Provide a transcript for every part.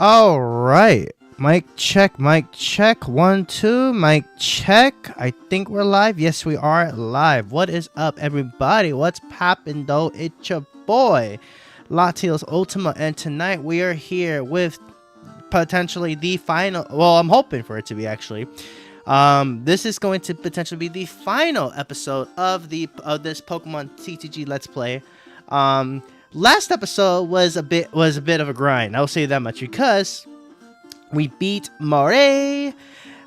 All right. Mic check, mic check. 1, 2, mic check. I think we're live. Yes, we are live. What is up, everybody? What's poppin' though? It's your boy, Latios Ultima, and tonight we are here with potentially the final. Well, I'm hoping for it to be actually. This is going to potentially be the final episode of this Pokemon TCG Let's Play. Last episode was a bit of a grind. I'll say that much because we beat Moray,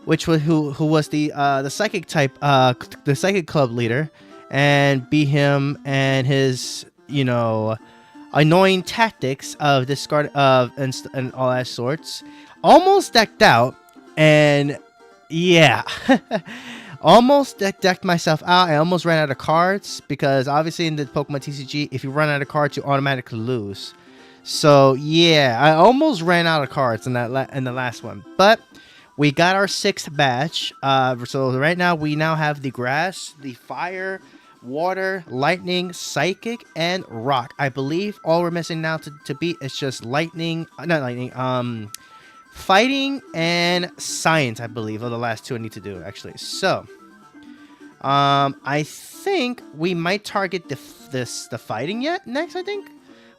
which was who was the psychic type, the psychic club leader, and beat him and his annoying tactics of discard of and all that sorts. Almost decked out, and yeah. Almost decked myself out. I almost ran out of cards because obviously in the Pokemon TCG, if you run out of cards, you automatically lose. So yeah, I almost ran out of cards in the last one, but we got our 6th batch. So right now we have the grass, the fire, water, lightning, psychic, and rock. I believe all we're missing now to beat is just lightning, not lightning, fighting and science, I believe, are the last 2 I need to do actually. So I think we might target the fighting next. I think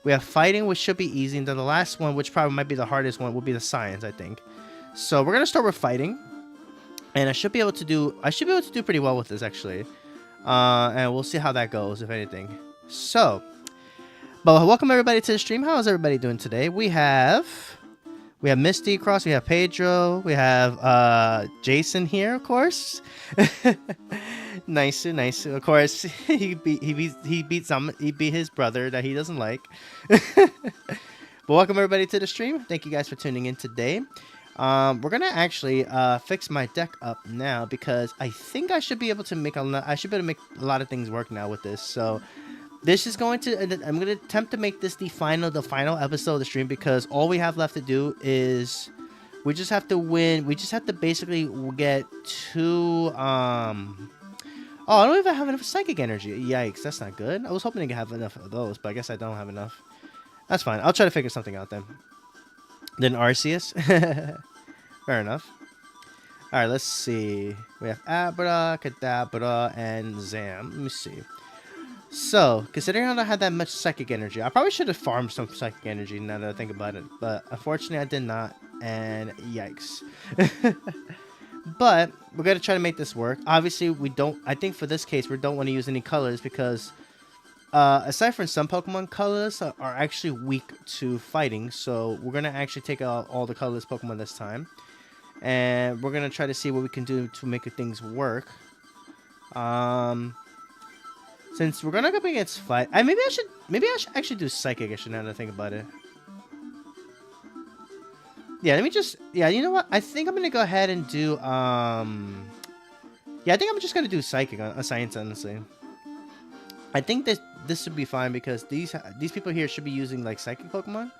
we have fighting, which should be easy, and then the last one, which probably might be the hardest one, will be the science, I think. So we're gonna start with fighting, and I should be able to do pretty well with this actually, and we'll see how that goes, if anything. So, but welcome everybody to the stream. How is everybody doing today? We have Misty across, we have Pedro, we have Jason here, of course. nice, of course. he beat his brother that he doesn't like. But welcome everybody to the stream. Thank you guys for tuning in today. We're gonna actually fix my deck up now because I think I should be able to make a lot of things work now with this. So this is going to, I'm going to attempt to make this the final episode of the stream because all we have left to do is we just have to win. We just have to basically get 2, I don't even have enough psychic energy. Yikes, that's not good. I was hoping to have enough of those, but I guess I don't have enough. That's fine. I'll try to figure something out then. Then Arceus. Fair enough. All right, let's see. We have Abra, Kadabra, and Zam. Let me see. So, considering I don't have that much psychic energy, I probably should have farmed some psychic energy now that I think about it. But unfortunately, I did not, and yikes. But we're going to try to make this work. Obviously, I think for this case, we don't want to use any colors because aside from some Pokemon, colors are actually weak to fighting. So we're going to actually take out all the colorless Pokemon this time. And we're going to try to see what we can do to make things work. Since we're gonna go up against fight, maybe I should actually do psychic. Now that I think about it. Yeah, you know what? I think I'm gonna go ahead and do yeah, I think I'm just gonna do psychic on science, honestly. I think this should be fine because these people here should be using like psychic Pokemon.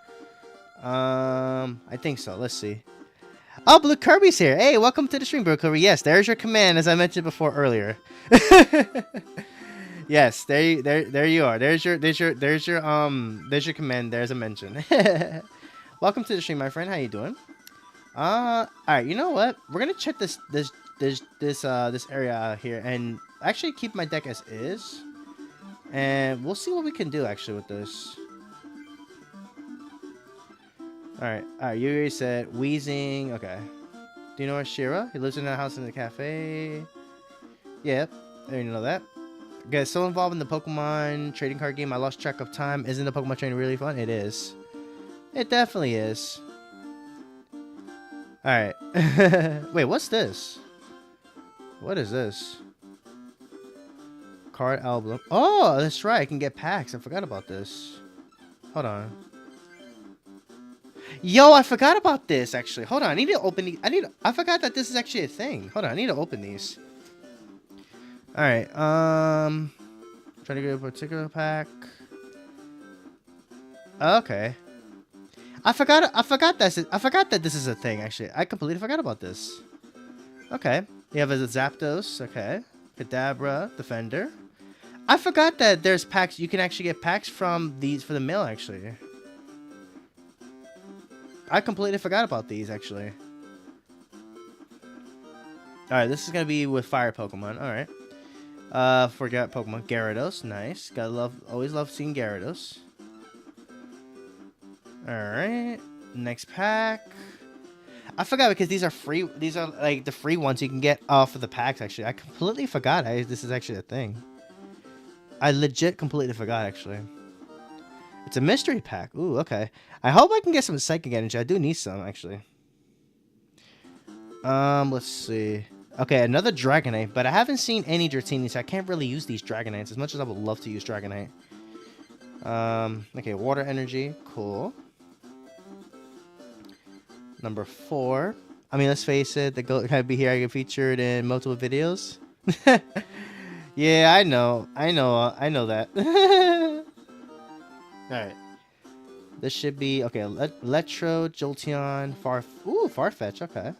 I think so. Let's see. Oh, Blue Kirby's here. Hey, welcome to the stream, Blue Kirby. Yes, there's your command, as I mentioned before earlier. Yes, there you are. There's your command. There's a mention. Welcome to the stream, my friend. How you doing? All right. You know what? We're gonna check this area out here and actually keep my deck as is, and we'll see what we can do actually with this. All right. You already said Wheezing. Okay. Do you know where Shira? He lives in a house in the cafe. Yep. I already know that. Guys, so involved in the Pokemon trading card game, I lost track of time. Isn't the Pokemon trading really fun? It is. It definitely is. Alright. Wait, what's this? What is this? Card album. Oh, that's right. I can get packs. I forgot about this. Hold on. Yo, I forgot about this, actually. Hold on. I need to open these. I forgot that this is actually a thing. Hold on. I need to open these. Alright, trying to get a particular pack. Okay. I forgot that this is a thing, actually. I completely forgot about this. Okay. You have a Zapdos, okay. Kadabra, Defender. I forgot that there's packs. You can actually get packs from these for the mail, actually. I completely forgot about these, actually. Alright, this is gonna be with fire Pokemon. Alright. Forgot Pokemon. Gyarados. Nice. Always love seeing Gyarados. Alright. Next pack. I forgot because these are free. These are like the free ones you can get off of the packs, actually. I completely forgot this is actually a thing. I legit completely forgot, actually. It's a mystery pack. Ooh, okay. I hope I can get some psychic energy. I do need some, actually. Let's see. Okay, another Dragonite, but I haven't seen any Dratini, so I can't really use these Dragonites as much as I would love to use Dragonite. Okay, water energy. Cool. Number 4. I mean, let's face it, the goat can be here. I get featured in multiple videos. Yeah, I know that. Alright. This should be, okay, Electro, Jolteon, Farfetch, okay.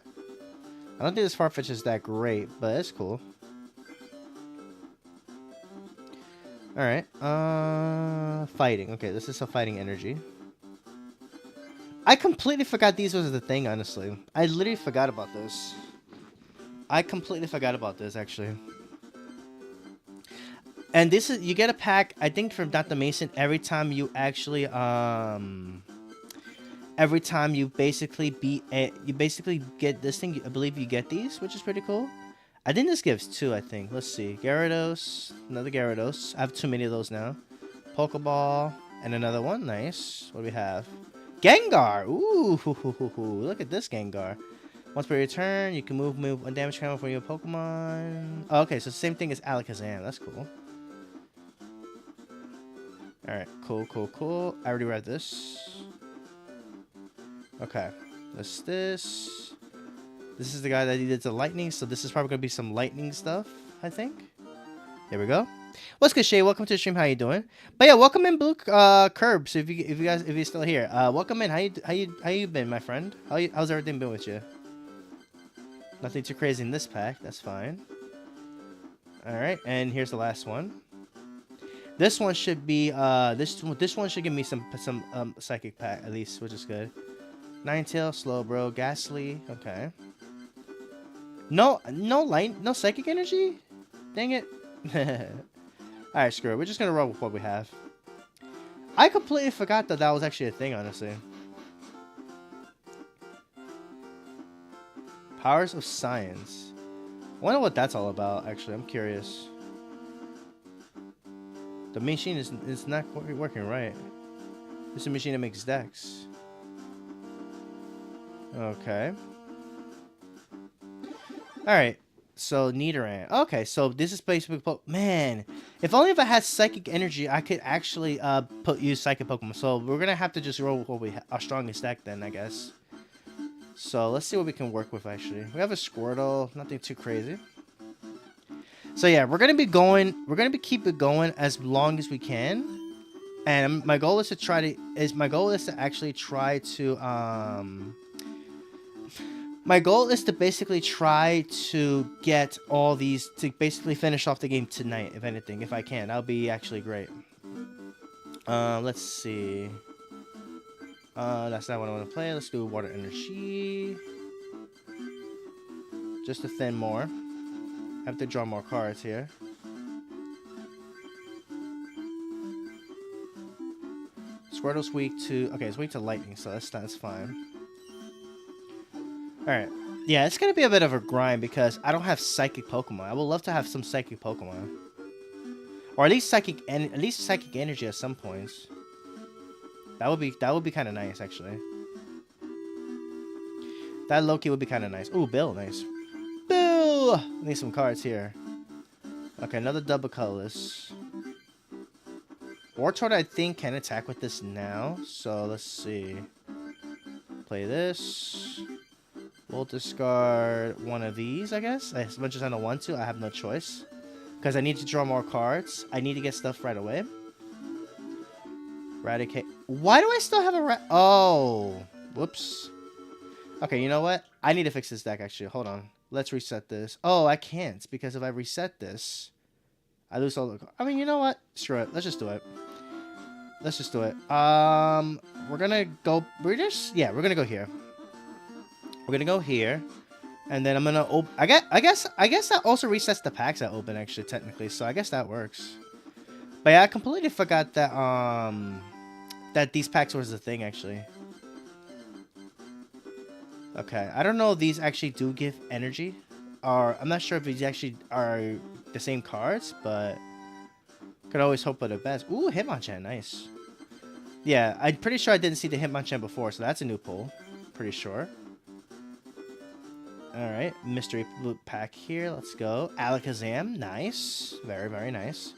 I don't think this Farfetch is that great, but it's cool. Alright, fighting. Okay, this is a fighting energy. I completely forgot these was the thing, honestly. I literally forgot about this. I completely forgot about this, actually. And this is, you get a pack, I think, from Dr. Mason every time you actually, every time you basically you basically get this thing. I believe you get these, which is pretty cool. I think this gives 2, I think. Let's see. Gyarados, another Gyarados. I have too many of those now. Pokeball, and another one. Nice. What do we have? Gengar! Ooh, look at this Gengar. Once per your turn, you can move one damage count from your Pokemon. Oh, okay, so same thing as Alakazam. That's cool. Alright, cool. I already read this. Okay. This is the guy that did the lightning, so this is probably gonna be some lightning stuff, I think. There we go. What's good, Shay? Welcome to the stream. How you doing? But yeah, welcome in, Blue Curbs. If you're still here, welcome in. How you been, my friend? How's everything been with you? Nothing too crazy in this pack. That's fine. All right, and here's the last one. This one should be this one should give me some psychic pack at least, which is good. Ninetale, Slowbro, Ghastly. Okay. No psychic energy. Dang it. Alright, screw it. We're just gonna roll with what we have. I completely forgot that was actually a thing, honestly. Powers of Science. I wonder what that's all about, actually. I'm curious. The machine is not working right. This is a machine that makes decks. Okay. Alright. So, Nidoran. Okay, so this is basically... Man, if only if I had Psychic Energy, I could actually use Psychic Pokemon. So, we're going to have to just roll with our strongest deck then, I guess. So, let's see what we can work with, actually. We have a Squirtle. Nothing too crazy. So, yeah, we're going to be going... We're going to keep it going as long as we can. And my goal is to try to... My goal is to actually try to... My goal is to basically try to get all these, to basically finish off the game tonight, if anything, if I can. That would be actually great. Let's see. That's not what I want to play. Let's do Water Energy. Just to thin more. I have to draw more cards here. Squirtle's weak to... Okay, it's weak to lightning, so that's fine. Alright. Yeah, it's going to be a bit of a grind because I don't have psychic Pokemon. I would love to have some psychic Pokemon. Or at least psychic energy at some points. That would be kind of nice, actually. That Loki would be kind of nice. Ooh, Bill, nice. Bill! I need some cards here. Okay, another double colorless. Wartortle, I think, can attack with this now. So, let's see. Play this. We'll discard one of these, I guess. As much as I don't want to, I have no choice. Because I need to draw more cards. I need to get stuff right away. Eradicate. Why do I still have a Oh. Whoops. Okay, you know what? I need to fix this deck, actually. Hold on. Let's reset this. Oh, I can't. Because if I reset this, I lose all the... I mean, you know what? Screw it. Let's just do it. Let's just do it. We're gonna go. We're gonna go here. We're gonna go here, and then I'm gonna open. I guess that also resets the packs that open actually technically. So I guess that works. But yeah, I completely forgot that that these packs was a thing actually. Okay, I don't know if these actually do give energy, or I'm not sure if these actually are the same cards, but could always hope for the best. Ooh, Hitmonchan, nice. Yeah, I'm pretty sure I didn't see the Hitmonchan before, so that's a new pull. Pretty sure. Alright, mystery loot pack here. Let's go. Alakazam, nice. Very, very nice.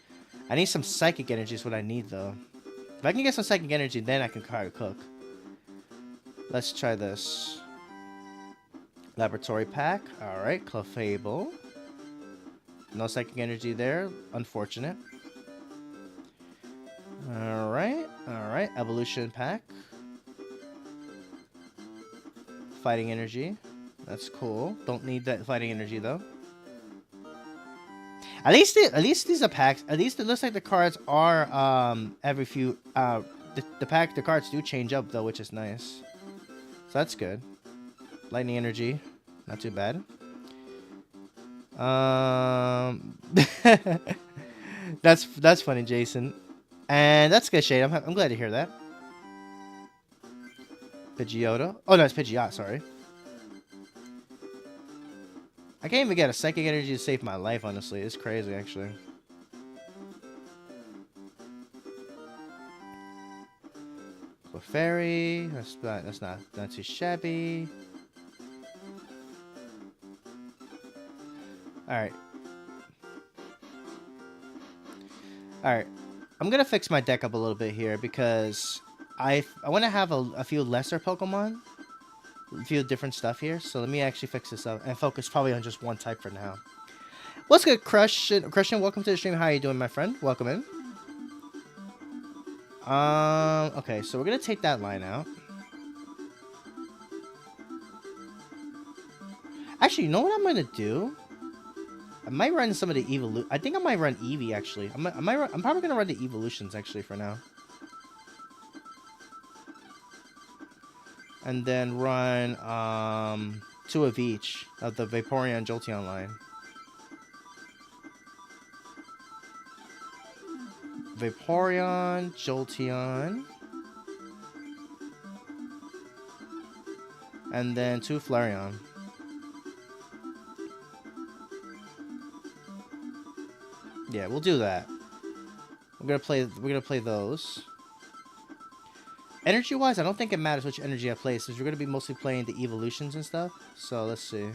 I need some psychic energy is what I need, though. If I can get some psychic energy, then I can try to cook. Let's try this. Laboratory pack. Alright, Clefable. No psychic energy there. Unfortunate. Alright, alright. Evolution pack. Fighting energy. That's cool. Don't need that fighting energy though. At least these are packs. At least it looks like the cards are every few the cards do change up though, which is nice. So that's good. Lightning energy, not too bad. That's funny, Jason. And that's good, Shade. I'm glad to hear that. Pidgeotto. Oh no, it's Pidgeot. Sorry. I can't even get a psychic energy to save my life. Honestly, it's crazy, actually. Clefairy. That's not too shabby. All right. All right. I'm gonna fix my deck up a little bit here because I want to have a few lesser Pokemon, a few different stuff here. So let me actually fix this up and focus probably on just one type for now. What's good, Christian? Welcome to the stream. How are you doing, my friend? Welcome in. Okay, so we're gonna take that line out. Actually, you know what I'm gonna do? I might run some of the Eevee. I think I might run Eevee actually. I'm probably gonna run the Evolutions actually for now. And then run 2 of each of the Vaporeon and Jolteon line. Vaporeon, Jolteon. And then 2 Flareon. Yeah, we'll do that. We're gonna play those. Energy wise, I don't think it matters which energy I play since we're gonna be mostly playing the evolutions and stuff. So let's see.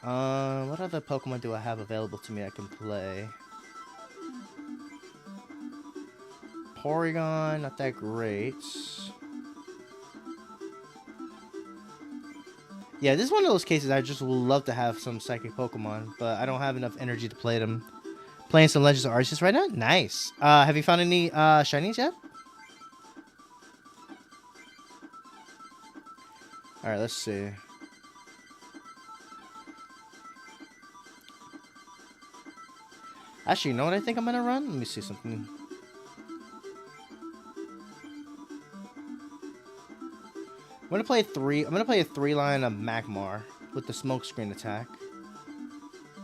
What other Pokemon do I have available to me I can play? Porygon, not that great. Yeah, this is one of those cases I just would love to have some psychic Pokemon, but I don't have enough energy to play them. Playing some Legends of Arceus right now? Nice. Have you found any shinies yet? Alright, let's see. Actually, you know what I think I'm gonna run? Let me see something. I'm gonna play a 3-line of Magmar with the smokescreen attack.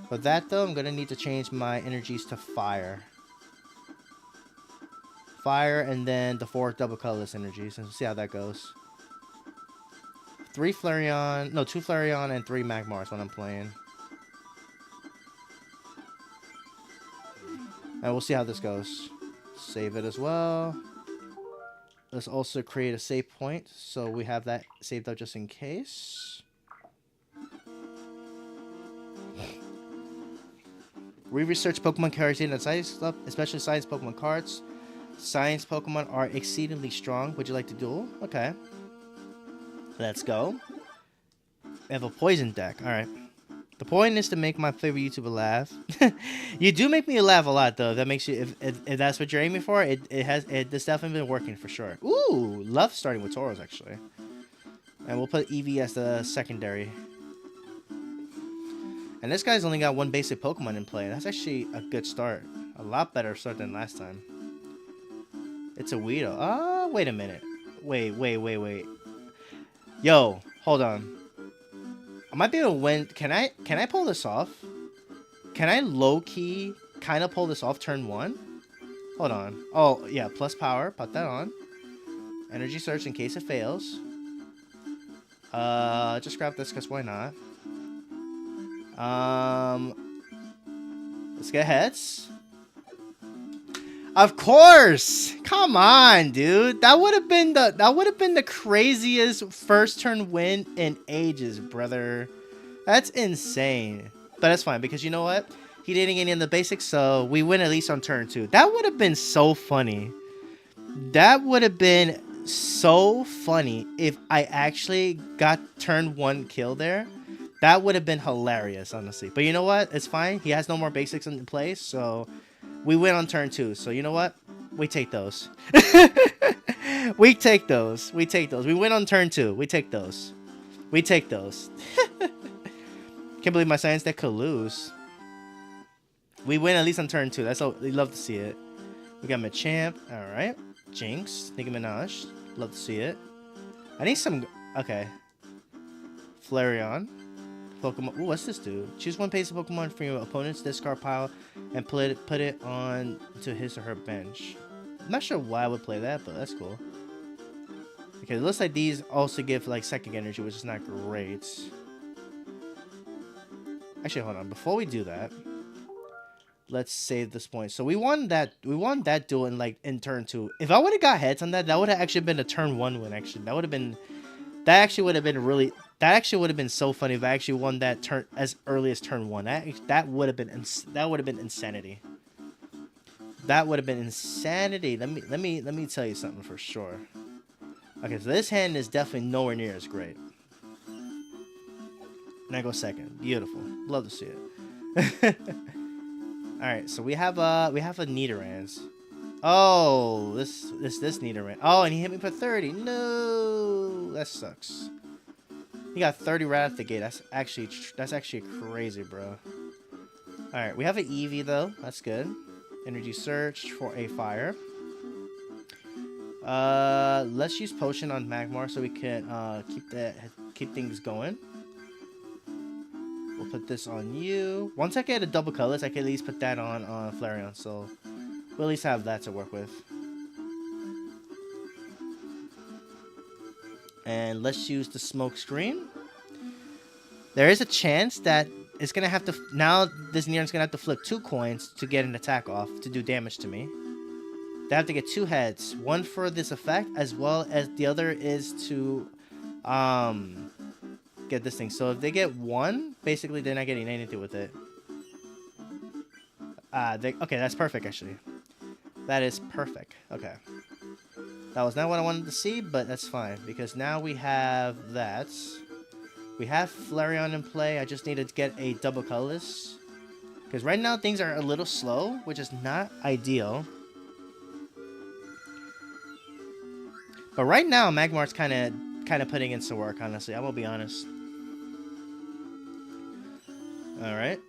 For that though, I'm gonna need to change my energies to fire. Fire and then the 4 double colorless energies and see how that goes. 2 Flareon and 3 Magmar is what I'm playing. And we'll see how this goes. Save it as well. Let's also create a save point so we have that saved up just in case. We research Pokemon cards in the science stuff, especially science Pokemon cards. Science Pokemon are exceedingly strong. Would you like to duel? Okay. Let's go. We have a poison deck. Alright. The point is to make my favorite YouTuber laugh. You do make me laugh a lot, though. That makes you, if that's what you're aiming for, it's definitely been working for sure. Ooh, love starting with Tauros, actually. And we'll put Eevee as the secondary. And this guy's only got 1 basic Pokemon in play. That's actually a good start. A lot better start than last time. It's a Weedle. Oh, wait a minute. Wait. Yo, hold on. I might be able to win. Can I pull this off? Can I low-key kind of pull this off turn 1? Hold on. Oh, yeah, plus power. Put that on. Energy Search in case it fails. Just grab this because why not? Let's get heads. Of course! Come on, dude. That would have been the craziest first turn win in ages, brother. That's insane. But that's fine because you know what? He didn't get any in the basics, so we win at least on turn 2. That would have been so funny. That would have been so funny if I actually got turn 1 kill there. That would have been hilarious, honestly. But you know what? It's fine. He has no more basics in place, so we win on turn 2. So you know what? We take those. We take those. We take those. We win on turn 2. We take those. We take those. Can't believe my science deck could lose. We win at least on turn 2. That's all. We love to see it. We got Machamp. All right. Jinx. Nicki Minaj. Love to see it. I need some. Okay. Flareon. Pokemon. Ooh, what's this do? Choose one basic Pokemon from your opponent's discard pile and put it on to his or her bench. I'm not sure why I would play that, but that's cool. Okay, it looks like these also give like psychic energy, which is not great. Actually, hold on. Before we do that, let's save this point. So we won that duel in turn 2. If I would have got heads on that, that would have actually been a turn 1 win. Actually, that actually would have been so funny if I actually won that turn as early as turn 1. That would have been insanity. That would have been insanity. Let me tell you something for sure. Okay, so this hand is definitely nowhere near as great. And I go second. Beautiful. Love to see it. All right, so we have a Nidorans. Oh, this Nidoran. Oh, and he hit me for 30. No, that sucks. He got 30 right off the gate. That's actually crazy, bro. All right, we have an Eevee though. That's good. Energy Search for a fire. Let's use Potion on Magmar so we can keep things going. We'll put this on you. Once I get a double colors, I can at least put that on Flareon, so we'll at least have that to work with. And let's use the smoke screen. There is a chance that it's gonna have to now. This Nidoran's gonna have to flip 2 coins to get an attack off to do damage to me. They have to get 2 heads, one for this effect, as well as the other is to get this thing. So if they get 1, basically they're not getting anything with it. Okay, that's perfect actually. That is perfect. Okay. That was not what I wanted to see, but that's fine because now we have that. We have Flareon in play. I just need to get a double colorless because right now things are a little slow, which is not ideal. But right now Magmar's kind of putting in some work, honestly. I will be honest. Alright.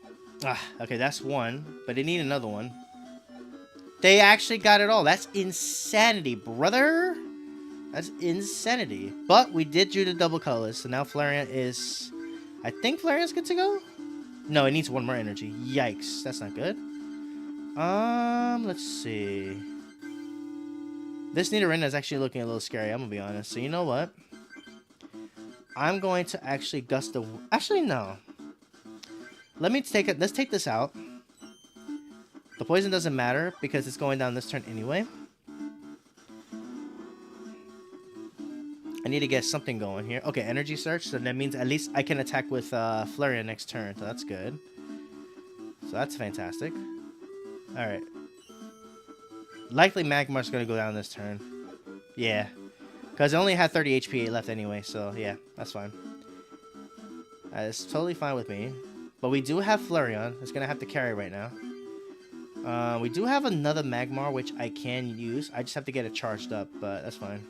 Okay, that's 1. But they need another one. They actually got it all. That's insanity, brother. That's insanity. But we did do the double colors. So now Flareon is... I think Flareon's good to go? No, it needs 1 more energy. Yikes. That's not good. Let's see. This Nidoran is actually looking a little scary. I'm going to be honest. So you know what? I'm going to actually gust the... Actually, no. Let's take this out. The poison doesn't matter because it's going down this turn anyway. I need to get something going here. Okay, energy search. So that means at least I can attack with Flareon next turn. So that's good. So that's fantastic. Alright. Likely Magmar's going to go down this turn. Yeah. Because I only had 30 HP left anyway. So yeah, that's fine. It's totally fine with me. But we do have Flareon. It's going to have to carry right now. We do have another Magmar, which I can use. I just have to get it charged up, but that's fine.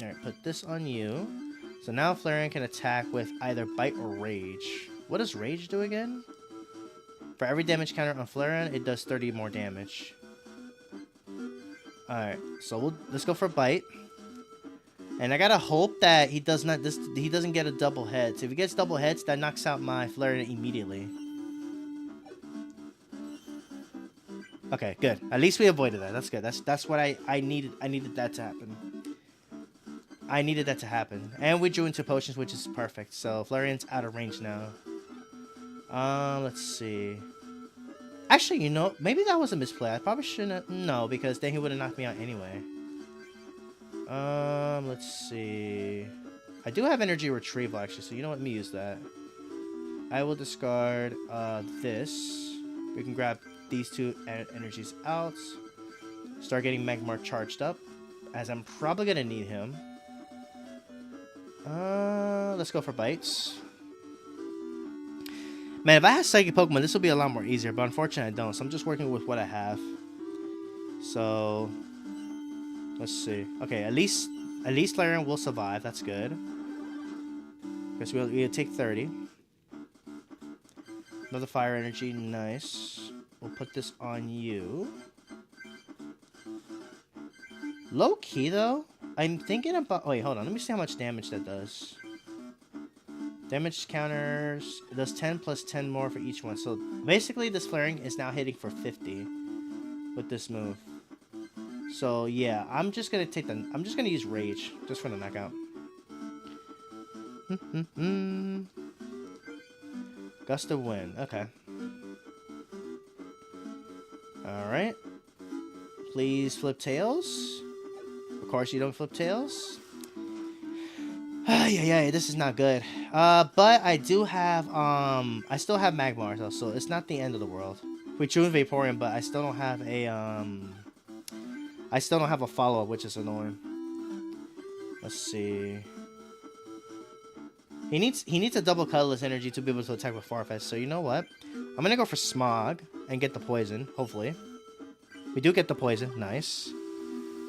Alright, put this on you. So now Flareon can attack with either Bite or Rage. What does Rage do again? For every damage counter on Flareon, it does 30 more damage. Alright, so let's go for Bite. And I gotta hope that he doesn't get a double head. So if he gets double heads, that knocks out my Flareon immediately. Okay, good. At least we avoided that. That's good. That's what I needed. I needed that to happen. I needed that to happen. And we drew into potions, which is perfect. So Flareon's out of range now. Let's see. Actually, you know, maybe that was a misplay. I probably shouldn't have... No, because then he would have knocked me out anyway. Let's see. I do have energy retrieval, actually, so you know what? Let me use that. I will discard this. We can grab these two energies out. Start getting Magmar charged up, as I'm probably going to need him. Let's go for Bites. Man, if I had Psychic Pokemon, this would be a lot more easier, but unfortunately I don't, so I'm just working with what I have. So, let's see. Okay, at least Flareon will survive, that's good. Because we'll take 30. Another Fire Energy, nice. We'll put this on you. Low key though, I'm thinking about... Wait, hold on, let me see how much damage that does. Damage counters, it does 10 plus 10 more for each one. So basically this Flareon is now hitting for 50 with this move. So yeah, I'm just gonna use Rage just for the knockout. Gust of Wind, okay. Alright. Please flip tails. Of course you don't flip tails. Yeah, this is not good. But I do have, I still have Magmar, though, so it's not the end of the world. We drew in Vaporeon, but I still don't have a, follow-up, which is annoying. Let's see. He needs a double colorless energy to be able to attack with Farfetch, so you know what? I'm gonna go for Smog and get the poison, hopefully. We do get the poison, nice.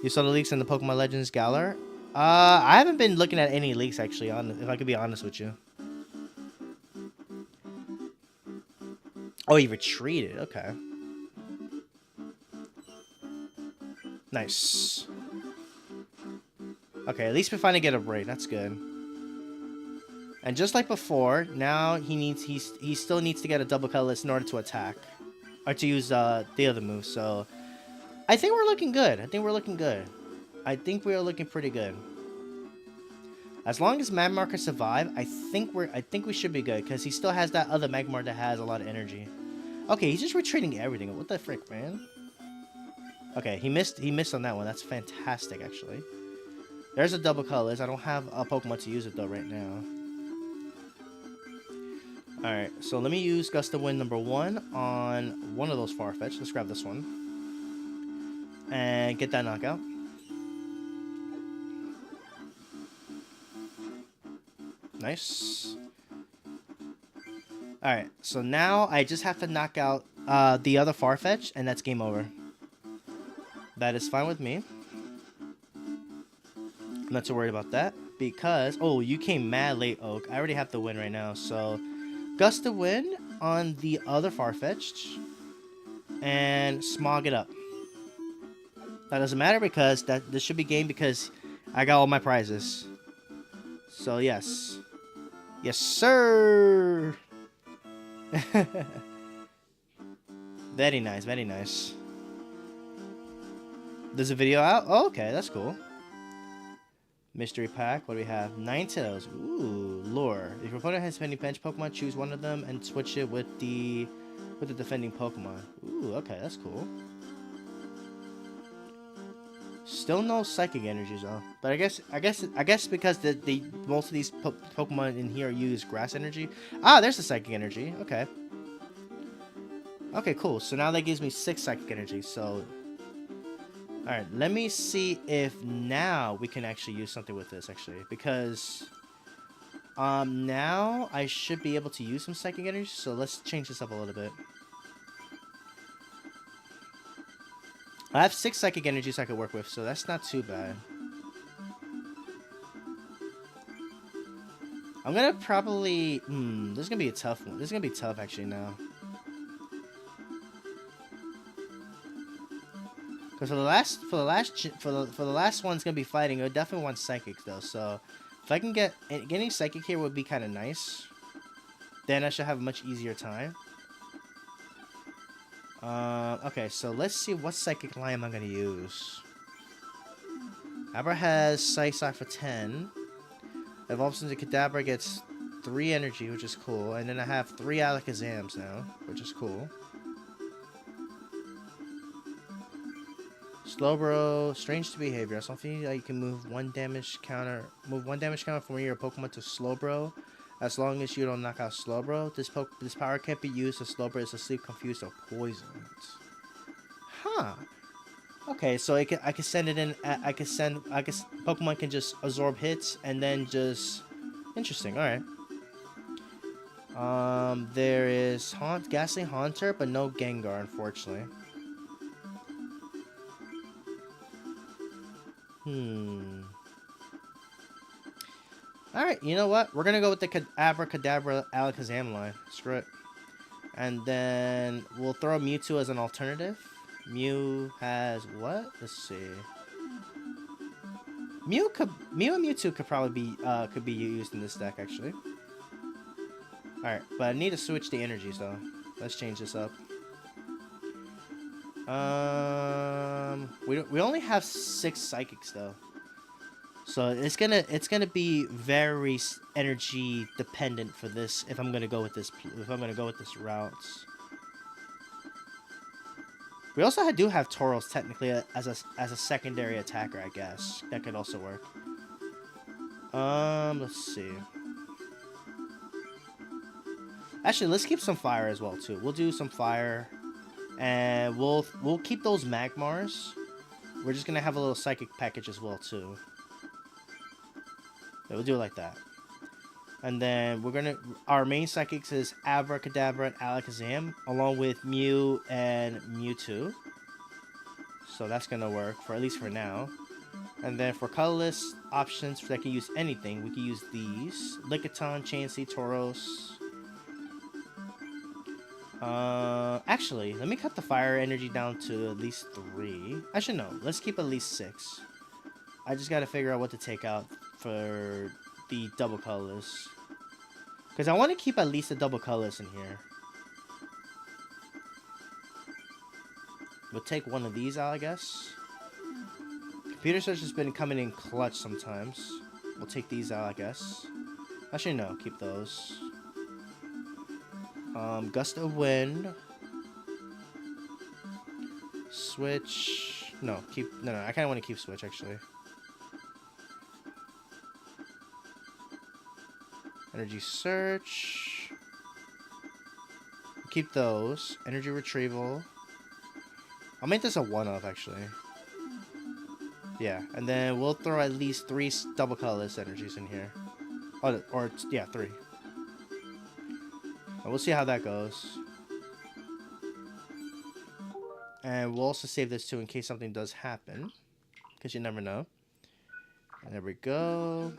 You saw the leaks in the Pokemon Legends Galar? I haven't been looking at any leaks, actually, if I could be honest with you. Oh, he retreated. Okay. Nice. Okay, at least we finally get a break. That's good. And just like before, now he still needs to get a double colorless in order to attack. Or to use the other move, so... I think we're looking good. I think we are looking pretty good. As long as Magmar can survive, I think we should be good, because he still has that other Magmar that has a lot of energy. Okay, he's just retreating everything. What the frick, man? Okay, he missed on that one. That's fantastic, actually. There's a double colorless. I don't have a Pokemon to use it though right now. Alright, so let me use Gust of Wind number 1 on one of those Farfetch. Let's grab this one. And get that knockout. Nice. Alright, so now I just have to knock out the other Farfetch, and that's game over. That is fine with me. I'm not too worried about that, because... Oh, you came mad late, Oak. I already have the win right now, so... Gust of Wind on the other Farfetch'd, and Smog it up. That doesn't matter, because this should be game, because I got all my prizes. So, yes. Yes, sir! Very nice, very nice. There's a video out? Oh, okay, that's cool. Mystery pack, what do we have? Ninetales. Ooh, lore. If your opponent has defending bench Pokemon, choose one of them and switch it with the defending Pokemon. Ooh, okay, that's cool. Still no psychic energies though. But I guess because the most of these Pokemon in here use grass energy. Ah, there's the psychic energy. Okay. Okay, cool. So now that gives me 6 psychic energy. So, all right. Let me see if now we can actually use something with this actually, because now I should be able to use some psychic energy. So let's change this up a little bit. I have 6 psychic energies I could work with, so that's not too bad. I'm gonna probably... this is gonna be a tough one. This is gonna be tough, actually, now. Because for the last one's gonna be fighting. It definitely wants psychics though. So if I can getting psychic here would be kind of nice. Then I should have a much easier time. Okay, so let's see what psychic line am I gonna use. Abra has Psy for 10. Evolves into Kadabra, gets 3 energy, which is cool. And then I have 3 Alakazams now, which is cool. Slowbro, strange behavior. Something that you can move one damage counter from your Pokemon to Slowbro, as long as you don't knock out Slowbro. This power can't be used if Slowbro is asleep, confused, or poisoned. Huh. Okay, so I can send it in. Pokemon can just absorb hits and then just. Interesting. All right. There is Ghastly Haunter, but no Gengar, unfortunately. Alright, you know what? We're gonna go with the Abracadabra Alakazam line. Screw it. And then we'll throw Mewtwo as an alternative. Mew has what? Let's see. Mew and Mewtwo could probably be used in this deck actually. Alright, but I need to switch the energies though. Let's change this up. We only have 6 psychics though, so it's gonna be very energy dependent for this. If I'm gonna go with this route. We also do have Tauros technically as a secondary attacker, I guess. That could also work. Let's see. Actually, let's keep some fire as well too. We'll do some fire. And we'll keep those Magmars. We're just gonna have a little psychic package as well too. Yeah, we'll do it like that. And then our main psychics is Abracadabra and Alakazam, along with Mew and Mewtwo. So that's gonna work for at least for now. And then for colorless options that can use anything, we can use these: Lickitung, Chansey, Tauros. Actually, let me cut the fire energy down to at least 3. Actually, no. Let's keep at least 6. I just gotta figure out what to take out for the double colors. Because I want to keep at least the double colors in here. We'll take one of these out, I guess. Computer search has been coming in clutch sometimes. We'll take these out, I guess. Actually, no. Keep those. Gust of Wind. Switch. No, no, I kind of want to keep Switch, actually. Energy Search. Keep those. Energy Retrieval. I'll make this a one-off, actually. Yeah, and then we'll throw at least 3 double colorless energies in here. Or yeah, 3. And we'll see how that goes. And we'll also save this too in case something does happen. Because you never know. And there we go.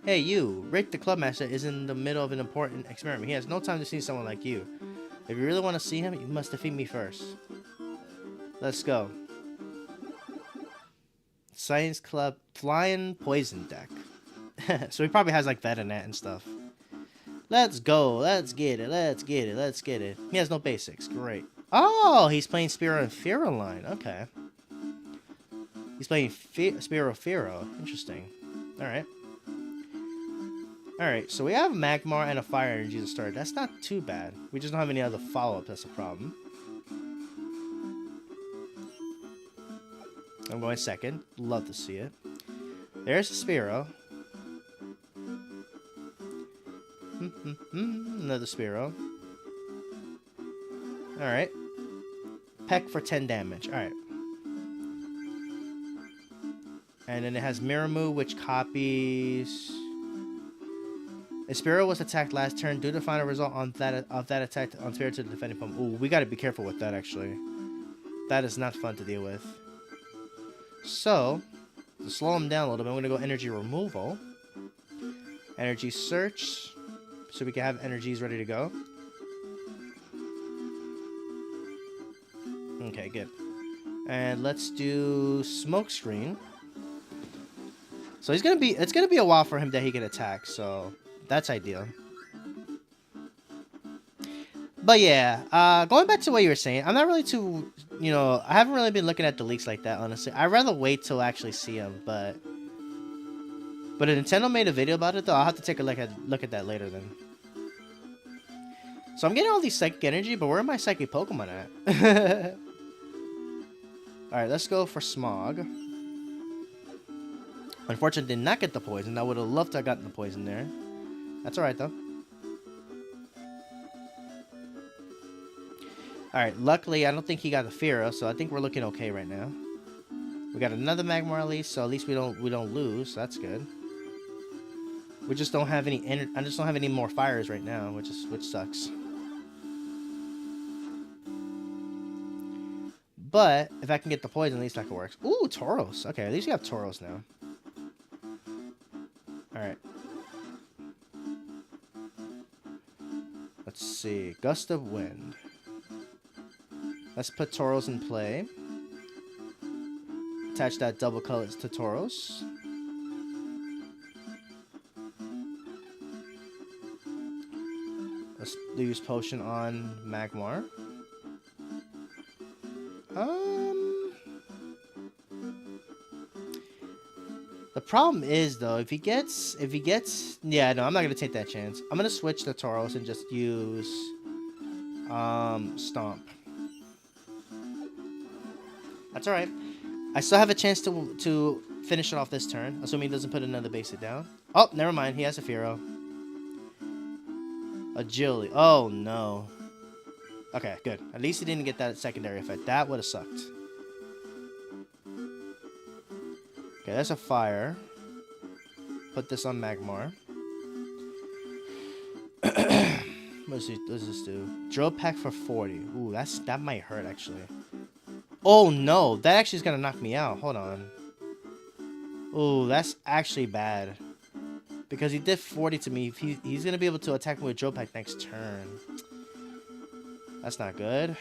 Hey you, Rick the Clubmaster is in the middle of an important experiment. He has no time to see someone like you. If you really want to see him, you must defeat me first. Let's go. Science Club Flying Poison deck. So he probably has like Venonat and stuff. Let's go. Let's get it. Let's get it. Let's get it. He has no basics. Great. Oh, he's playing Spearow and Fearow line. Okay. He's playing Spearow Fearow. Interesting. Alright. Alright, so we have Magmar and a Fire Energy to start. That's not too bad. We just don't have any other follow-up. That's a problem. I'm going second. Love to see it. There's Spearow. Another Spearow. Alright. Peck for 10 damage. Alright. And then it has Miramu, which copies... A Spearow was attacked last turn. Due to the final result of that attack on Spearow to the defending Pokemon. Ooh, we gotta be careful with that, actually. That is not fun to deal with. So, to slow him down a little bit, I'm gonna go Energy Removal. Energy Search. So we can have energies ready to go. Okay, good. And let's do smoke screen. So it's gonna be a while for him that he can attack, so that's ideal. But yeah, going back to what you were saying, I'm not really too, I haven't really been looking at the leaks like that, honestly. I'd rather wait till I actually see them, but if Nintendo made a video about it, though, I'll have to take a look at that later then. So I'm getting all these psychic energy, but where are my psychic Pokemon at? Alright, let's go for Smog. Unfortunately, did not get the poison. I would have loved to have gotten the poison there. That's alright, though. Alright, luckily, I don't think he got the Fearow, so I think we're looking okay right now. We got another Magmar at least, so at least we don't lose, so that's good. We just don't have any I just don't have any more fires right now, which sucks. But if I can get the poison, at least that could work. Ooh, Tauros. Okay, at least we have Tauros now. Alright. Let's see. Gust of Wind. Let's put Tauros in play. Attach that double colors to Tauros. Let's use Potion on Magmar. The problem is though, if he gets, yeah, no, I'm not gonna take that chance. I'm gonna switch to Tauros and just use, Stomp. That's all right. I still have a chance to finish it off this turn, assuming he doesn't put another basic down. Oh, never mind. He has a Fearow. Agility. Oh no. Okay, good. At least he didn't get that secondary effect. That would have sucked. Okay, that's a fire. Put this on Magmar. What does this do? Drill Peck for 40. Ooh, that might hurt actually. Oh no, that actually is gonna knock me out. Hold on. Ooh, that's actually bad. Because he did 40 to me. He's gonna be able to attack me with Drill Peck next turn. That's not good.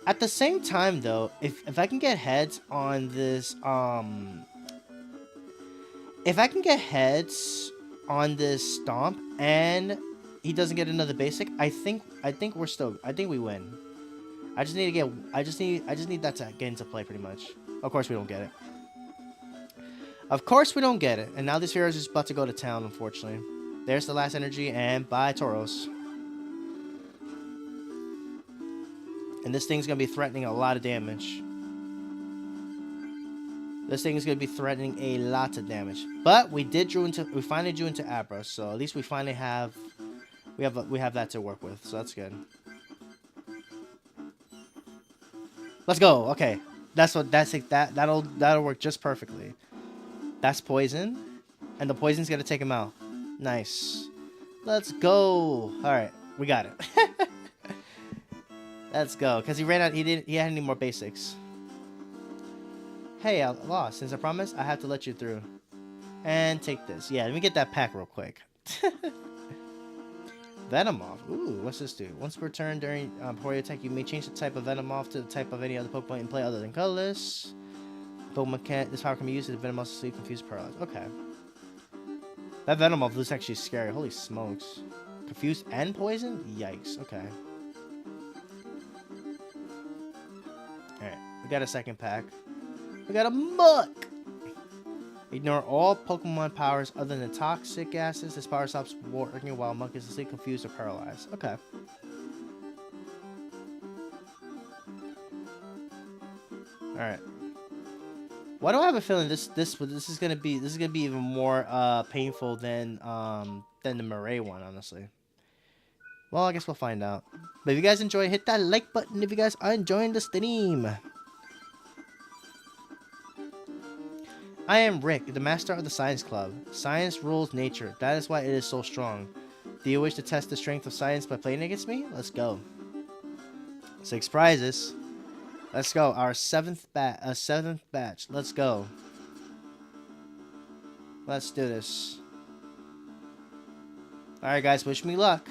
At the same time though, if I can get heads on this, if I can get heads on this Stomp and he doesn't get another basic, I think we win. I just need that to get into play pretty much. Of course we don't get it. Of course we don't get it. And now this Fearow is just about to go to town, unfortunately. There's the last energy, and bye, Tauros. And this thing's going to be threatening a lot of damage. This thing is going to be threatening a lot of damage. But we finally drew into Abra, so at least we finally have that to work with, so that's good. Let's go. Okay. That'll work just perfectly. That's poison, and the poison's going to take him out. Nice. Let's go. All right, we got it. Let's go. Cause he ran out. He had any more basics. Hey, I lost. Since I promised, I have to let you through. And take this. Yeah, let me get that pack real quick. Venomoth. Ooh, what's this do? Once per turn during before you attack, you may change the type of Venomoth to the type of any other Pokemon in play other than colorless. This power can be used as Venomoth to sleep, confuse, paralyze. Okay. That Venomoth looks actually scary. Holy smokes. Confused and poison? Yikes. Okay. Alright. We got a second pack. We got a Muck! Ignore all Pokemon powers other than toxic gases. This power stops working while Muck is asleep, confused, or paralyzed. Okay. Alright. Why do I have a feeling this is gonna be even more painful than the Murray one, honestly. Well, I guess we'll find out. But if you guys enjoy, hit that like button if you guys are enjoying the stream. I am Rick, the master of the Science Club. Science rules nature. That is why it is so strong. Do you wish to test the strength of science by playing against me? Let's go. 6 prizes. Let's go. Our seventh batch. Let's go. Let's do this. Alright guys, wish me luck.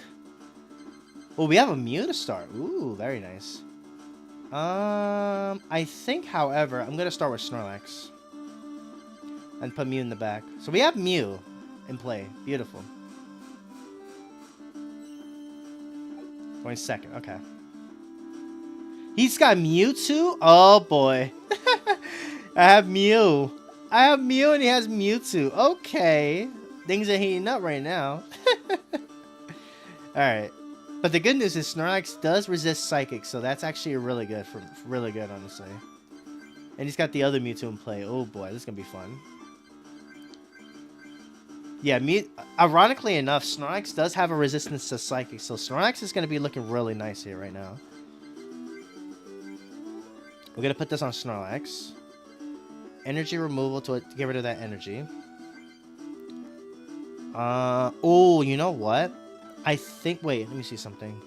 Oh, we have a Mew to start. Ooh, very nice. I think, however, I'm gonna start with Snorlax and put Mew in the back. So we have Mew in play. Beautiful. Going second. Okay. He's got Mewtwo? Oh boy. I have Mew. I have Mew and he has Mewtwo. Okay. Things are heating up right now. Alright. But the good news is Snorlax does resist Psychic, so that's actually really good, honestly. And he's got the other Mewtwo in play. Oh boy, this is gonna be fun. Yeah, ironically enough, Snorlax does have a resistance to Psychic, so Snorlax is gonna be looking really nice here right now. We're gonna put this on Snorlax. Energy removal to get rid of that energy. Oh, you know what? I think, wait, let me see something.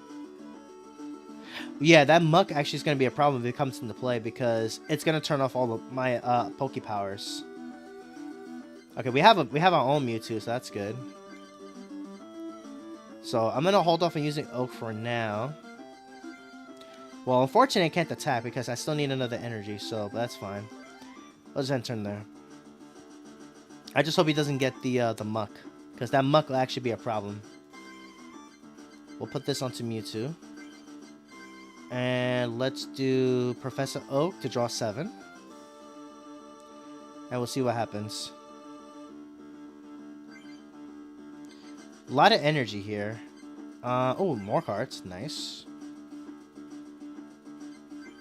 Yeah, that Muck actually is going to be a problem if it comes into play because it's going to turn off all of my Poke Powers. Okay, we have our own Mewtwo, so that's good. So I'm going to hold off on using Oak for now. Well, unfortunately, I can't attack because I still need another energy, so that's fine. Let's end turn there. I just hope he doesn't get the Muck, because that Muck will actually be a problem. We'll put this onto Mewtwo. And let's do Professor Oak to draw 7. And we'll see what happens. A lot of energy here. Oh, more cards. Nice.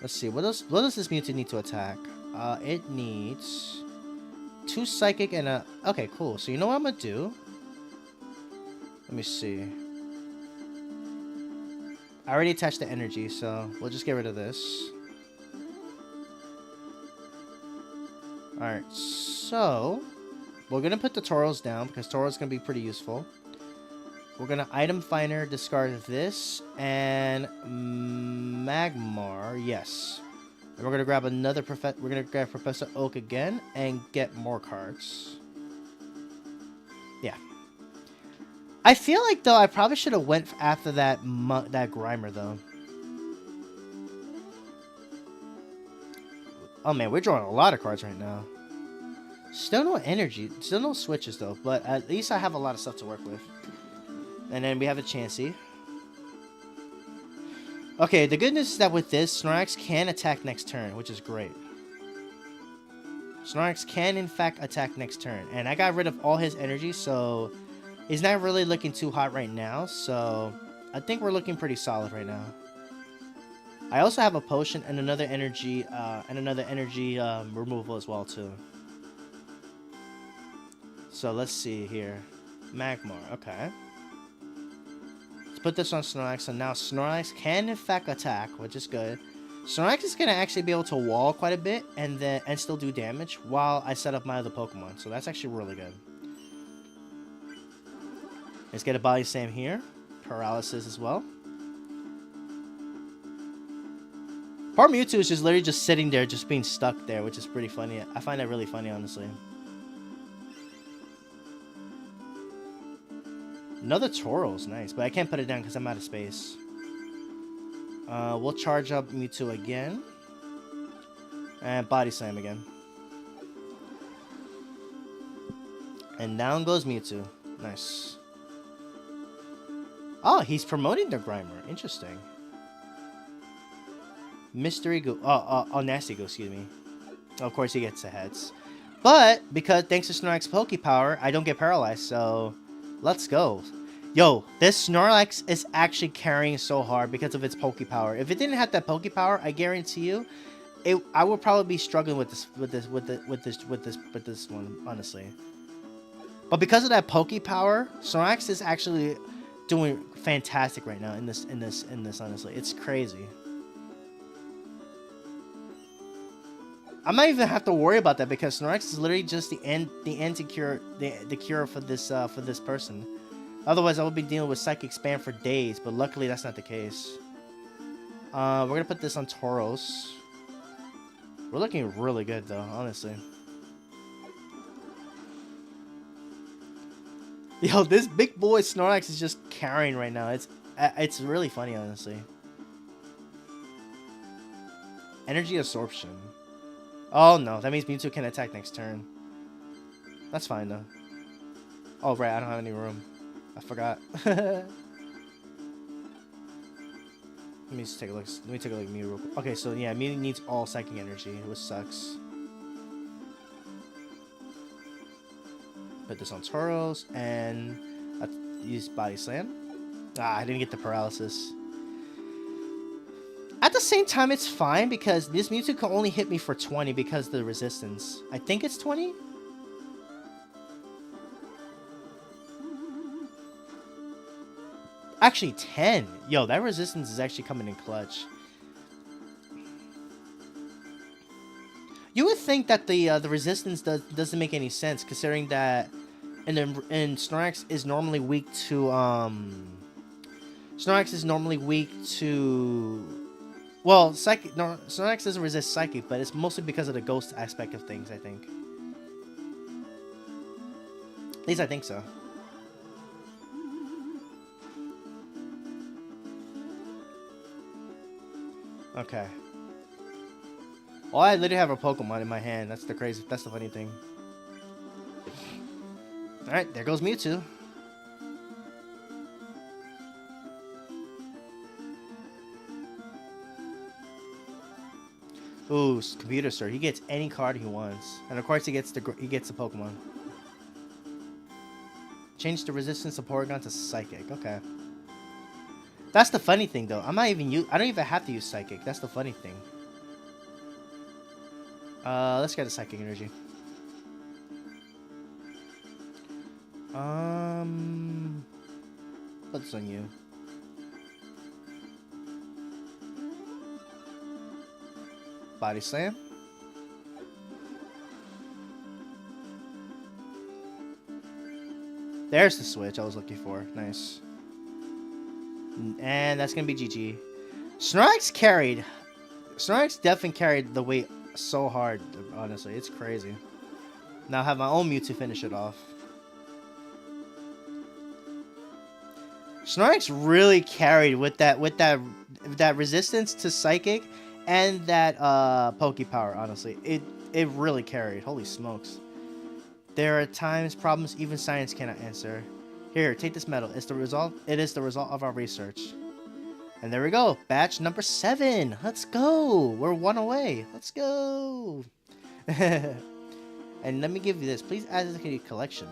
Let's see. What does this Mewtwo need to attack? It needs 2 Psychic and a... Okay, cool. So you know what I'm going to do? Let me see. I already attached the energy, so we'll just get rid of this. Alright, so... We're going to put the Tauros down, because Tauros is going to be pretty useful. We're going to Item Finder, discard this, and... Magmar, yes. And we're going to grab another... We're going to grab Professor Oak again, and get more cards. Yeah. I feel like, though, I probably should have went after that Grimer, though. Oh, man, we're drawing a lot of cards right now. Still no energy. Still no switches, though. But at least I have a lot of stuff to work with. And then we have a Chansey. Okay, the good news is that with this, Snorlax can attack next turn, which is great. Snorlax can, in fact, attack next turn. And I got rid of all his energy, so... He's not really looking too hot right now, so I think we're looking pretty solid right now. I also have a potion and another energy removal as well too. So let's see here, Magmar. Okay, let's put this on Snorlax. So now Snorlax can in fact attack, which is good. Snorlax is gonna actually be able to wall quite a bit and still do damage while I set up my other Pokemon. So that's actually really good. Let's get a Body Slam here. Paralysis as well. Poor Mewtwo is just literally just sitting there, just being stuck there, which is pretty funny. I find that really funny, honestly. Another Tauros, nice. But I can't put it down because I'm out of space. We'll charge up Mewtwo again. And Body Slam again. And down goes Mewtwo. Nice. Oh, he's promoting the Grimer. Interesting. Mystery Goo. Oh, Nasty Goo, excuse me. Of course, he gets the heads. But, because thanks to Snorlax's Poke Power, I don't get paralyzed, so let's go. Yo, this Snorlax is actually carrying so hard because of its Poke Power. If it didn't have that Poke Power, I guarantee you, I would probably be struggling with this one, honestly. But because of that Poke Power, Snorlax is actually doing fantastic right now in this honestly. It's crazy. I might even have to worry about that because Snorlax is literally just the cure for this person. Otherwise I would be dealing with Psychic Spam for days, but luckily that's not the case. We're gonna put this on Tauros. We're looking really good though, honestly. Yo, this big boy Snorlax is just carrying right now. It's really funny, honestly. Energy absorption. Oh no, that means Mewtwo can attack next turn. That's fine though. Oh right, I don't have any room. I forgot. Let me just take a look. Let me take a look at Mew real quick. Okay, so yeah, Mew needs all psychic energy, which sucks. Put this on Tauros and use Body Slam. Ah, I didn't get the paralysis. At the same time, it's fine because this Mewtwo can only hit me for 20 because of the resistance. I think it's 20? Actually, 10. Yo, that resistance is actually coming in clutch. You would think that the resistance doesn't make any sense considering that Snorlax is normally weak to Snorlax is normally weak to, well, psychic. No, Snorlax doesn't resist psychic, but it's mostly because of the ghost aspect of things, I think. At least I think so. Okay. Well, I literally have a Pokemon in my hand. That's the funny thing. Alright, there goes Mewtwo. Ooh, computer sir. He gets any card he wants. And of course he gets the Pokemon. Change the resistance of Porygon to Psychic. Okay. That's the funny thing though. I don't even have to use Psychic. That's the funny thing. Let's get a Psychic Energy. What's on you? Body Slam. There's the switch I was looking for. Nice. And that's gonna be GG. Snorlax carried. Snorlax definitely carried the weight so hard, honestly. It's crazy. Now I have my own Mew to finish it off. Snorlax really carried with that resistance to Psychic and that Poke Power, honestly. It really carried. Holy smokes. There are times problems even science cannot answer. Here, take this medal. It is the result of our research. And there we go. Batch number 7. Let's go. We're 1 away. Let's go. And let me give you this. Please add this to your collection.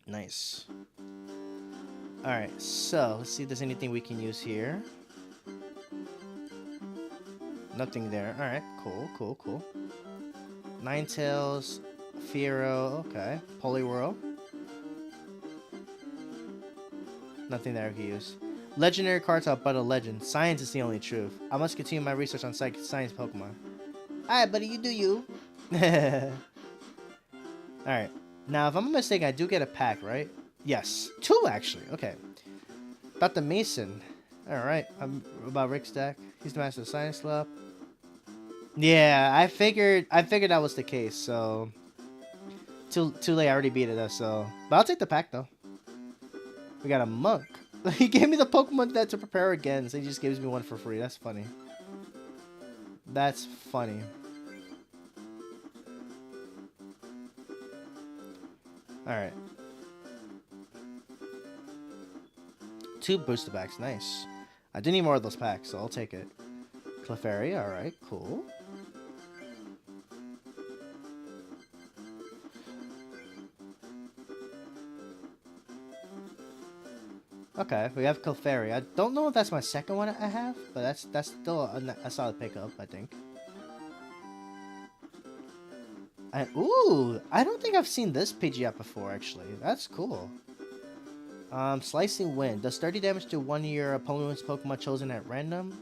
Nice. Alright, so let's see if there's anything we can use here. Nothing there. Alright, cool. Ninetales, Fearow, okay. Poliwhirl. Nothing there we can use. Legendary cards are but a legend. Science is the only truth. I must continue my research on science Pokemon. Alright, buddy, you do you. Alright. Now, if I'm not mistaken, I do get a pack, right? Yes. 2, actually. Okay. About the Mason. Alright. About Rick's deck. He's the master of Science Club. Yeah, I figured that was the case, so... Too late, I already beat it, though, so... But I'll take the pack, though. We got a Monk. He gave me the Pokemon that to prepare again, so he just gives me one for free. That's funny. That's funny. Alright. 2 booster packs. Nice. I do need more of those packs, so I'll take it. Clefairy. Alright, cool. Okay, we have Clefairy. I don't know if that's my second one I have, but that's still a solid pickup, I think. Ooh, I don't think I've seen this Pidgeot before, actually. That's cool. Slicing Wind. Does 30 damage to one of your opponent's Pokemon chosen at random.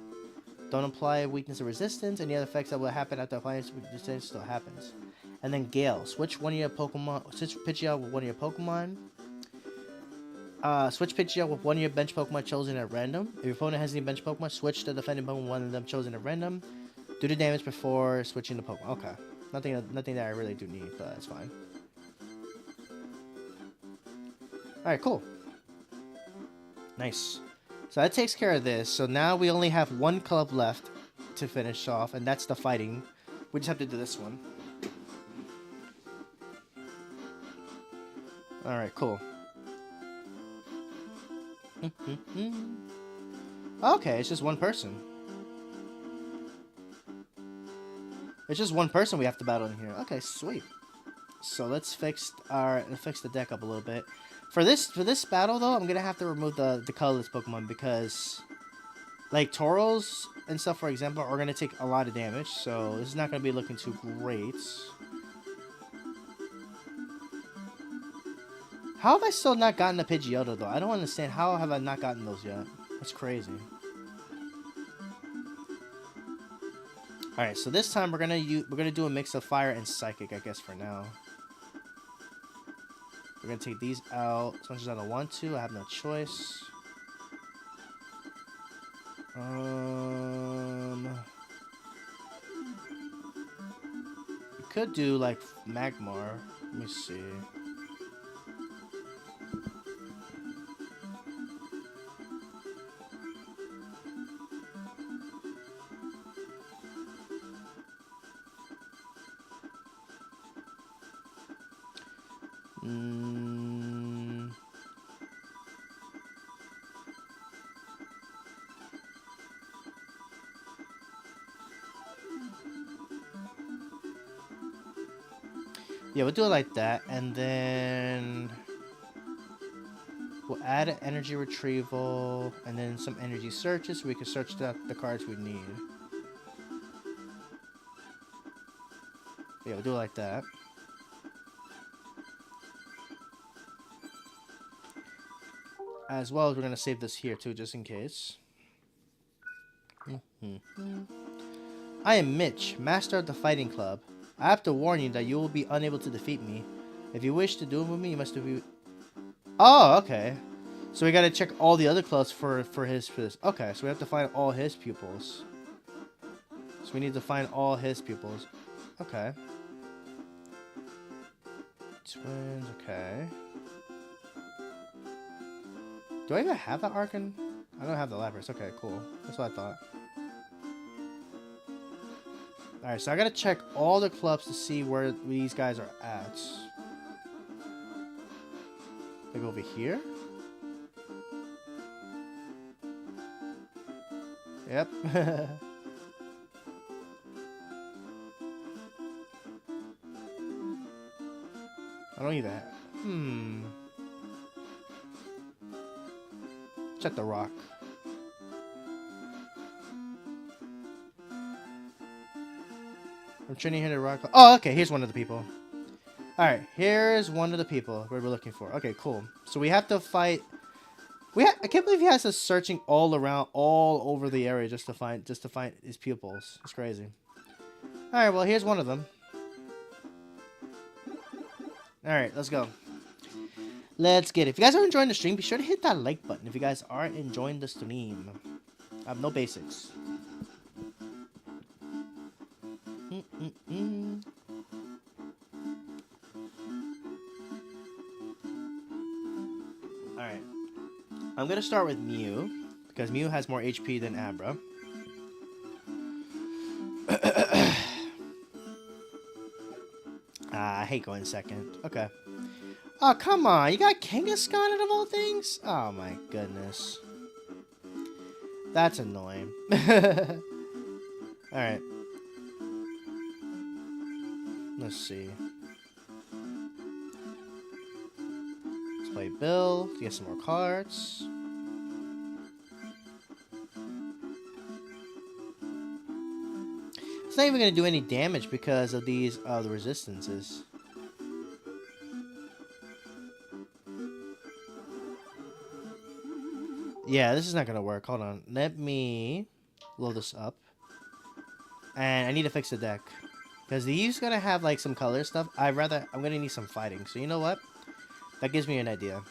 Don't apply weakness or resistance. Any other effects that will happen after applying resistance still happens. And then Gale. Switch Pidgeot with one of your Pokemon. Switch Pidgeot with one of your bench Pokemon chosen at random. If your opponent has any bench Pokemon, switch the defending Pokemon one of them chosen at random. Do the damage before switching the Pokemon. Okay. Nothing that I really do need, but that's fine. Alright, cool. Nice. So that takes care of this. So now we only have 1 club left. to finish off, and that's the fighting. We just have to do this one. Alright, cool. Okay, it's just one person. It's just one person we have to battle in here. Okay, sweet. So let's fix the deck up a little bit. For this battle though, I'm gonna have to remove the colorless Pokemon because like Tauros and stuff, for example, are gonna take a lot of damage. So this is not gonna be looking too great. How have I still not gotten a Pidgeotto though? I don't understand. How have I not gotten those yet? That's crazy. All right, so this time we're gonna do a mix of fire and psychic, I guess, for now. We're gonna take these out. As much as I don't want to, I have no choice. We could do like Magmar. Let me see. Yeah, we'll do it like that, and then we'll add an energy retrieval, and then some energy searches so we can search the cards we need. Yeah, we'll do it like that. As well as we're going to save this here too, just in case. I am Mitch, master of the fighting club. I have to warn you that you will be unable to defeat me. If you wish to duel with me, you must be... Oh, okay. So we gotta check all the other clubs for this. Okay, so we have to find all his pupils. So we need to find all his pupils. Okay. Twins, okay. Do I even have that Archon? I don't have the Lapras. Okay, cool. That's what I thought. Alright, so I gotta check all the clubs to see where these guys are at. Like over here? Yep. I don't even have... Check the rock. I'm trying to hit a rock. Oh, okay. Here's one of the people. Alright, here's one of the people we're looking for. Okay, cool. So we have to fight... I can't believe he has us searching all around, all over the area just to find his pupils. It's crazy. Alright, well, here's one of them. Alright, let's go. Let's get it. If you guys are enjoying the stream, be sure to hit that like button if you guys are enjoying the stream. I have no basics. Alright. I'm gonna start with Mew, because Mew has more HP than Abra. I hate going second. Okay. Oh, come on. You got Kangaskhan out of all things? Oh, my goodness. That's annoying. Alright. Let's see. Let's play Bill to get some more cards. It's not even going to do any damage because of these the resistances. Yeah, this is not going to work. Hold on. Let me load this up. And I need to fix the deck. Because these going to have like some color stuff. I'm going to need some fighting. So you know what? That gives me an idea.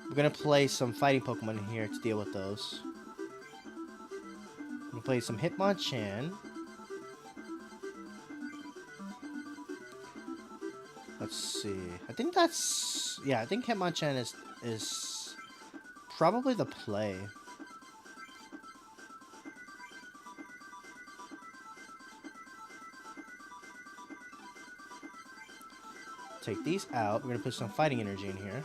We're going to play some fighting Pokemon in here to deal with those. I'm going to play some Hitmonchan. Let's see. I think that's... Yeah, I think Hitmonchan is probably the play. Take these out. We're gonna put some fighting energy in here.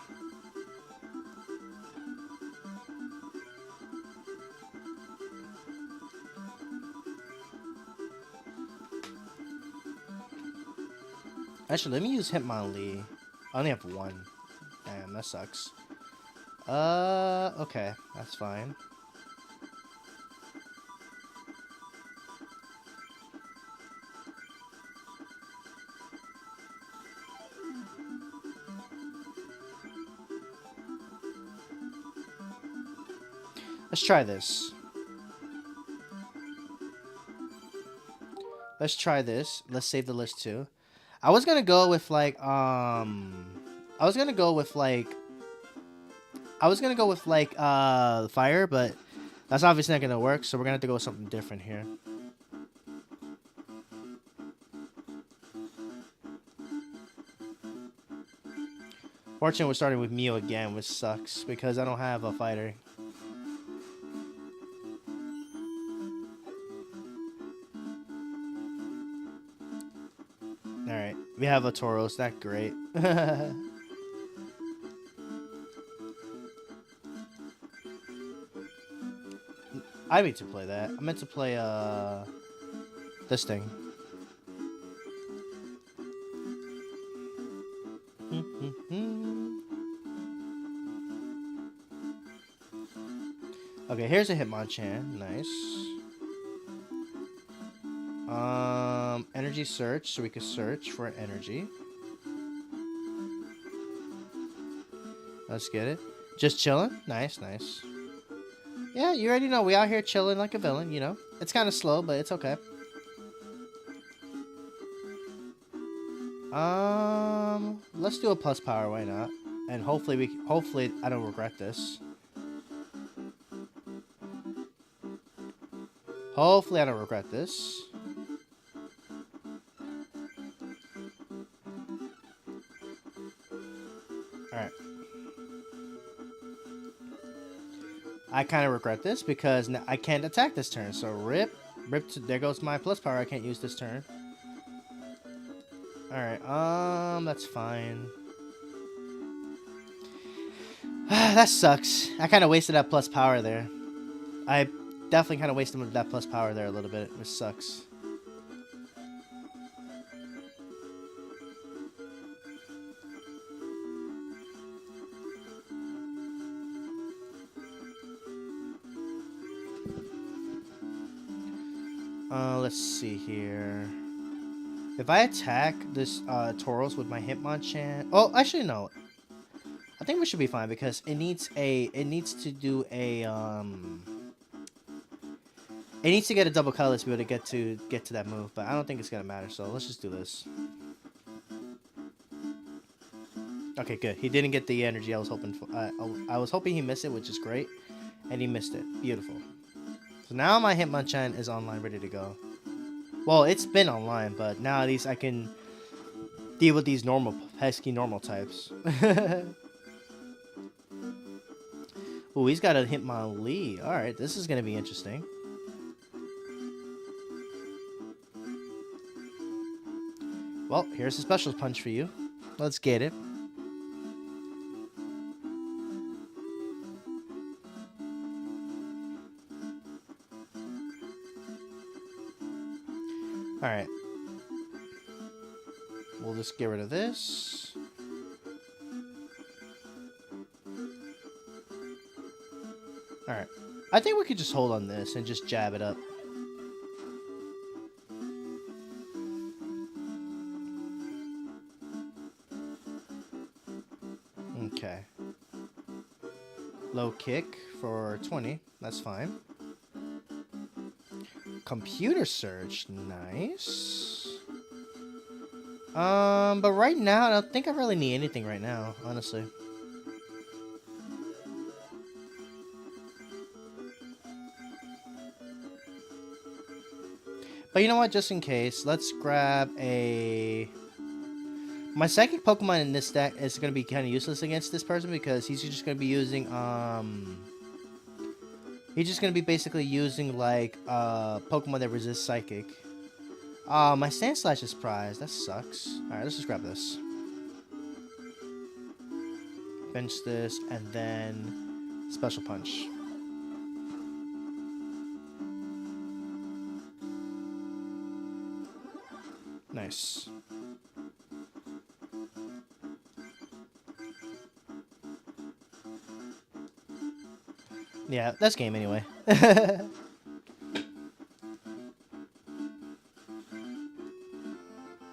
Actually, let me use Hitmonlee. I only have one. Damn, that sucks. Okay, that's fine. Let's try this. Let's try this. Let's save the list too. I was gonna go with like I was gonna go with like fire, but that's obviously not gonna work, so we're gonna have to go with something different here. Fortunately, we're starting with Mew again, which sucks because I don't have a fighter. Alright, we have a Tauros, that's great. I need to play that. I meant to play this thing. Okay, here's a Hitmonchan. Nice. Energy search, so we can search for energy. Let's get it. Just chilling. Nice, nice. Yeah, you already know. We out here chilling like a villain, you know. It's kind of slow, but it's okay. Let's do a plus power. Why not? And hopefully I don't regret this. Hopefully I don't regret this. Alright. I kind of regret this because I can't attack this turn. So rip. There goes my plus power. I can't use this turn. Alright, that's fine. That sucks. I kind of wasted that plus power there. I definitely kind of wasted that plus power there a little bit, which sucks. Let's see here. If I attack this Tauros with my Hitmonchan... Oh, actually, no. I think we should be fine because it needs to do a... It needs to get a double color to be able to get to that move, but I don't think it's gonna matter, so let's just do this. Okay, good. He didn't get the energy I was hoping for. I was hoping he missed it, which is great. And he missed it. Beautiful. So now my Hitmonchan is online, ready to go. Well, it's been online, but now at least I can deal with these pesky normal types. Ooh, he's got a Hitmonlee. Alright, this is going to be interesting. Well, here's a special punch for you. Let's get it. Alright. We'll just get rid of this. Alright. I think we could just hold on this and just jab it up. Okay. Low kick for 20. That's fine. Computer search. Nice. But right now, I don't think I really need anything right now, honestly. But you know what? Just in case, let's grab a... My second Pokemon in this deck is going to be kind of useless against this person because he's just going to be using, he's just going to be basically using, like, Pokemon that resist Psychic. My Sandslash is prized. That sucks. Alright, let's just grab this. Bench this, and then Special Punch. Nice. Yeah, that's game anyway.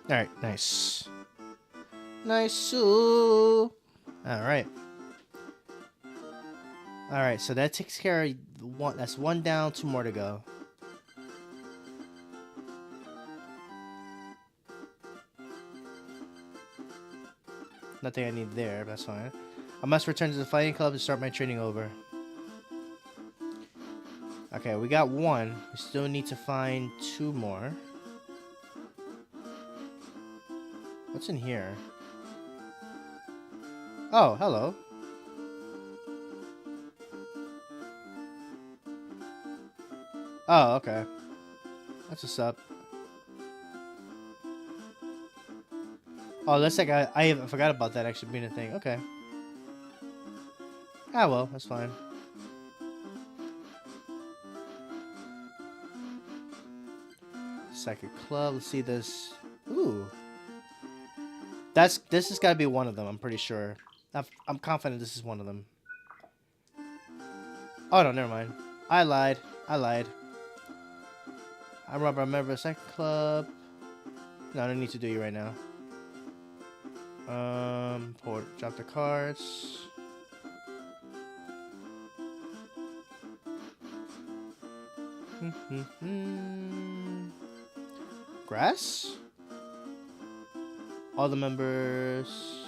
Alright, nice. Nice. Alright. Alright, so that takes care of one. That's one down, two more to go. Nothing I need there, but that's fine. I must return to the fighting club to start my training over. Okay, we got one. We still need to find two more. What's in here? Oh, hello. Oh, okay. That's what's up. Oh, looks like I forgot about that actually being a thing. Okay. Ah, well, that's fine. Psychic Club. Let's see this. Ooh. This has got to be one of them. I'm pretty sure. I'm confident this is one of them. Oh no, never mind. I lied. I remember Psychic Club. No, I don't need to do you right now. Drop the cards. Grass? All the members.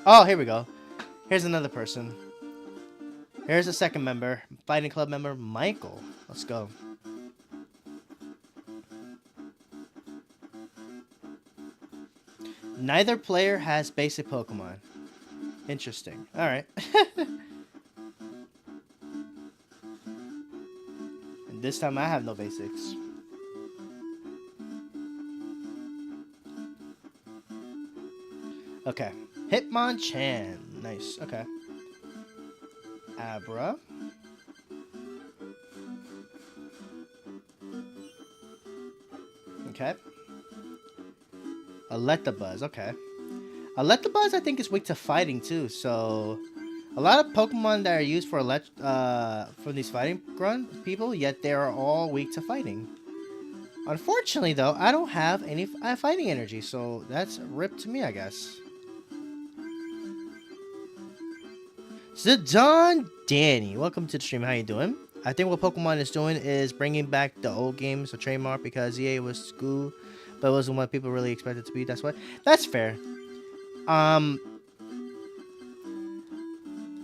Oh, here we go. Here's another person. Here's a second member. Fighting Club member, Michael. Let's go. Neither player has basic Pokemon. Interesting. Alright. And this time I have no basics. Okay. Hitmonchan. Nice. Okay. Abra. Okay. Electabuzz. Okay. Electabuzz, I think, is weak to fighting too. So, a lot of Pokemon that are used for from these fighting grunt people, yet they are all weak to fighting. Unfortunately, though, I don't have any fighting energy, so that's a rip to me, I guess. Zidane Danny, welcome to the stream. How you doing? I think what Pokemon is doing is bringing back the old games of trademark because EA was school, but it wasn't what people really expected to be. That's what. That's fair.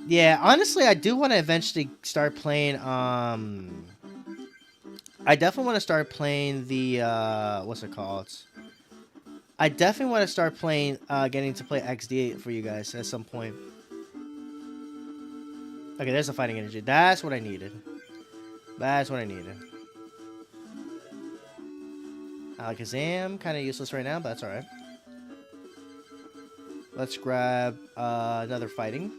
Yeah, honestly, I do want to eventually start playing. I definitely want to start playing the what's it called? I definitely want to start playing, getting to play XD for you guys at some point. Okay, there's a fighting energy. That's what I needed. That's what I needed. Alakazam, kind of useless right now, but that's alright. Let's grab another fighting.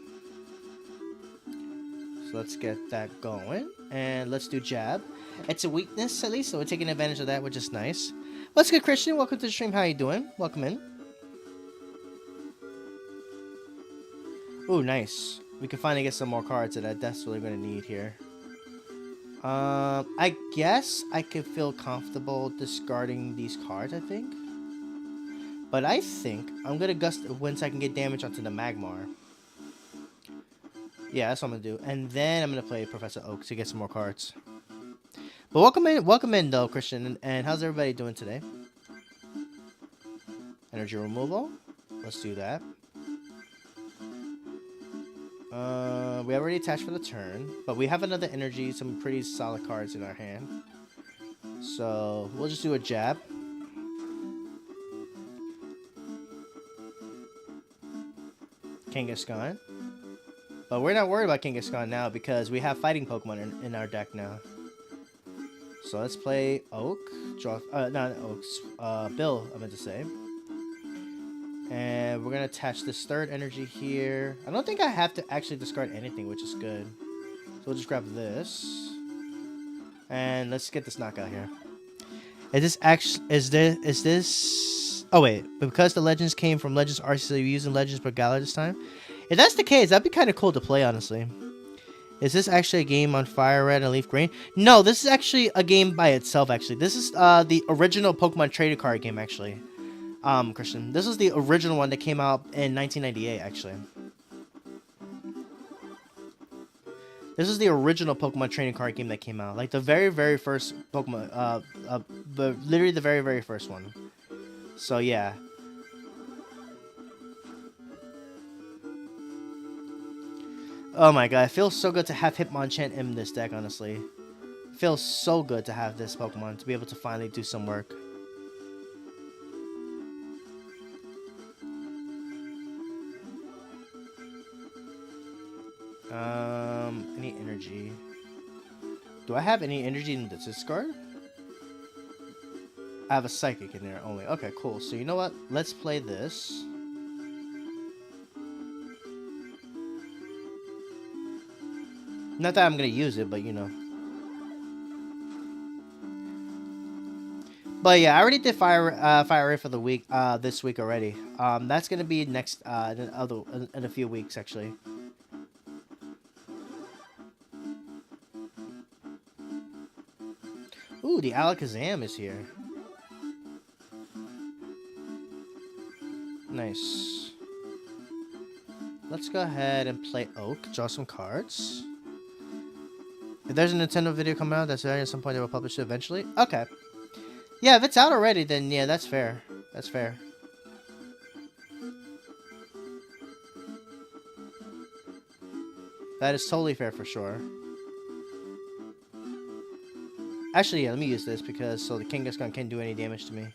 So let's get that going. And let's do jab. It's a weakness, at least, so we're taking advantage of that, which is nice. What's good, Christian? Welcome to the stream. How you doing? Welcome in. Ooh, nice. We can finally get some more cards that I'm desperately going to need here. I guess I could feel comfortable discarding these cards, I think. But I think I'm going to gust once I can get damage onto the Magmar. Yeah, that's what I'm going to do. And then I'm going to play Professor Oak to get some more cards. But welcome in though, Christian. And how's everybody doing today? Energy removal. Let's do that. We already attached for the turn, but we have another energy, some pretty solid cards in our hand. So we'll just do a jab. Kangaskhan. But we're not worried about Kangaskhan now because we have fighting Pokemon in our deck now. So let's play Oak. Draw, not Oaks. Bill, I meant to say. And we're going to attach this third energy here. I don't think I have to actually discard anything, which is good. So we'll just grab this. And let's get this knockout here. Is this actually... Is this... Oh, wait. Because the Legends came from Legends Arceus, so you're using Legends per Galar this time? If that's the case, that'd be kind of cool to play, honestly. Is this actually a game on Fire Red and Leaf Green? No, this is actually a game by itself, actually. This is the original Pokemon Trading Card game, actually. Christian. This was the original one that came out in 1998, actually. This is the original Pokemon Trading Card game that came out. Like, the very, very first Pokemon, literally the very, very first one. So, yeah. Oh my god, it feels so good to have Hitmonchan in this deck, honestly. It feels so good to have this Pokemon, to be able to finally do some work. Any energy? Do I have any energy in this discard? I have a Psychic in there only. Okay, cool. So you know what? Let's play this. Not that I'm gonna use it, but you know. But yeah, I already did Fire Ray for the week, this week already. That's gonna be next, in a few weeks actually. Ooh, the Alakazam is here. Nice. Let's go ahead and play Oak. Draw some cards. If there's a Nintendo video coming out that's at some point, they will publish it eventually. Okay. Yeah, if it's out already, then yeah, that's fair. That's fair. That is totally fair for sure. Actually, yeah, let me use this because so the Kangaskhan can't do any damage to me.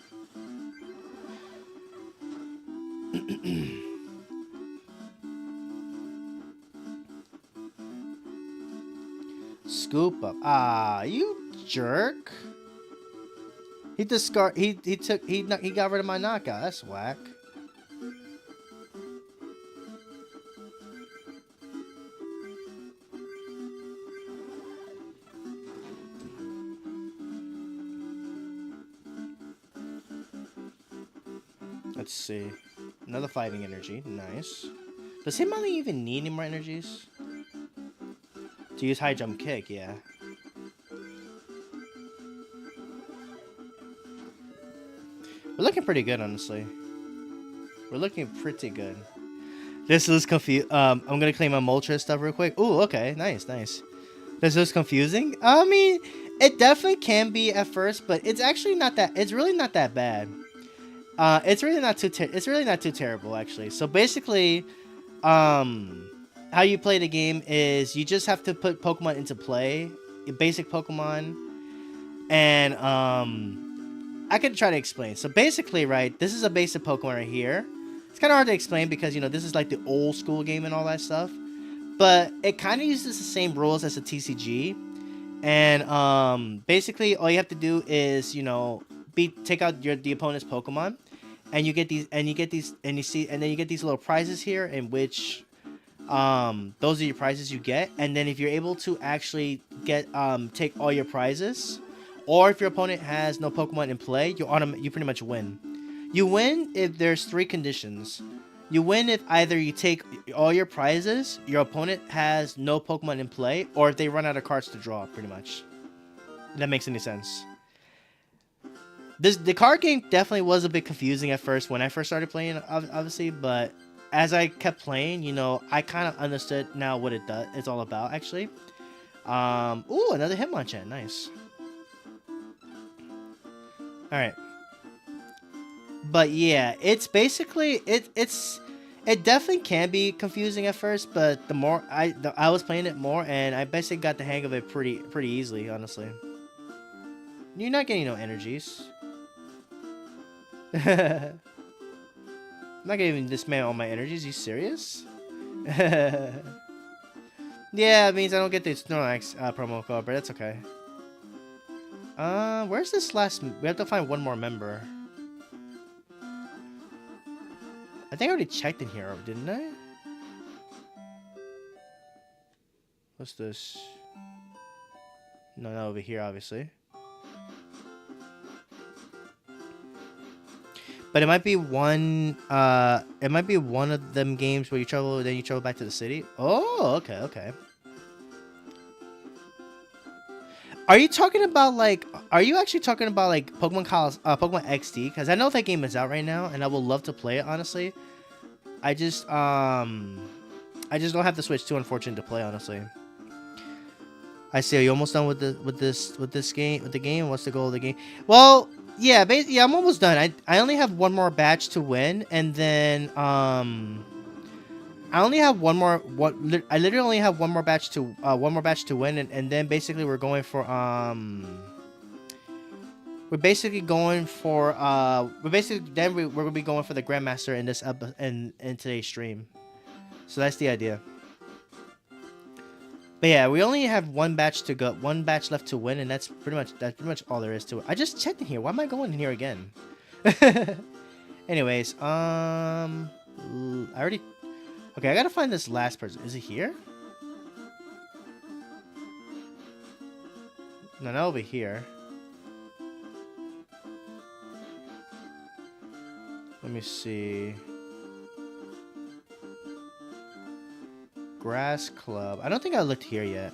Scoop up. Ah, you jerk. He got rid of my knockout. That's whack. Let's see. Another fighting energy. Nice. Does Hitmonlee even need any more energies? To use high jump kick, yeah. We're looking pretty good, honestly. We're looking pretty good. This is confused. I'm gonna claim my Moltres stuff real quick. Ooh, okay, nice, nice. This is confusing. I mean, it definitely can be at first, but it's actually not that. It's really not that bad. It's really not too. It's really not too terrible, actually. So basically, how you play the game is you just have to put Pokemon into play, basic Pokemon, and I could try to explain. So basically, right, this is a basic Pokemon right here. It's kind of hard to explain because, you know, this is like the old school game and all that stuff. But it kind of uses the same rules as a TCG. And basically, all you have to do is, you know, take out the opponent's Pokemon, and you get these, and you get these little prizes here, in which those are your prizes you get. And then if you're able to actually get take all your prizes, or if your opponent has no Pokemon in play, you pretty much win. You win if there's 3 conditions. You win if either you take all your prizes, your opponent has no Pokemon in play, or if they run out of cards to draw, pretty much. If that makes any sense. The card game definitely was a bit confusing at first when I first started playing, obviously, but as I kept playing, you know, I kind of understood now what it's all about, actually. Ooh, another Hitmonchan, nice. Alright. But yeah, it's basically it definitely can be confusing at first, but the more I was playing it more, and I basically got the hang of it pretty easily, honestly. You're not getting no energies. I'm not gonna even dismantle all my energies. You serious? Yeah, it means I don't get the Snorlax promo code, but that's okay. Where's this last? We have to find one more member. I think I already checked in here, didn't I? What's this? No, not over here, obviously. But it might be one. It might be one of them games where you travel, then you travel back to the city. Oh, okay, okay. Are you talking about like? Are you actually talking about like Pokemon XD? Because I know that game is out right now, and I would love to play it. Honestly, I just don't have the Switch. Too unfortunate to play. Honestly, I see. Are you almost done with the game? What's the goal of the game? Well, yeah, yeah, I'm almost done. I only have one more batch to win, and then I only have one more. I literally only have one more batch to win, and then basically we're going for we're basically going for we're gonna be going for the Grandmaster in this in today's stream. So that's the idea. But yeah, we only have one batch left to win, and that's pretty much all there is to it. I just checked in here. Why am I going in here again? Anyways, I already. Okay, I gotta find this last person. Is it here? No, not over here. Let me see. Grass Club. I don't think I looked here yet.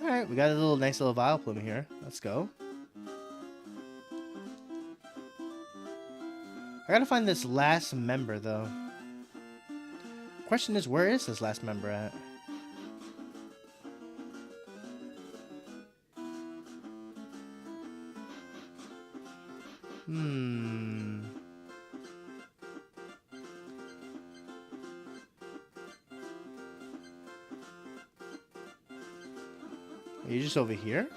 Alright, we got a nice little Vileplume here. Let's go. I gotta find this last member, though. Question is, where is this last member at? Are you just over here?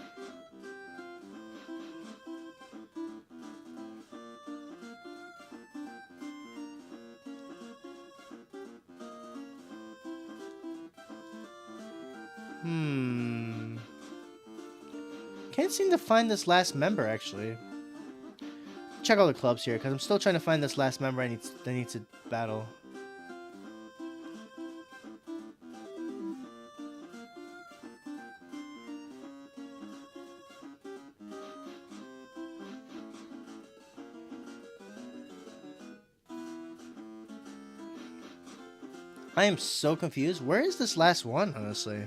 Can't seem to find this last member, actually. Check all the clubs here, because I'm still trying to find this last member I need to battle. I am so confused. Where is this last one, honestly?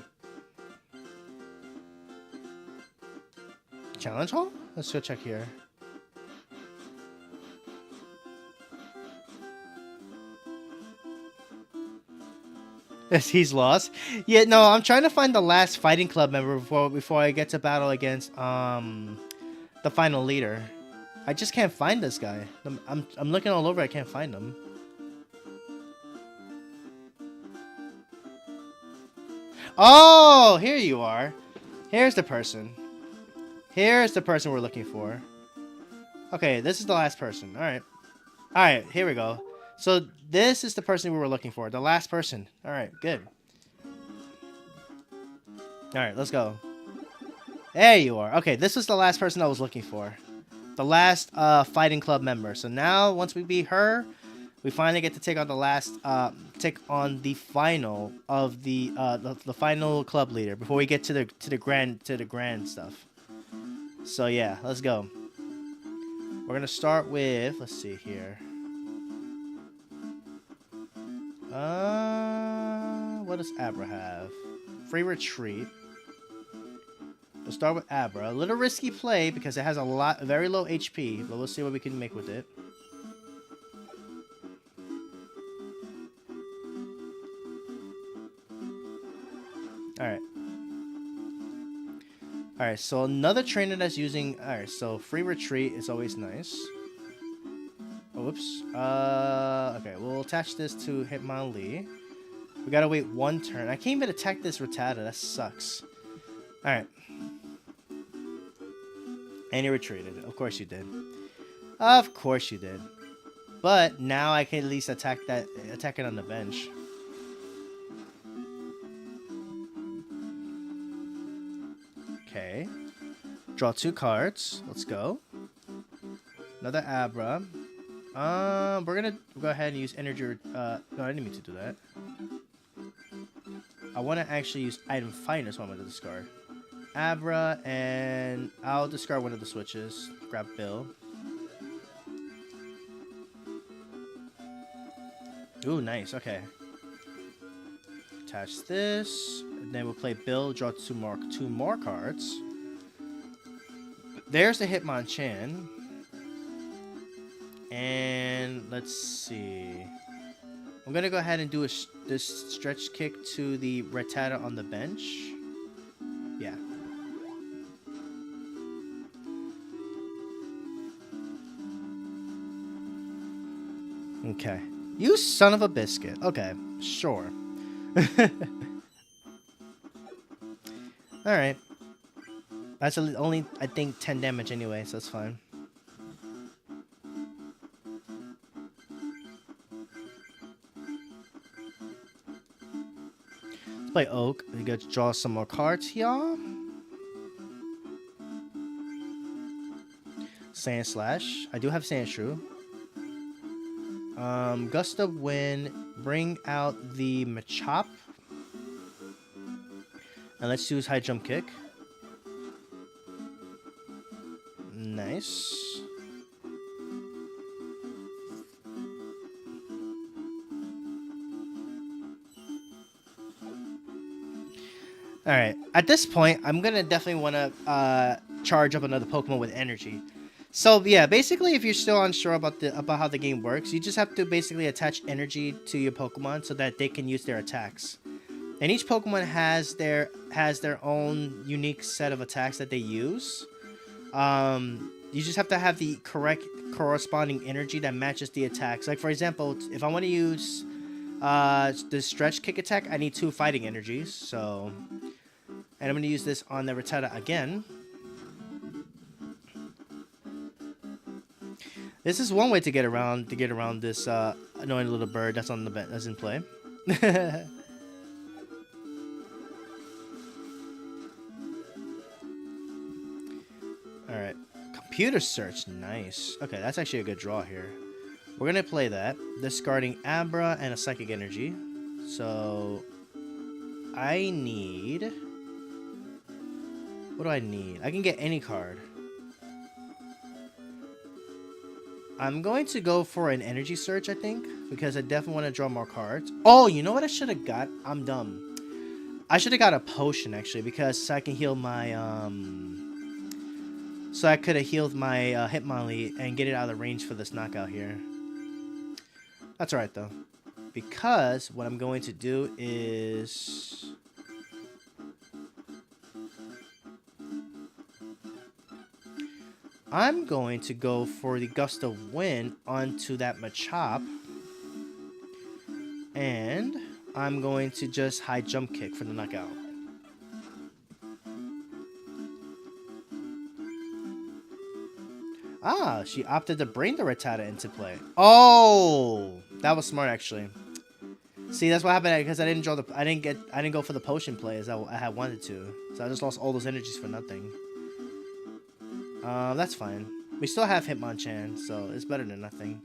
Challenge Hall? Let's go check here. Yes, he's lost. Yeah, no, I'm trying to find the last fighting club member before I get to battle against the final leader. I just can't find this guy. I'm looking all over. I can't find him. Oh, here you are. Here's the person. Here's the person we're looking for. Okay, this is the last person. Alright. Alright, here we go. So, this is the person we were looking for. The last person. Alright, good. Alright, let's go. There you are. Okay, this is the last person I was looking for. The last fighting club member. So now, once we beat her, we finally get to take on the last, the final of the final club leader before we get to the grand stuff. So yeah, let's go. We're gonna start with, let's see here. What does Abra have? Free retreat. We'll start with Abra. A little risky play because it has a very low HP, but we'll see what we can make with it. Alright. Alright, so another trainer that's using... Alright, so free retreat is always nice. Oh, whoops. Okay, we'll attach this to Hitmonlee. We gotta wait one turn. I can't even attack this Rattata. That sucks. Alright. And you retreated. Of course you did. Of course you did. But now I can at least attack it on the bench. Okay. Draw 2 cards. Let's go. Another Abra. We're gonna go ahead and use energy. No, I didn't mean to do that. I want to actually use item finder, so I'm gonna discard Abra, and I'll discard one of the switches. Grab Bill. Ooh, nice. Okay. Attach this, and then we'll play Bill. Draw two more cards. There's the Hitmonchan. And let's see. I'm gonna go ahead and do this stretch kick to the Rattata on the bench. Yeah. Okay. You son of a biscuit. Okay, sure. Alright. That's only, I think, 10 damage anyway, so that's fine. Let's play Oak. We got to draw some more cards here. Sandslash. I do have Sandshrew. Gust of Wind. Bring out the Machop. And let's use High Jump Kick. Nice. Alright, at this point, I'm gonna definitely want to charge up another Pokemon with energy. So yeah, basically if you're still unsure about how the game works, you just have to basically attach energy to your Pokemon so that they can use their attacks. And each Pokemon has their own unique set of attacks that they use. You just have to have the correct corresponding energy that matches the attacks. Like for example, if I want to use the Stretch Kick attack, I need 2 fighting energies. So, and I'm going to use this on the Rattata again. This is one way to get around this annoying little bird that's on the that's in play. All right, computer search, nice. Okay, that's actually a good draw here. We're gonna play that, discarding Abra and a Psychic Energy. So I need. What do I need? I can get any card. I'm going to go for an energy search, I think, because I definitely want to draw more cards. Oh, you know what I should have got? I'm dumb. I should have got a potion, actually, because I can heal my, So I could have healed my Hitmonlee and get it out of the range for this knockout here. That's alright, though. Because what I'm going to do is... I'm going to go for the Gust of Wind onto that Machop. And I'm going to just High Jump Kick for the knockout. Ah, she opted to bring the Rattata into play. Oh, that was smart actually. See, that's what happened because I didn't go for the potion play as I had wanted to. So I just lost all those energies for nothing. That's fine. We still have Hitmonchan, so it's better than nothing.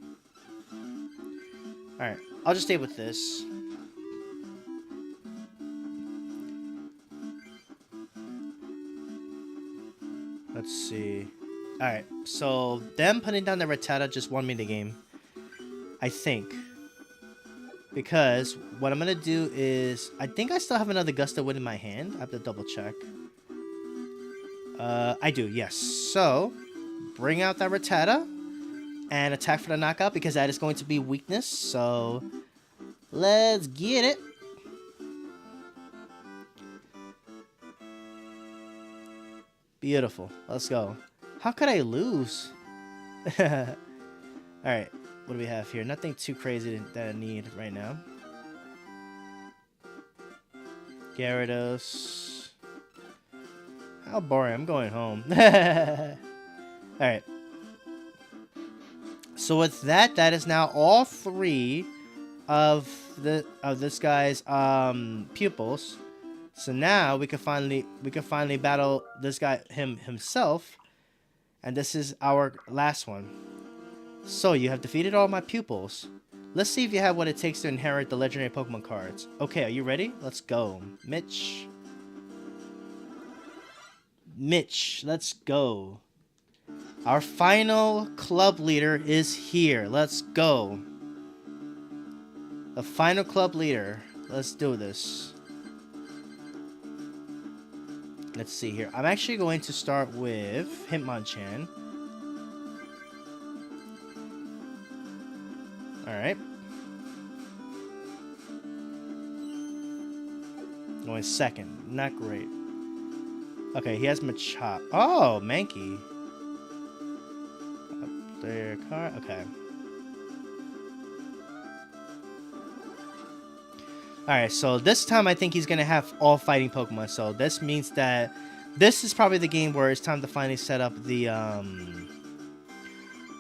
Alright, I'll just stay with this. Let's see. Alright, so them putting down the Rattata just won me the game. I think. Because what I'm going to do is... I think I still have another Gust of Wind in my hand. I have to double check. I do, yes. So, bring out that Rattata and attack for the knockout because that is going to be weakness. So, let's get it. Beautiful. Let's go. How could I lose? Alright, what do we have here? Nothing too crazy that I need right now. Gyarados. How boring. I'm going home. Alright. So with that, that is now all 3 of this guy's pupils. So now we can finally battle this guy himself. And this is our last one. So you have defeated all my pupils. Let's see if you have what it takes to inherit the legendary Pokemon cards. Okay, are you ready? Let's go. Mitch, let's go. Our final club leader is here. Let's go. The final club leader. Let's do this. Let's see here. I'm actually going to start with Hitmonchan. Alright. Going second. Not great. Okay, he has Machop. Oh, Mankey. Up there, car. Okay. Alright, so this time I think he's going to have all fighting Pokemon. So this means that this is probably the game where it's time to finally set up the,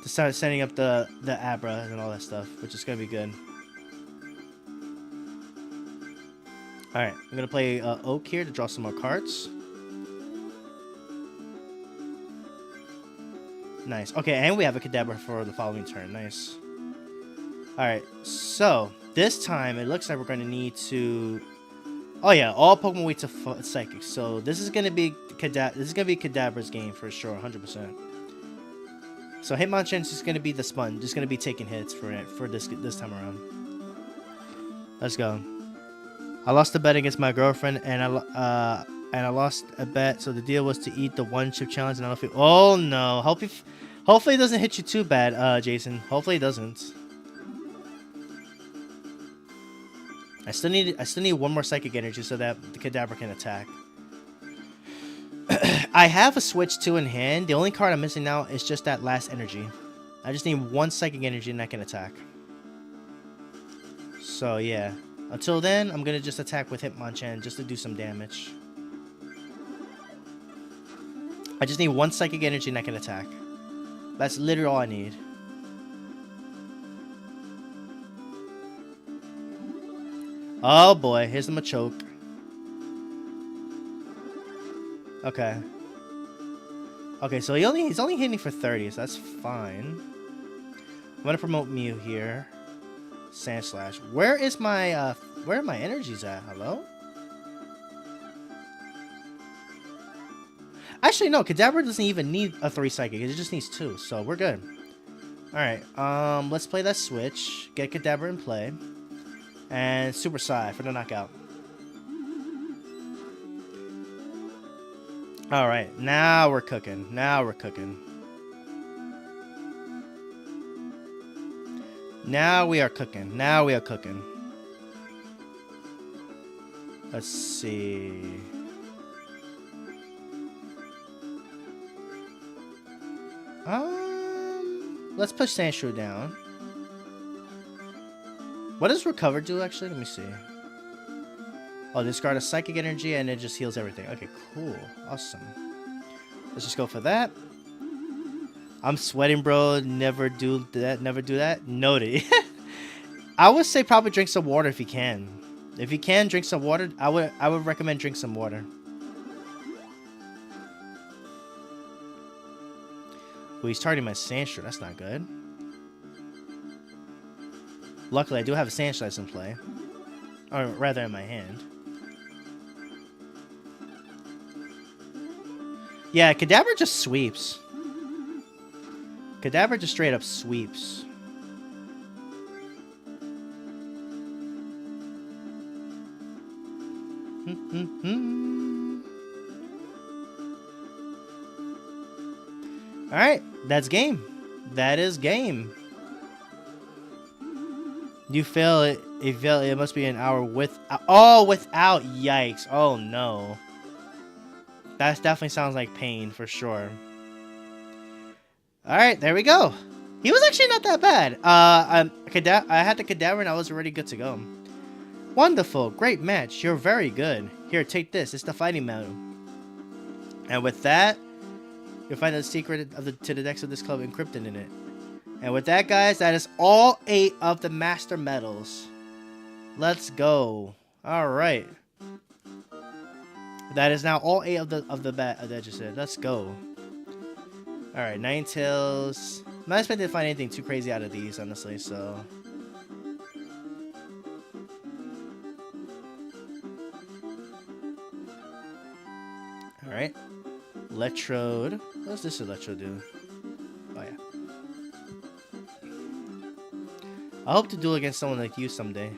to start setting up the Abra and all that stuff, which is going to be good. Alright, I'm going to play Oak here to draw some more cards. Nice. Okay, and we have a Kadabra for the following turn. Nice. Alright, so this time it looks like we're going to need to... Oh yeah, all Pokemon wait to Psychic. So this is going to be Kadabra's game for sure, 100%. So Hitmonchan is just going to be the sponge, just going to be taking hits for this time around. Let's go. I lost a bet against my girlfriend, and I lost a bet. So the deal was to eat the 1-chip challenge, and I don't feel. Oh no! Hopefully it doesn't hit you too bad, Jason. Hopefully it doesn't. I still need 1 more Psychic Energy so that the Kadabra can attack. I have a Switch 2 in hand. The only card I'm missing now is just that last energy. I just need 1 Psychic Energy and I can attack. So yeah. Until then, I'm gonna just attack with Hitmonchan just to do some damage. I just need 1 Psychic Energy and I can attack. That's literally all I need. Oh boy, here's the Machoke. Okay. Okay, so he's only hitting for 30, so that's fine. I'm gonna promote Mew here. Sandslash. Where are my energies at? Hello? Actually, no, Kadabra doesn't even need a 3 Psychic, it just needs 2, so we're good. Alright, let's play that switch, get Kadabra in play, and Super Psy for the knockout. Alright, now we're cooking. Now we're cooking. Now we are cooking. Now we are cooking. Let's see. Let's push Sandshrew down. What does Recover do, actually? Let me see. Oh, discard a Psychic Energy and it just heals everything. Okay, cool. Awesome. Let's just go for that. I'm sweating, bro. Never do that. Never do that. Noted. I would say probably drink some water if you can. If you can drink some water, I would recommend drink some water. Oh, he's targeting my Sandshrew. That's not good. Luckily, I do have a Sandslash in play. Or rather, in my hand. Yeah, Kadabra just sweeps. Kadabra just straight up sweeps. Alright, that's game. That is game. You feel it. You feel it must be an hour with. Oh, without. Yikes. Oh no. That definitely sounds like pain for sure. Alright, there we go. He was actually not that bad. I had the Kadabra and I was already good to go. Wonderful. Great match. You're very good. Here, take this. It's the fighting medal. And with that, you'll find the secret of to the decks of this club encrypted in it. And with that, guys, that is all 8 of the master medals. Let's go. All right. That is now all 8 of the that just said. Let's go. All right, Ninetales. I'm not expecting to find anything too crazy out of these, honestly. So. All right. Electrode. What does this Electrode do? Oh yeah. I hope to duel against someone like you someday.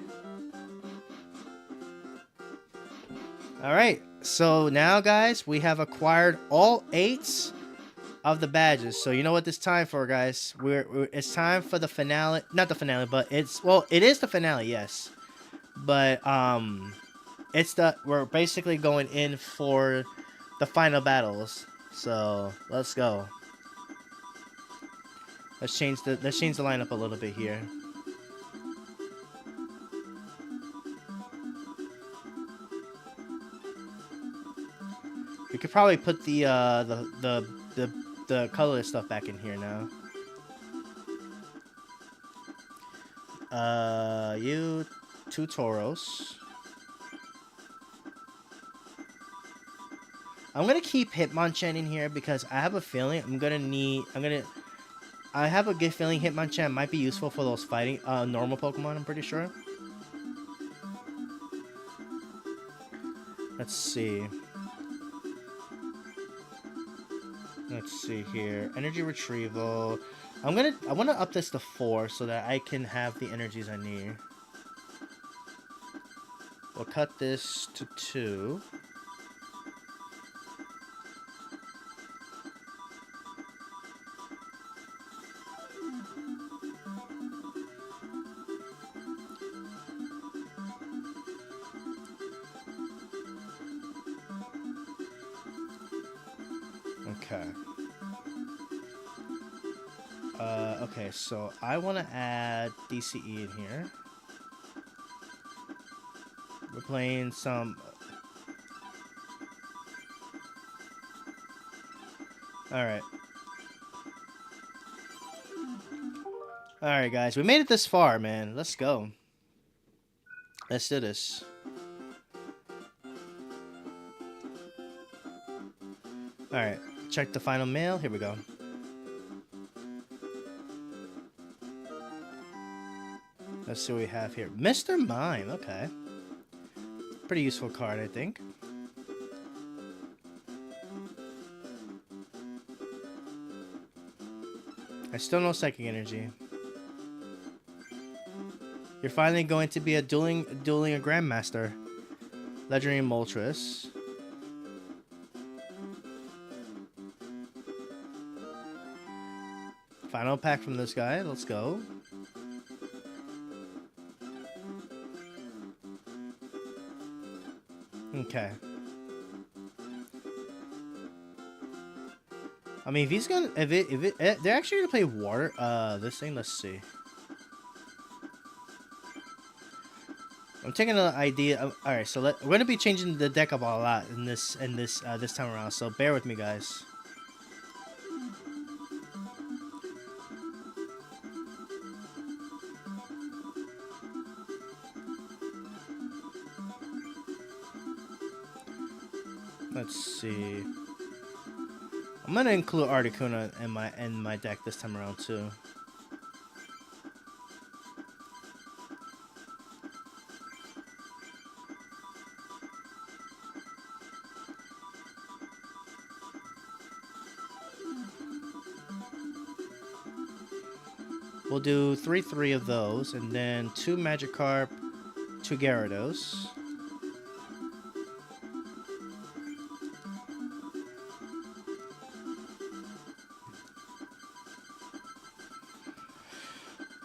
Alright, so now guys, we have acquired all 8 of the badges. So you know what this time for, guys. It's time for the finale. Not the finale, but it is the finale, yes. But we're basically going in for the final battles. So let's go. Let's change the lineup a little bit here. We could probably put the colorless stuff back in here now. You 2 Tauros. I'm gonna keep Hitmonchan in here because I have a feeling I have a good feeling Hitmonchan might be useful for those fighting normal Pokemon, I'm pretty sure. Let's see. Let's see here. Energy retrieval. I want to up this to 4 so that I can have the energies I need. We'll cut this to 2. Okay. Okay, so I want to add DCE in here. We're playing some... Alright. Alright, guys. We made it this far, man. Let's go. Let's do this. Alright. Check the final mail. Here we go. Let's see what we have here. Mr. Mime. Okay. Pretty useful card, I think. I still know Psychic Energy. You're finally going to be dueling a Grandmaster. Legendary Moltres. Final pack from this guy. Let's go. Okay. I mean, if he's gonna, they're actually gonna play water. This thing. Let's see. I'm taking an idea. All right, so we're gonna be changing the deck up a lot in this time around. So bear with me, guys. Let's see. I'm gonna include Articuno in my deck this time around too. We'll do 3 of those, and then 2 Magikarp, 2 Gyarados.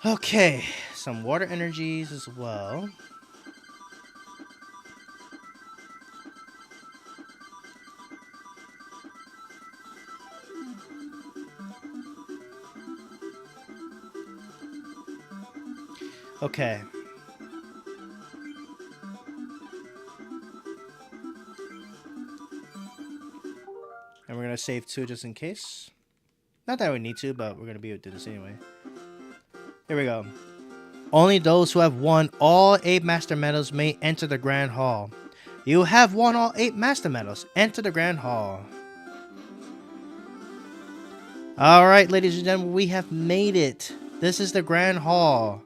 Okay, some water energies as well. Okay. And we're gonna save 2 just in case. Not that we need to, but we're gonna be able to do this anyway. Here we go. Only those who have won all 8 Master Medals may enter the Grand Hall. You have won all 8 Master Medals. Enter the Grand Hall. Alright, ladies and gentlemen, we have made it. This is the Grand Hall.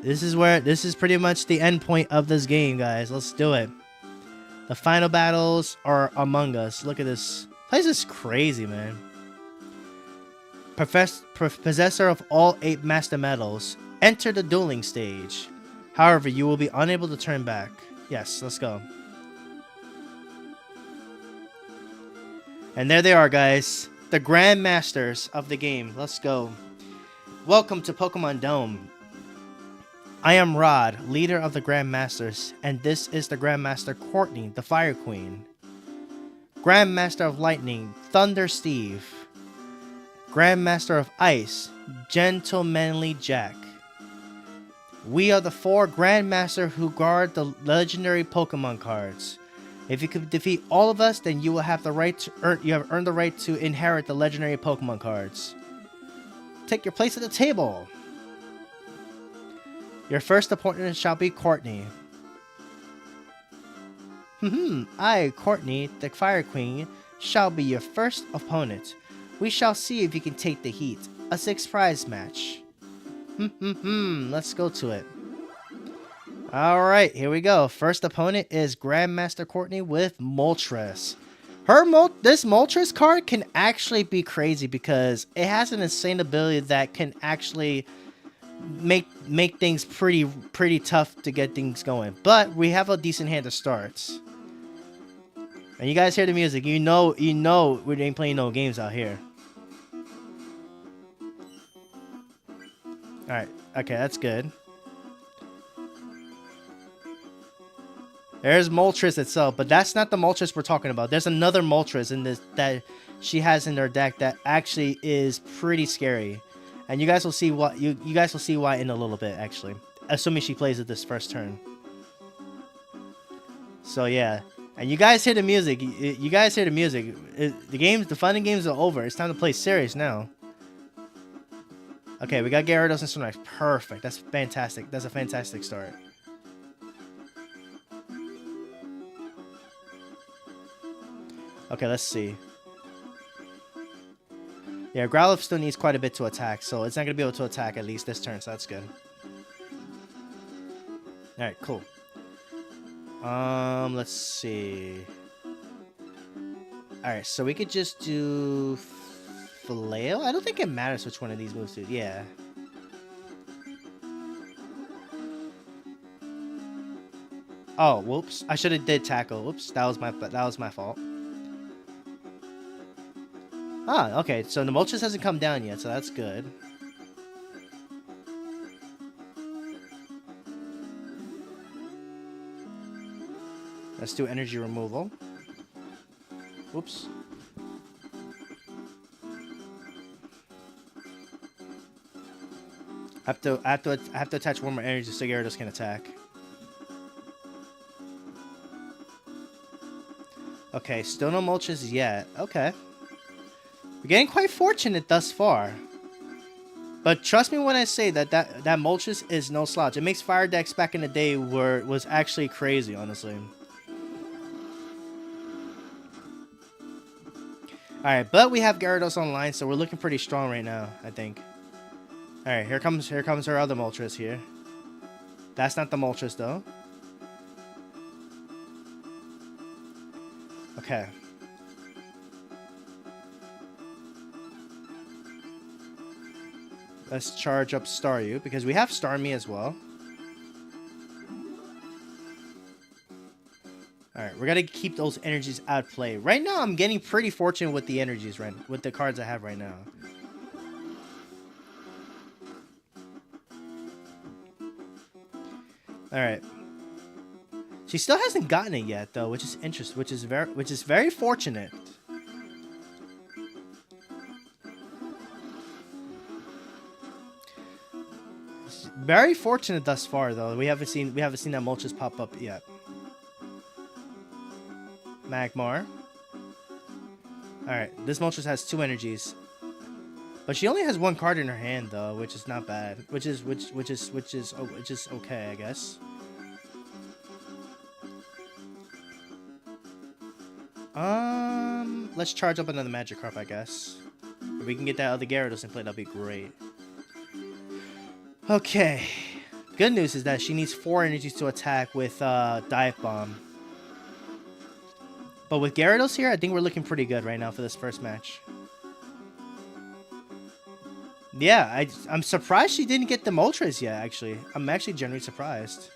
This is pretty much the end point of this game, guys. Let's do it. The final battles are among us. Look at this. Place is crazy, man. Possessor of all 8 Master Medals, enter the dueling stage. However, you will be unable to turn back. Yes, let's go. And there they are, guys. The Grandmasters of the game. Let's go. Welcome to Pokemon Dome. I am Rod, leader of the Grandmasters, and this is the Grandmaster Courtney, the Fire Queen. Grandmaster of Lightning, Thunder Steve. Grandmaster of Ice, Gentlemanly Jack. We are the 4 Grandmaster who guard the legendary Pokemon cards. If you can defeat all of us, then you will have the right to earned the right to inherit the legendary Pokemon cards. Take your place at the table. Your first opponent shall be Courtney. I, Courtney, the Fire Queen, shall be your first opponent. We shall see if you can take the heat. A 6 prize match. Let's go to it. Alright, here we go. First opponent is Grandmaster Courtney with Moltres. This Moltres card can actually be crazy because it has an insane ability that can actually make things pretty tough to get things going. But we have a decent hand to start. And you guys hear the music, you know we ain't playing no games out here. Alright, okay, that's good. There's Moltres itself, but that's not the Moltres we're talking about. There's another Moltres in this that she has in her deck that actually is pretty scary. And you guys will see what you guys will see why in a little bit, actually. Assuming she plays it this first turn. So yeah. And you guys hear the music. You guys hear the music. The fun and games are over. It's time to play serious now. Okay, we got Gyarados and Snorlax. Perfect. That's fantastic. That's a fantastic start. Okay, let's see. Yeah, Growlithe still needs quite a bit to attack, so it's not going to be able to attack at least this turn, so that's good. Alright, cool. Let's see. Alright, so we could just do Flail? I don't think it matters which one of these moves do. Yeah. Oh, whoops. I should have did Tackle. Whoops, that was my fault. Ah, okay, so the Moltres hasn't come down yet, so that's good. Let's do energy removal. Whoops. I have to attach one more energy so Gyarados can attack. Okay, still no Moltres yet. Okay. We're getting quite fortunate thus far. But trust me when I say that Moltres is no slouch. It makes fire decks back in the day where it was actually crazy, honestly. Alright, but we have Gyarados online, so we're looking pretty strong right now, I think. Alright, here comes her other Moltres here. That's not the Moltres though. Okay. Let's charge up Staryu, because we have Starmie as well. Alright, we're gonna keep those energies out of play. Right now, I'm getting pretty fortunate with the energies, with the cards I have right now. Alright. She still hasn't gotten it yet, though, which is interesting, which is very fortunate. Very fortunate thus far, though. We haven't seen that Moltres pop up yet. Magmar. Alright, this Moltres has 2 energies. But she only has 1 card in her hand though, which is not bad. Which is okay, I guess. Let's charge up another Magikarp, I guess. If we can get that other Gyarados in play, that'll be great. Okay. Good news is that she needs 4 energies to attack with Dive Bomb. But with Gyarados here, I think we're looking pretty good right now for this first match. Yeah, I'm surprised she didn't get the Moltres yet, actually. I'm actually genuinely surprised.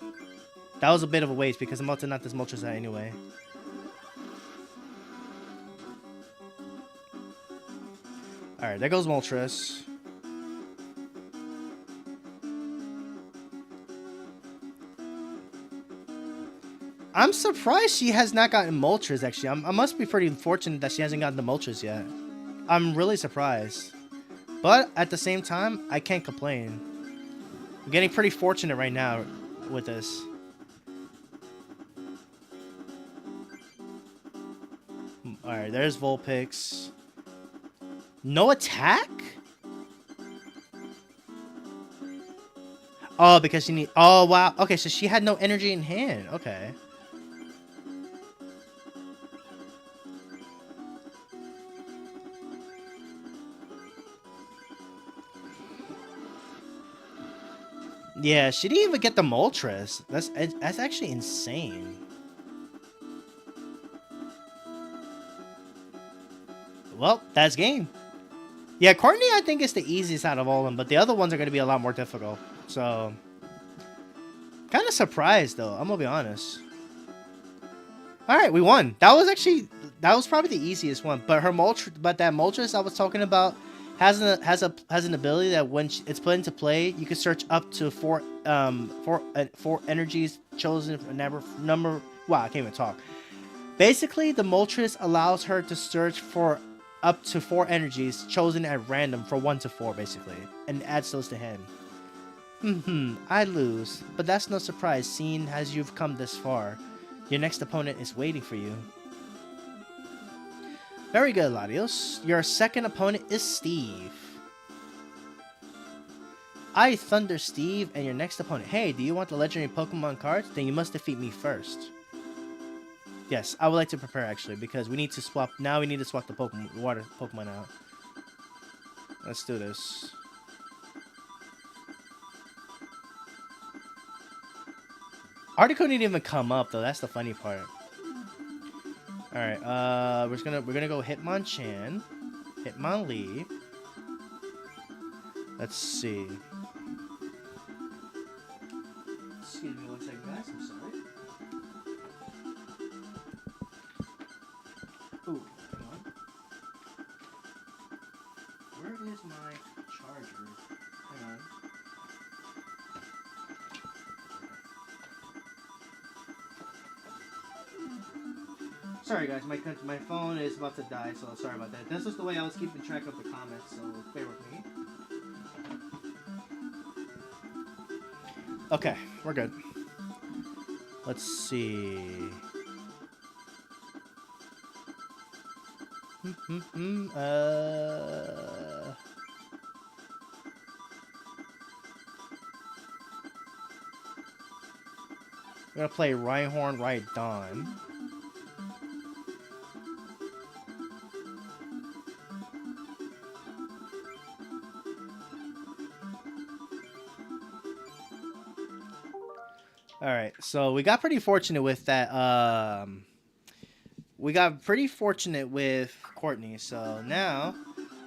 That was a bit of a waste because I'm about to knock this Moltres out anyway. Alright, there goes Moltres. I'm surprised she has not gotten Moltres, actually. I must be pretty fortunate that she hasn't gotten the Moltres yet. I'm really surprised. But at the same time, I can't complain. I'm getting pretty fortunate right now with this. Alright, there's Vulpix. No attack? Oh, because she need. Oh, wow. Okay, so she had no energy in hand. Okay. Yeah, she didn't even get the Moltres. That's actually insane. Well, that's game. Yeah, Courtney I think is the easiest out of all of them, but the other ones are going to be a lot more difficult. So, kind of surprised though. I'm gonna be honest. All right, we won. That was probably the easiest one. But that Moltres I was talking about has an ability that when it's put into play, you can search up to four energies chosen from number. Wow, I can't even talk. Basically, the Moltres allows her to search for up to 4 energies chosen at random for 1 to 4, basically, and adds those to hand. I lose, but that's no surprise seeing as you've come this far. Your next opponent is waiting for you. Very good, Latios. Your second opponent is Steve. I Thunder Steve and your next opponent. Hey, do you want the legendary Pokemon cards? Then you must defeat me first. Yes, I would like to prepare actually because we need to swap. Now we need to swap the water Pokemon out. Let's do this. Article didn't even come up though. That's the funny part. All right, we're gonna go Hitmonchan, Hitmonlee. Let's see. Excuse me one second, guys. I'm sorry. Ooh, hang on. Where is my charger? Hang on. Sorry guys, my phone is about to die, so sorry about that. This is the way I was keeping track of the comments, so bear with me. Okay, we're good. Let's see. We're gonna play Rhyhorn Rhydon. Alright, so we got pretty fortunate with that. We got pretty fortunate with Courtney, so now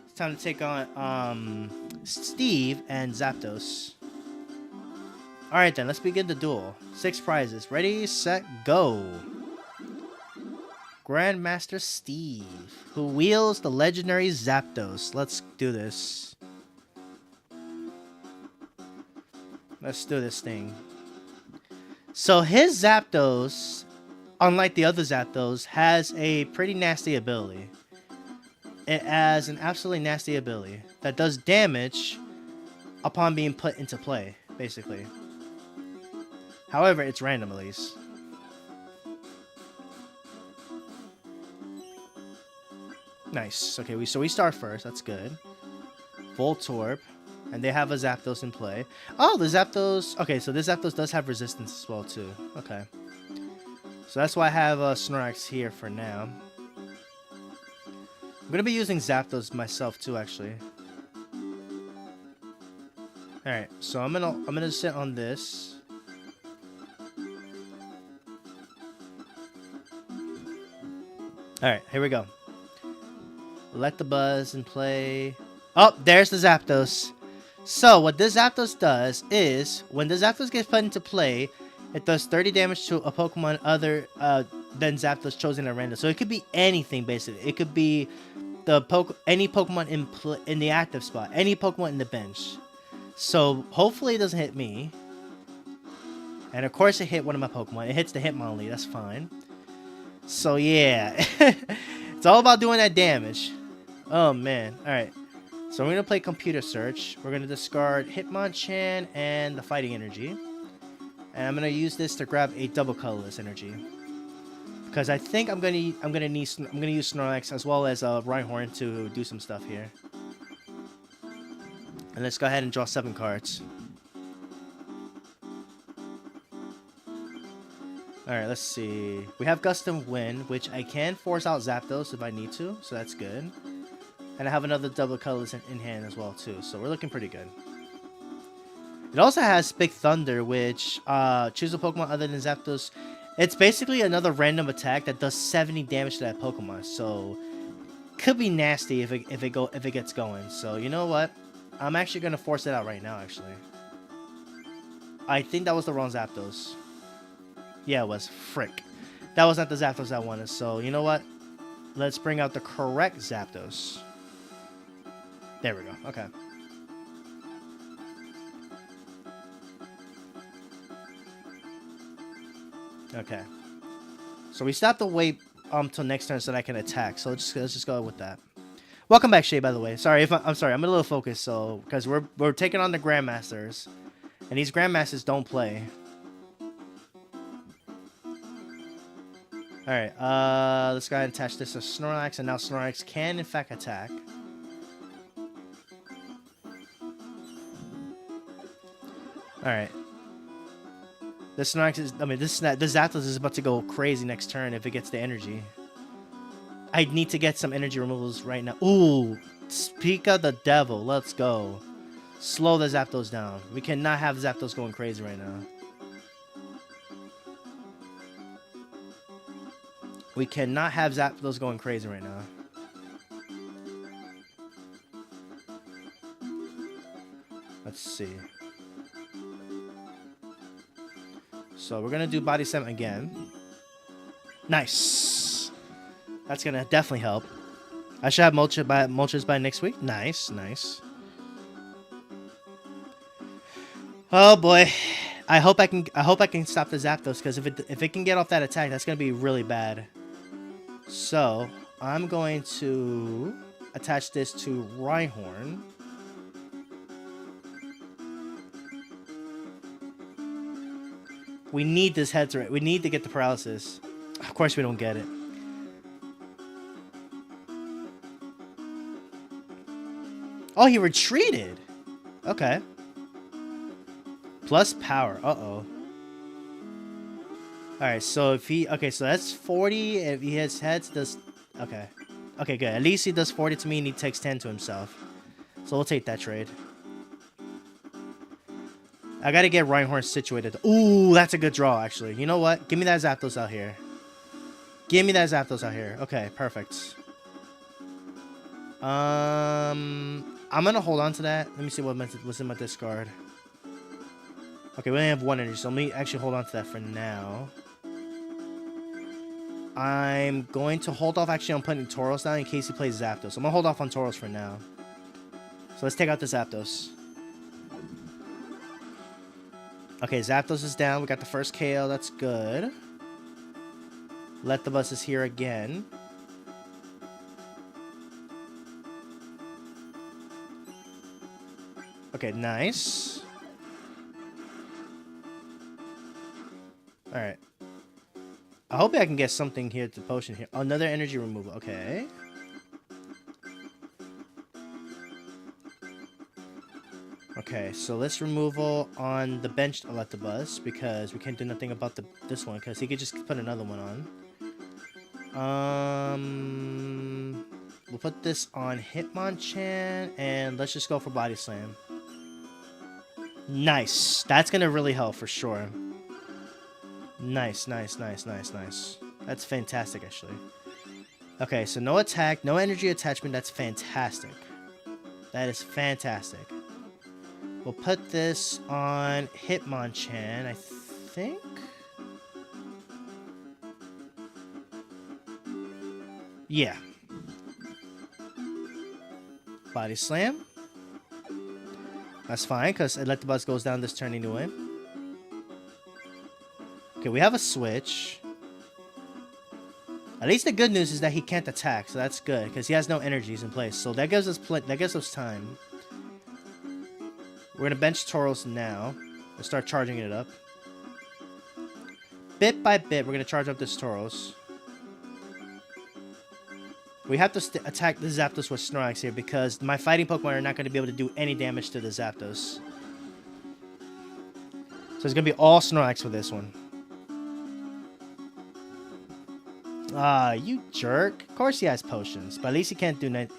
it's time to take on Steve and Zapdos. Alright then, let's begin the duel. 6 prizes. Ready, set, go! Grandmaster Steve, who wields the legendary Zapdos. Let's do this. Let's do this thing. So his Zapdos, unlike the other Zapdos, has a pretty nasty ability. It has an absolutely nasty ability that does damage upon being put into play, basically. However, it's random at least. Nice. Okay, so we start first. That's good. Voltorb. And they have a Zapdos in play. Oh, the Zapdos... Okay, so this Zapdos does have resistance as well, too. Okay. So that's why I have Snorlax here for now. I'm going to be using Zapdos myself, too, actually. Alright, so I'm gonna sit on this. Alright, here we go. Let the Buzz in play. Oh, there's the Zapdos. So, what this Zapdos does is, when the Zapdos gets put into play, it does 30 damage to a Pokemon other than Zapdos chosen at random. So, it could be anything, basically. It could be any Pokemon in the active spot, any Pokemon in the bench. So, hopefully it doesn't hit me. And, of course, it hit one of my Pokemon. It hits the Hitmonlee. That's fine. So, yeah. It's all about doing that damage. Oh, man. Alright. So we're going to play Computer Search. We're going to discard Hitmonchan and the Fighting Energy. And I'm going to use this to grab a double colorless energy. Because I think I'm going to use Snorlax as well as Rhyhorn to do some stuff here. And let's go ahead and draw 7 cards. Alright, let's see. We have Gust and Wind, which I can force out Zapdos if I need to, so that's good. And I have another double colors in hand as well, too. So we're looking pretty good. It also has Big Thunder, which choose a Pokemon other than Zapdos. It's basically another random attack that does 70 damage to that Pokemon. So could be nasty if it gets going. So you know what? I'm actually gonna force it out right now. Actually, I think that was the wrong Zapdos. Yeah, it was. Frick. That was not the Zapdos I wanted. So you know what? Let's bring out the correct Zapdos. There we go. Okay. Okay. So we stopped the wait till next turn so that I can attack. So let's just go with that. Welcome back, Shay. By the way, sorry if I'm sorry. I'm a little focused. So because we're taking on the Grandmasters, and these Grandmasters don't play. All right. Let's go ahead and attach this to Snorlax, and now Snorlax can in fact attack. Alright. This Snorlax is... I mean, this Zapdos is about to go crazy next turn if it gets the energy. I need to get some energy removals right now. Ooh! Speak of the devil. Let's go. Slow the Zapdos down. We cannot have Zapdos going crazy right now. We cannot have Zapdos going crazy right now. Let's see. So we're going to do Body Slam again. Nice. That's going to definitely help. I should have Moltres by next week. Nice, nice. Oh boy. I hope I can stop the Zapdos, because if it can get off that attack, that's going to be really bad. So, I'm going to attach this to Rhyhorn. We need this head threat. We need to get the paralysis. Of course we don't get it. Oh, he retreated. Okay. Plus power. Uh-oh. Alright, so if he... Okay, so that's 40. If he has heads, does... Okay. Okay, good. At least he does 40 to me and he takes 10 to himself. So we'll take that trade. I gotta get Rhyhorn situated. Ooh, that's a good draw, actually. You know what? Give me that Zapdos out here. Give me that Zapdos out here. Okay, perfect. I'm gonna hold on to that. Let me see what's in my discard. Okay, we only have 1 energy, so let me actually hold on to that for now. I'm going to hold off actually on putting Tauros down in case he plays Zapdos. I'm gonna hold off on Tauros for now. So let's take out the Zapdos. Okay, Zapdos is down. We got the first KO. That's good. Let the Bus is here again. Okay, nice. Alright. I hope I can get something here to potion here. Oh, another energy removal. Okay. Okay, so let's removal on the benched Electabuzz because we can't do nothing about this one because he could just put another one on. We'll put this on Hitmonchan and let's just go for Body Slam. Nice. That's gonna really help for sure. Nice, nice, nice, nice, nice. That's fantastic, actually. Okay, so no attack, no energy attachment. That's fantastic. That is fantastic. We'll put this on Hitmonchan, I think. Yeah. Body Slam. That's fine, because Electabuzz goes down this turn anyway. Okay, we have a switch. At least the good news is that he can't attack, so that's good, because he has no energies in place. So that gives us time. We're gonna bench Tauros now. We'll start charging it up. Bit by bit, we're gonna charge up this Tauros. We have to attack the Zapdos with Snorlax here because my fighting Pokemon are not going to be able to do any damage to the Zapdos. So it's going to be all Snorlax for this one. Ah, you jerk. Of course he has potions, but at least he can't do nothing.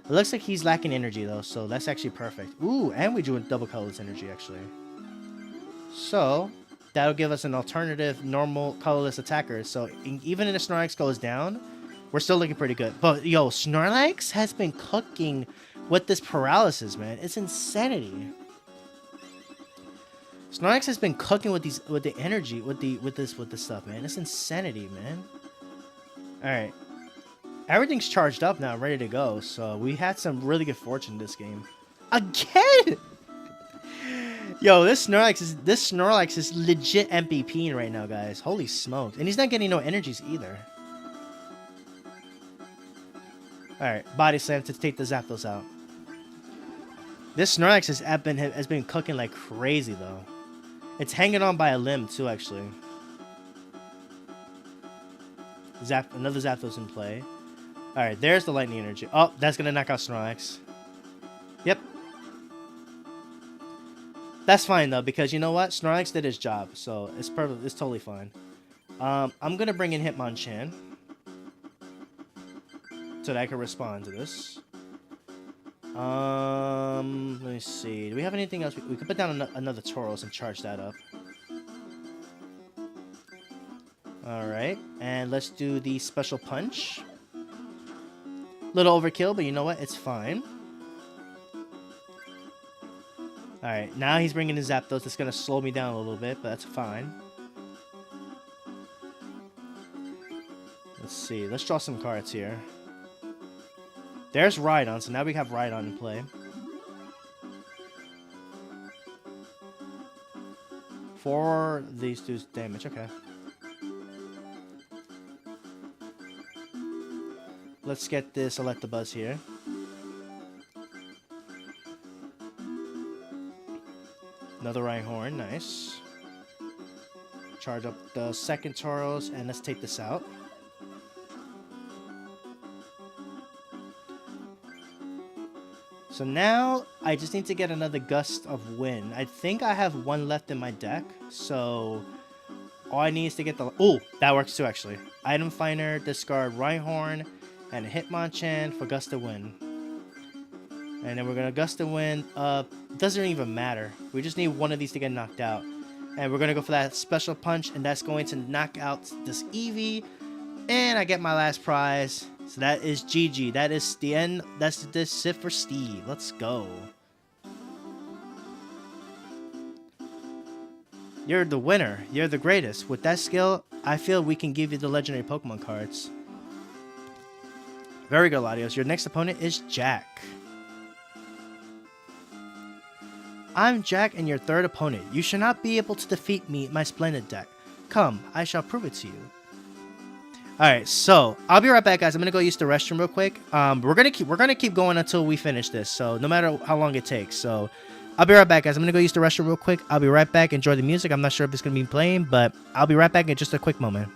It looks like he's lacking energy though, so that's actually perfect. Ooh, and we drew a double colorless energy actually. So that'll give us an alternative normal colorless attacker. So even if the Snorlax goes down, we're still looking pretty good. But, yo, Snorlax has been cooking with this paralysis, man. It's insanity. Snorlax has been cooking with the energy, with this stuff, man. It's insanity, man. Alright. Everything's charged up now, ready to go. So, we had some really good fortune this game. Again! Yo, this Snorlax is legit MVP right now, guys. Holy smokes. And he's not getting no energies either. Alright, Body Slam to take the Zapdos out. This Snorlax has been cooking like crazy, though. It's hanging on by a limb, too, actually. Another Zapdos in play. Alright, there's the Lightning Energy. Oh, that's going to knock out Snorlax. Yep. That's fine, though, because you know what? Snorlax did his job, so it's perfect. It's totally fine. I'm going to bring in Hitmonchan so that I can respond to this. Let me see. Do we have anything else? We could put down another Tauros and charge that up. Alright, and let's do the Special Punch. Little overkill, but you know what? It's fine. Alright, now he's bringing in Zapdos. It's going to slow me down a little bit, but that's fine. Let's see. Let's draw some cards here. There's Rhydon, so now we have Rhydon in play. For these dudes' damage, okay. Let's get this Electabuzz here. Another Rhyhorn, nice. Charge up the second Tauros, and let's take this out. So now, I just need to get another Gust of Wind. I think I have one left in my deck, so all I need is to get the... Oh, that works too, actually. Item Finder, discard Rhyhorn, and Hitmonchan for Gust of Wind. And then we're going to Gust of Wind. Doesn't even matter. We just need one of these to get knocked out. And we're going to go for that Special Punch, and that's going to knock out this Eevee. And I get my last prize. So that is GG. That is the end. That's it for Steve. Let's go. You're the winner. You're the greatest. With that skill, I feel we can give you the legendary Pokemon cards. Very good, Latios. Your next opponent is Jack. I'm Jack and your third opponent. You should not be able to defeat me, my splendid deck. Come, I shall prove it to you. Alright, so I'll be right back, guys. I'm gonna go use the restroom real quick. We're gonna keep going until we finish this, so no matter how long it takes. So I'll be right back, guys. I'm gonna go use the restroom real quick. I'll be right back. Enjoy the music. I'm not sure if it's gonna be playing, but I'll be right back in just a quick moment.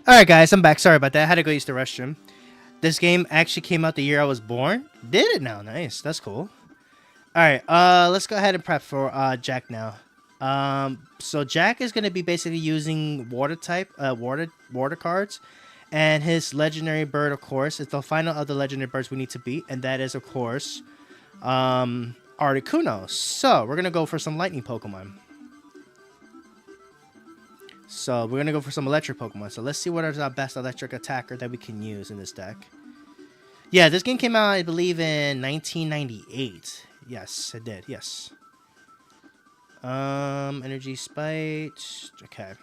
Alright guys, I'm back. Sorry about that. I had to go use the restroom. This game actually came out the year I was born. Did it now? Nice. That's cool. Alright, let's go ahead and prep for Jack now. So Jack is gonna be basically using water type, water cards. And his legendary bird, of course, is the final of the legendary birds we need to beat, and that is, of course, Articuno. So we're gonna go for some lightning Pokemon. So we're gonna go for some electric Pokemon. So let's see what is our best electric attacker that we can use in this deck. Yeah, this game came out, I believe, in 1998. Yes, it did. Yes. Energy Spite. Okay.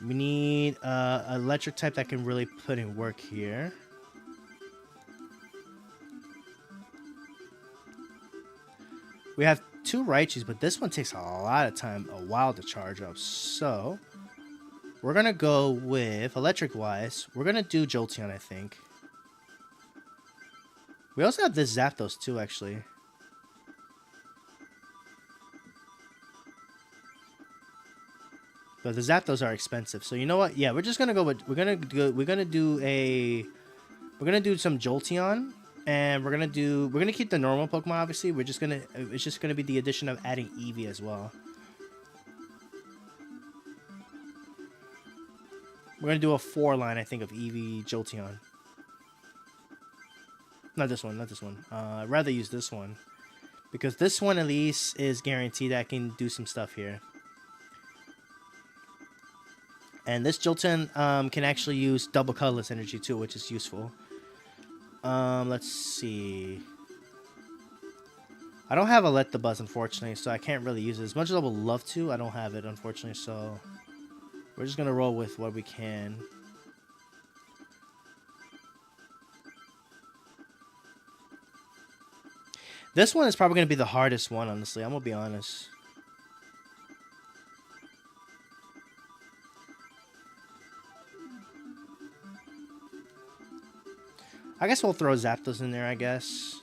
We need an electric type that can really put in work here. We have 2 Raichis, but this one takes a lot of time, a while to charge up. So we're gonna go with electric-wise. We're gonna do Jolteon, I think. We also have this Zapdos too, actually. But the Zapdos are expensive, so you know what? Yeah, we're just gonna go with we're gonna do some Jolteon, and we're gonna keep the normal Pokemon. Obviously, it's just gonna be the addition of adding Eevee as well. We're gonna do a 4-line, I think, of Eevee Jolteon. Not this one, not this one. I'd rather use this one, because this one at least is guaranteed that I can do some stuff here. And this Jolteon can actually use double colorless energy too, which is useful. Let's see. I don't have Electabuzz, unfortunately, so I can't really use it. As much as I would love to, I don't have it, unfortunately, so we're just gonna roll with what we can. This one is probably gonna be the hardest one, honestly. I'm gonna be honest. I guess we'll throw Zapdos in there, I guess.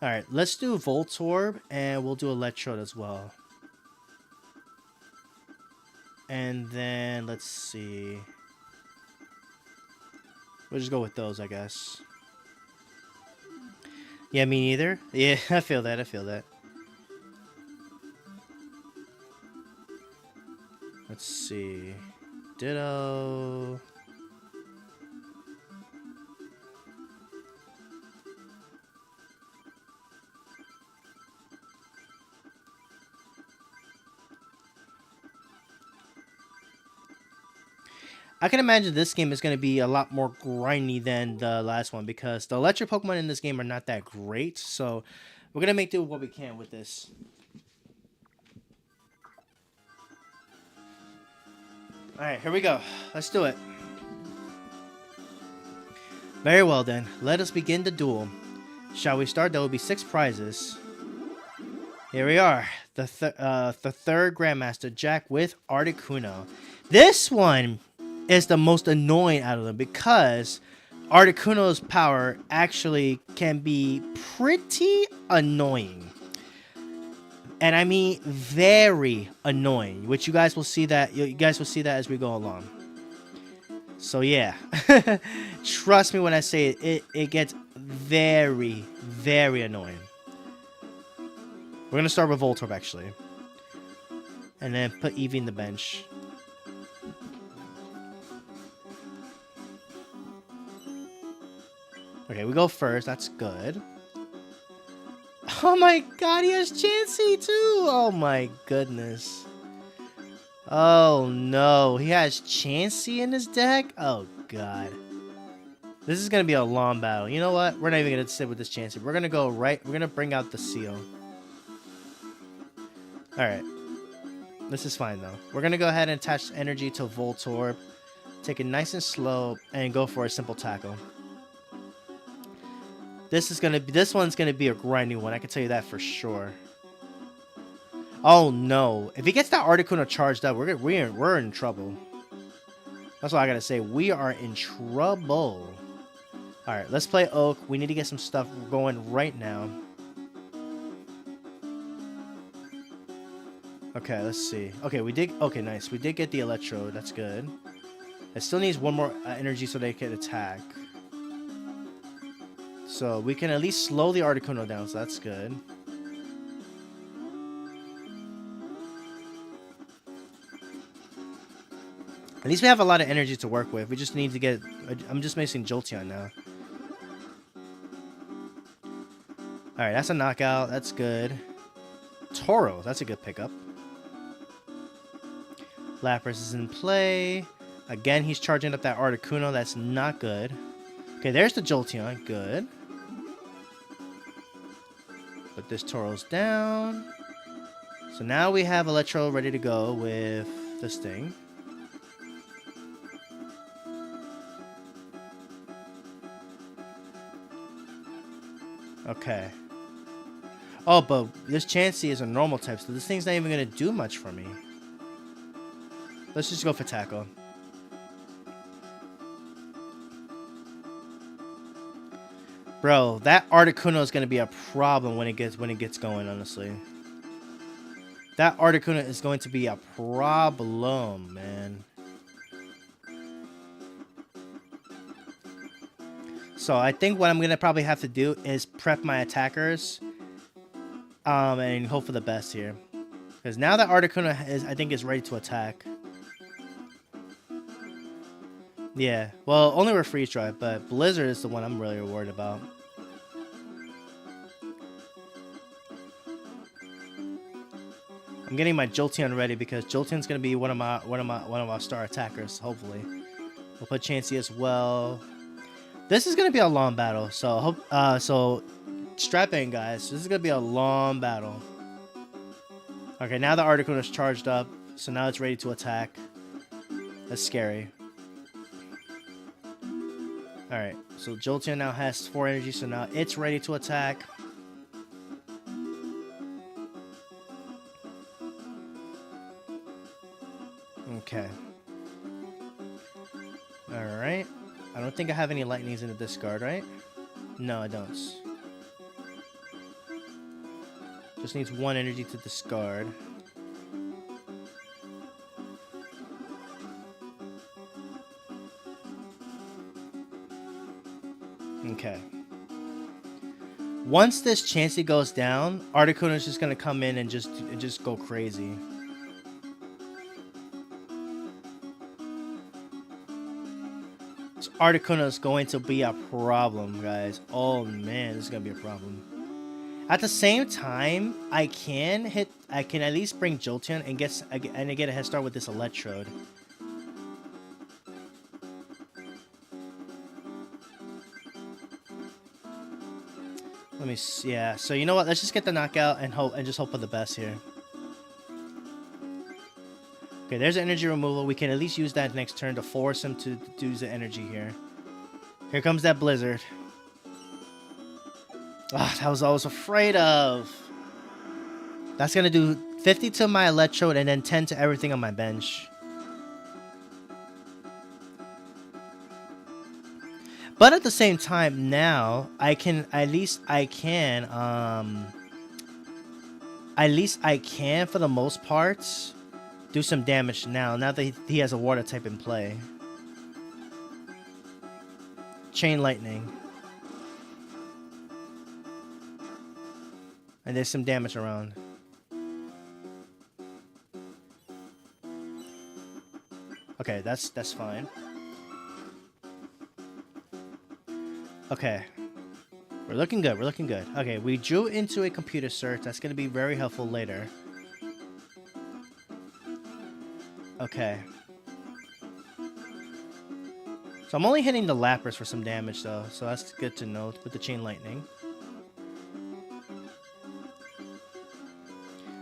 Alright, let's do Voltorb, and we'll do Electrode as well. And then, let's see. We'll just go with those, I guess. Yeah, me neither. Yeah, I feel that, I feel that. Let's see. Ditto. I can imagine this game is going to be a lot more grindy than the last one, because the electric Pokemon in this game are not that great. So we're going to make do what we can with this. Alright, here we go. Let's do it. Very well then. Let us begin the duel. Shall we start? There will be 6 prizes. Here we are. The third Grandmaster, Jack with Articuno. This one is the most annoying out of them, because Articuno's power actually can be pretty annoying. And I mean very annoying, which you guys will see that as we go along. So yeah, trust me when I say it gets very, very annoying. We're gonna start with Voltorb actually, and then put Eevee in the bench. Okay, we go first. That's good. Oh my god, he has Chansey too! Oh my goodness. Oh no, he has Chansey in his deck? Oh god. This is gonna be a long battle. You know what? We're not even gonna sit with this Chansey. We're gonna bring out the Seal. Alright. This is fine though. We're gonna go ahead and attach energy to Voltorb. Take it nice and slow and go for a simple tackle. This one's gonna be a grindy one. I can tell you that for sure. Oh no! If he gets that Articuno charged up, we're in trouble. That's all I gotta say. We are in trouble. Alright, let's play Oak. We need to get some stuff going right now. Okay, let's see. Okay, we did... Okay, nice. We did get the Electrode. That's good. It still needs one more energy so they can attack. So we can at least slow the Articuno down, so that's good. At least we have a lot of energy to work with. We just need to get... I'm just missing Jolteon now. Alright, that's a knockout. That's good. Toro, that's a good pickup. Lapras is in play. Again, he's charging up that Articuno. That's not good. Okay, there's the Jolteon. Good. Put this Tauros down. So now we have Electro ready to go with this thing. Okay. Oh, but this Chansey is a normal type, so this thing's not even going to do much for me. Let's just go for Tackle. Bro, that Articuno is going to be a problem when it gets going, honestly. That Articuno is going to be a problem, man. So I think what I'm going to probably have to do is prep my attackers and hope for the best here. Because now that Articuno I think is ready to attack. Yeah, well, only with Freeze Drive, but Blizzard is the one I'm really worried about. I'm getting my Jolteon ready because Jolteon's gonna be one of our star attackers. Hopefully, we'll put Chansey as well. This is gonna be a long battle, so strap in, guys. This is gonna be a long battle. Okay, now the Articuno is charged up, so now it's ready to attack. That's scary. Alright, so Jolteon now has 4 energy, so now it's ready to attack. Okay. Alright. I don't think I have any lightnings in the discard, right? No, I don't. Just needs 1 energy to discard. Okay. Once this Chansey goes down, Articuno is just gonna come in and just go crazy. So Articuno is going to be a problem, guys. Oh man, this is gonna be a problem. At the same time, I can at least bring Jolteon and get a head start with this Electrode. Let me see. Yeah, so you know what? Let's just get the knockout and just hope for the best here. Okay, there's energy removal. We can at least use that next turn to force him to use the energy here. Here comes that Blizzard. Ah, that was all I was afraid of. That's gonna do 50 to my Electrode and then 10 to everything on my bench. But at the same time, now I can at least I can for the most part do some damage now that he has a water type in play. Chain Lightning. And there's some damage around. Okay, that's fine. Okay. We're looking good. We're looking good. Okay, we drew into a computer search. That's going to be very helpful later. Okay. So I'm only hitting the Lapras for some damage, though. So that's good to know with the Chain Lightning.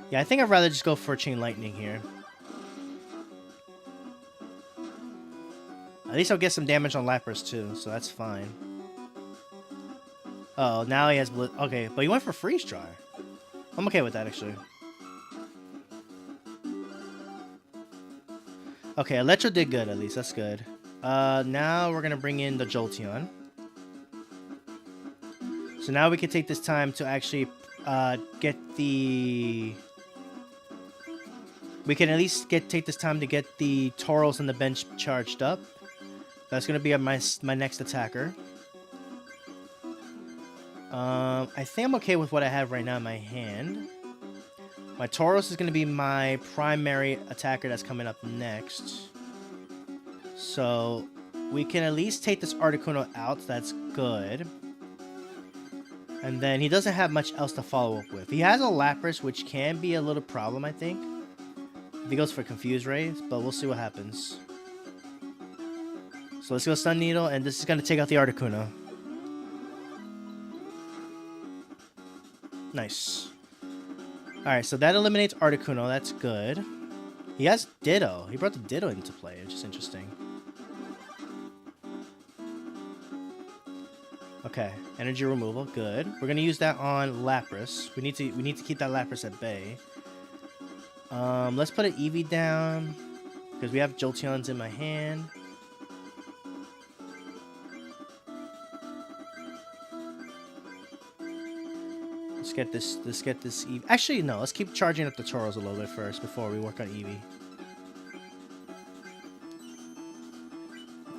Yeah, I think I'd rather just go for Chain Lightning here. At least I'll get some damage on Lapras, too. So that's fine. Oh, now he has Blitz. Okay, but he went for Freeze Dry. I'm okay with that, actually. Okay, Electro did good at least. That's good. Now we're gonna bring in the Jolteon. So now we can take this time to actually get the... We can at least take this time to get the Tauros on the bench charged up. That's gonna be my next attacker. I think I'm okay with what I have right now in my hand. My Tauros is gonna be my primary attacker that's coming up next. So we can at least take this Articuno out. So that's good. And then he doesn't have much else to follow up with. He has a Lapras, which can be a little problem, I think. If he goes for Confuse Ray, but we'll see what happens. So let's go Stun Needle, and this is going to take out the Articuno. Nice. Alright, so that eliminates Articuno. That's good. He has Ditto. He brought the Ditto into play, which is interesting. Okay, energy removal, good. We're gonna use that on Lapras. We need to keep that Lapras at bay. Let's put an Eevee down because we have Jolteons in my hand. Let's get this Eevee. Actually, no. Let's keep charging up the Tauros a little bit first before we work on Eevee.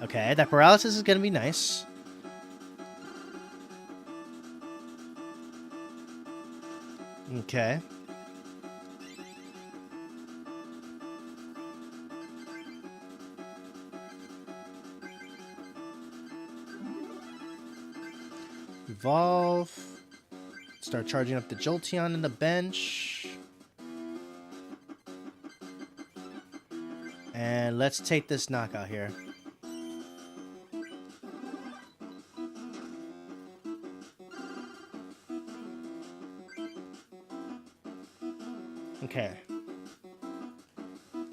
Okay, that paralysis is gonna be nice. Okay. Evolve. Start charging up the Jolteon in the bench. And let's take this knockout here. Okay.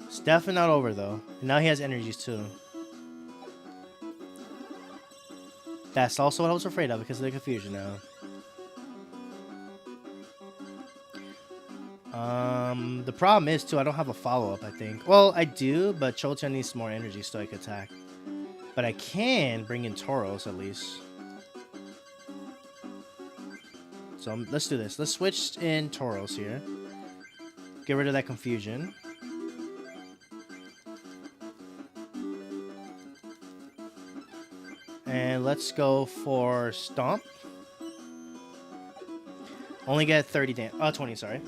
It's definitely not over though. And now he has energies too. That's also what I was afraid of because of the confusion now. The problem is too, I don't have a follow-up, I think. Well, I do, but Jolteon needs more energy so I can attack. But I can bring in Tauros at least. So let's do this. Let's switch in Tauros here. Get rid of that confusion. And let's go for Stomp. Only get 30 damage. Oh, 20, sorry.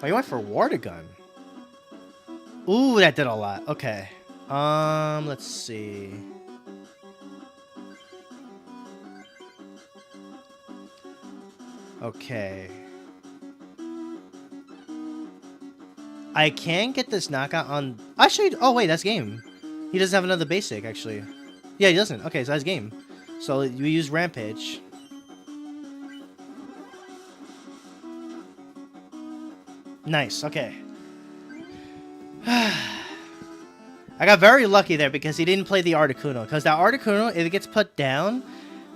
Oh, you went for Water Gun. Ooh, that did a lot. Okay. Let's see. Okay. I can get this knockout on... Actually, oh wait, that's game. He doesn't have another basic, actually. Yeah, he doesn't. Okay, so that's game. So we use Rampage. Nice, okay. I got very lucky there because he didn't play the Articuno. Because that Articuno, if it gets put down,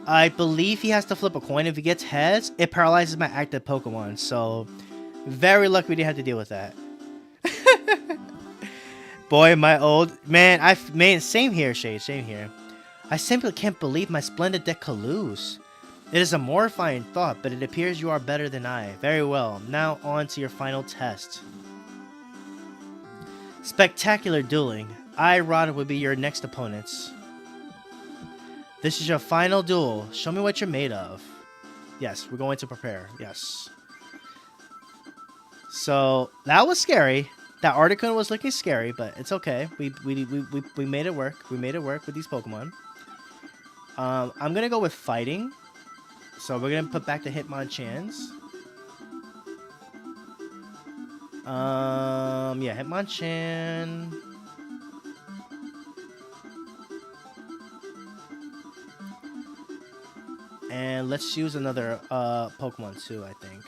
I believe he has to flip a coin. If he gets heads, it paralyzes my active Pokemon. So, very lucky we didn't have to deal with that. Boy, my old... Man, same here, Shade. Same here. I simply can't believe my splendid deck could lose. It is a mortifying thought, but it appears you are better than I. Very well. Now on to your final test. Spectacular dueling. I, Rod, will be your next opponents. This is your final duel. Show me what you're made of. Yes, we're going to prepare. Yes. So, that was scary. That Articuno was looking scary, but it's okay. We made it work. We made it work with these Pokemon. I'm going to go with Fighting. So, we're going to put back the Hitmonchans. Yeah, Hitmonchan. And let's use another Pokemon too, I think.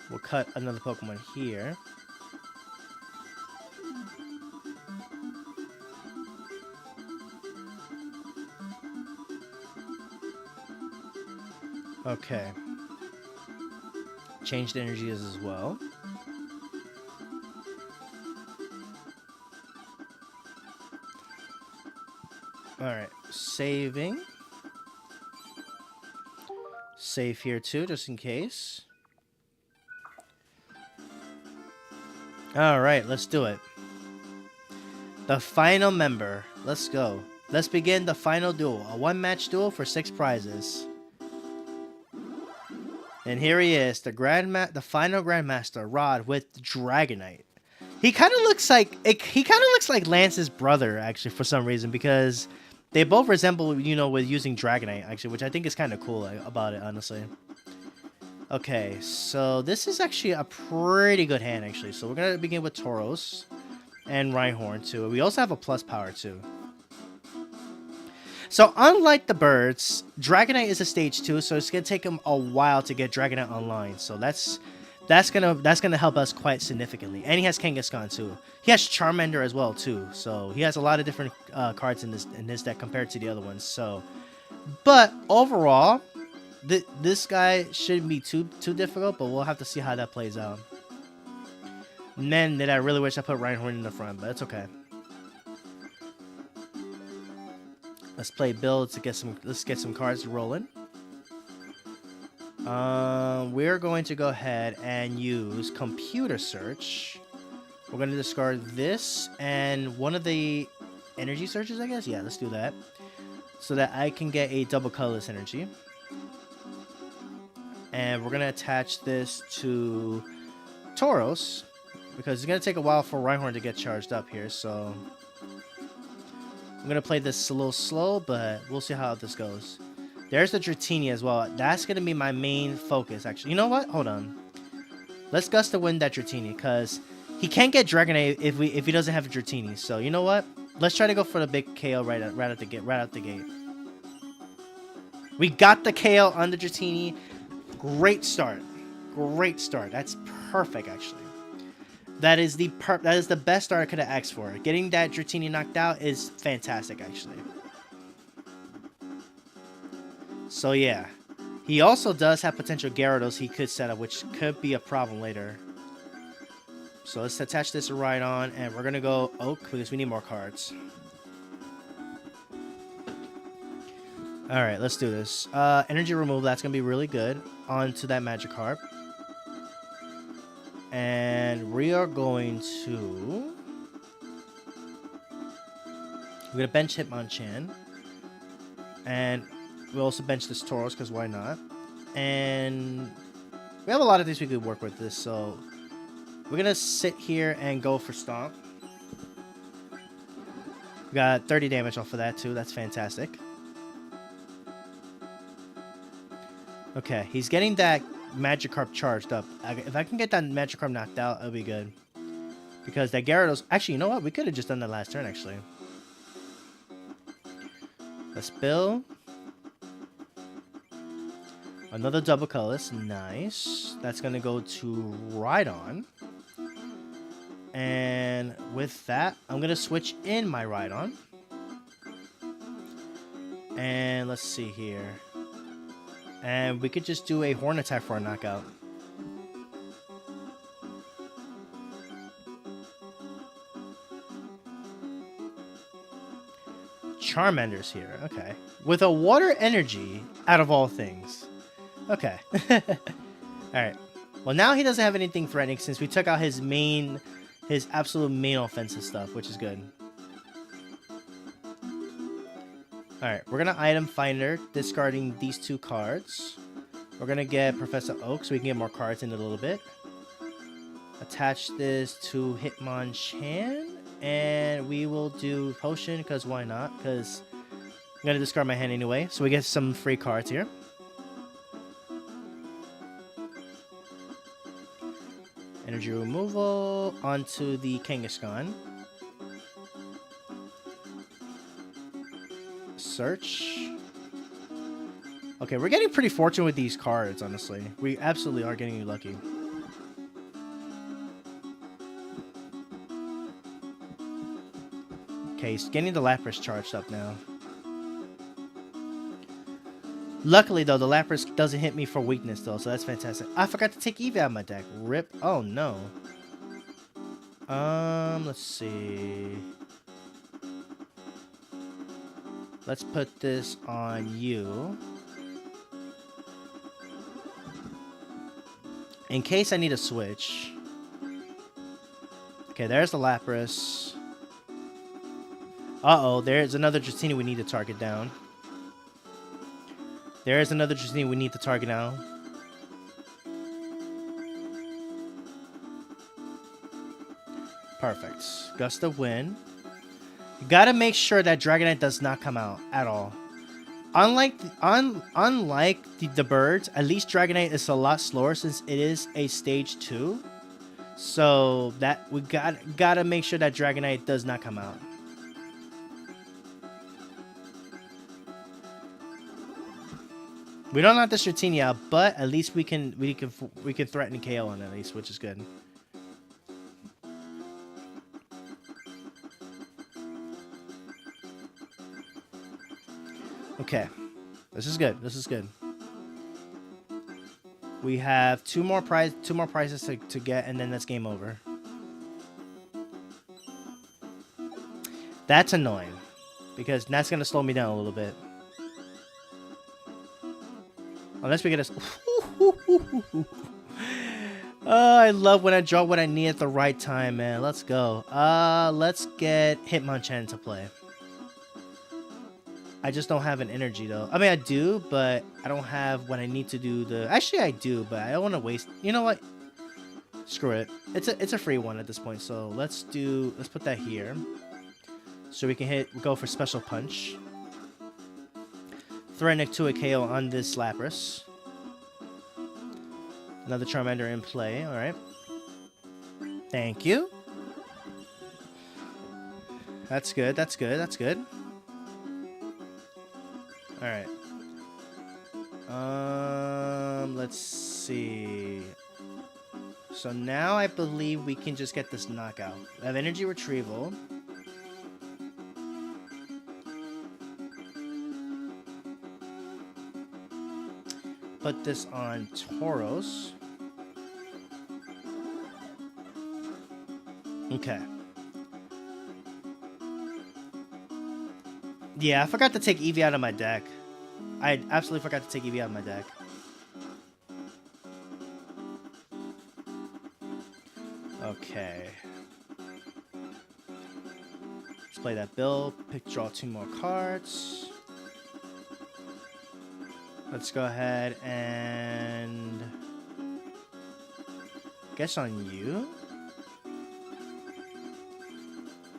We'll cut another Pokemon here. Okay. Changed energies as well. Alright. Saving. Save here too, just in case. Alright, let's do it. The final member. Let's go. Let's begin the final duel. A one-match duel for 6 prizes. And here he is, the final Grandmaster, Rod with Dragonite. He kind of looks like Lance's brother, actually, for some reason, because they both resemble, you know, with using Dragonite, actually, which I think is kind of cool about it, honestly. Okay, so this is actually a pretty good hand, actually. So we're gonna begin with Tauros and Rhyhorn too. We also have a plus power too. So unlike the birds, Dragonite is a stage 2, so it's gonna take him a while to get Dragonite online. So that's gonna help us quite significantly. And he has Kangaskhan too. He has Charmander as well too. So he has a lot of different cards in this deck compared to the other ones. So, but overall, this guy shouldn't be too difficult. But we'll have to see how that plays out. Man, did I really wish I put Rhyhorn in the front, but it's okay. Let's play build to get some. Let's get some cards rolling. We're going to go ahead and use computer search. We're going to discard this and one of the energy searches, I guess. Yeah, let's do that, so that I can get a double colorless energy. And we're going to attach this to Tauros because it's going to take a while for Rhyhorn to get charged up here. So I'm going to play this a little slow, but we'll see how this goes. There's the Dratini as well. That's going to be my main focus, actually. You know what? Hold on. Let's Gust to win that Dratini, because he can't get Dragonite if he doesn't have a Dratini. So, you know what? Let's try to go for the big KO right out the gate. We got the KO on the Dratini. Great start. Great start. That's perfect, actually. That is the best start I could have asked for. Getting that Dratini knocked out is fantastic, actually. So yeah, he also does have potential Gyarados he could set up, which could be a problem later. So let's attach this right on, and we're gonna go Oak because we need more cards. All right, let's do this. Energy removal, that's gonna be really good. Onto that Magikarp. And we are going to... We're going to bench Hitmonchan. And we'll also bench this Tauros, because why not? And we have a lot of things we could work with this, so... We're going to sit here and go for Stomp. We got 30 damage off of that, too. That's fantastic. Okay, he's getting that Magikarp charged up. If I can get that Magikarp knocked out, it'll be good. Because that Gyarados... Actually, you know what? We could have just done that last turn, actually. Let's build. Another double colorless. Nice. That's going to go to Rhydon. And with that, I'm going to switch in my Rhydon. And let's see here. And we could just do a Horn attack for a knockout. Charmander's here. Okay. With a water energy, out of all things. Okay. Alright. Well, now he doesn't have anything threatening since we took out his absolute main offensive stuff, which is good. Alright, we're going to Item Finder, discarding these 2 cards. We're going to get Professor Oak so we can get more cards in a little bit. Attach this to Hitmonchan. And we will do Potion, because why not? Because I'm going to discard my hand anyway. So we get some free cards here. Energy removal onto the Kangaskhan. Search. Okay, we're getting pretty fortunate with these cards, honestly. We absolutely are getting lucky. Okay, he's getting the Lapras charged up now. Luckily, though, the Lapras doesn't hit me for weakness, though, so that's fantastic. I forgot to take Eevee out of my deck. Rip. Oh, no. Let's see. Let's put this on you. In case I need a switch. Okay, there's the Lapras. Uh-oh, there's another Dratini we need to target down. There is another Dratini we need to target now. Perfect. Gust of Wind. You gotta make sure that Dragonite does not come out at all. Unlike the birds, at least Dragonite is a lot slower since it is a stage 2. So that we gotta make sure that Dragonite does not come out. We don't have the Dratini out, but at least we can threaten KO on it at least, which is good. Okay, this is good. This is good. We have two more prizes to get, and then that's game over. That's annoying because that's gonna slow me down a little bit. Unless we get a... I love when I draw what I need at the right time, man. Let's go. Let's get Hitmonchan to play. I just don't have an energy, though. I mean, I do, but I don't have what I need to do the... Actually, I do, but I don't want to waste... You know what? Screw it. It's a free one at this point, so let's put that here. So we can go for Special Punch. Threatening to a KO on this Lapras. Another Charmander in play. Alright. Thank you. That's good. That's good. That's good. Alright. Let's see. So now I believe we can just get this knockout. I have Energy Retrieval. Put this on Tauros. Okay. Yeah, I forgot to take Eevee out of my deck. I absolutely forgot to take Eevee out of my deck. Okay. Let's play that build. Draw 2 more cards. Let's go ahead and guess on you.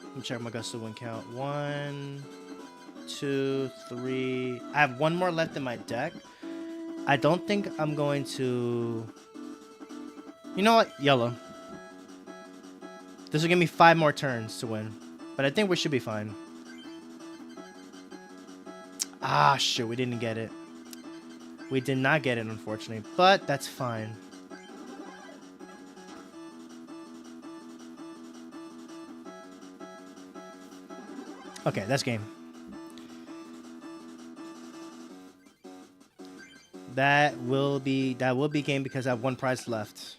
Let me check my Gust of Wind count. 1, 2, 3. I have 1 more left in my deck. I don't think I'm going to... You know what? Yellow. This will give me 5 more turns to win. But I think we should be fine. Ah, shoot. We didn't get it. We did not get it, unfortunately, but that's fine. Okay, that's game. That will be game because I have 1 prize left.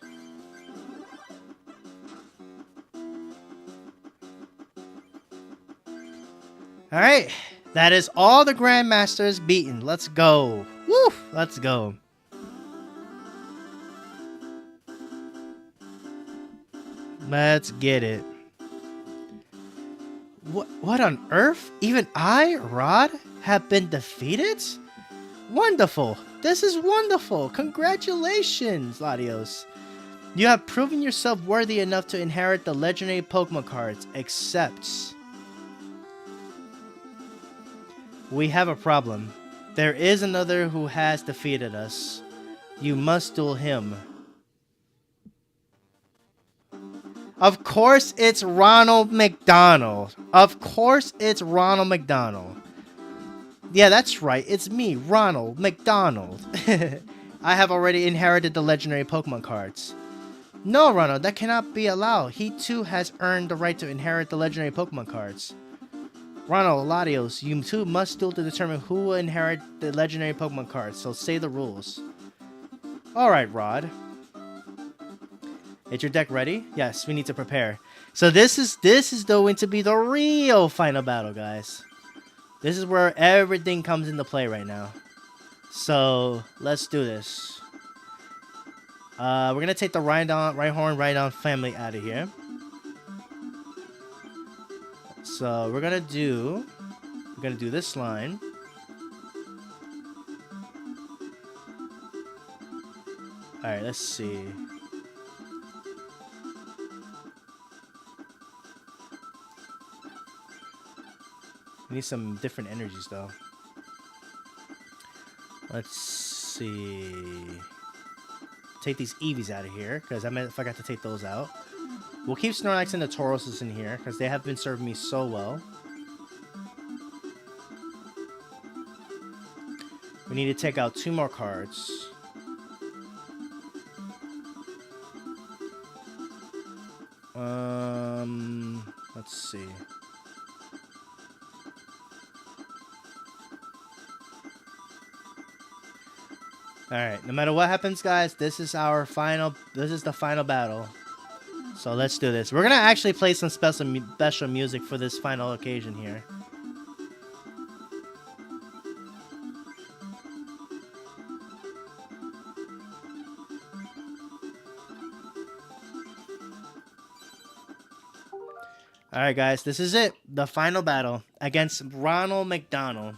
All right, that is all the Grandmasters beaten. Let's go. Woo! Let's go. Let's get it. What on earth? Even I, Rod, have been defeated? Wonderful. This is wonderful. Congratulations, Latios. You have proven yourself worthy enough to inherit the legendary Pokemon cards, except... we have a problem. There is another who has defeated us. You must duel him. Of course it's Ronald McDonald. Of course it's Ronald McDonald. Yeah, that's right. It's me, Ronald McDonald. I have already inherited the legendary Pokemon cards. No, Ronald, that cannot be allowed. He too has earned the right to inherit the legendary Pokemon cards. Ronald, Latios, you two must duel to determine who will inherit the legendary Pokemon cards, so say the rules. Alright, Rod. Is your deck ready? Yes, we need to prepare. So this is going to be the real final battle, guys. This is where everything comes into play right now. So let's do this. We're gonna take the Rhyhorn family out of here. So we're gonna do this line. All right, let's see. We need some different energies though. Let's see. Take these Eevees out of here because I forgot to take those out. We'll keep Snorlax and the Tauruses in here because they have been serving me so well. We need to take out 2 more cards. Let's see. Alright, no matter what happens, guys, this is the final battle. So let's do this. We're gonna actually play some special music for this final occasion here. Alright guys, this is it. The final battle against Ronald McDonald.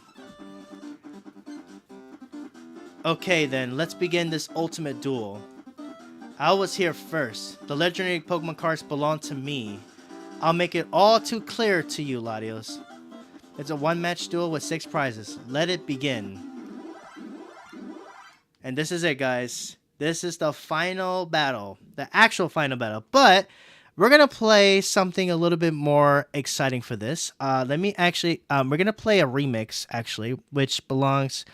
Okay then, let's begin this ultimate duel. I was here first. The legendary Pokemon cards belong to me. I'll make it all too clear to you, Latios. It's a one-match duel with 6 prizes. Let it begin. And this is it, guys. This is the final battle. The actual final battle. But we're going to play something a little bit more exciting for this. We're going to play a remix, actually, which belongs...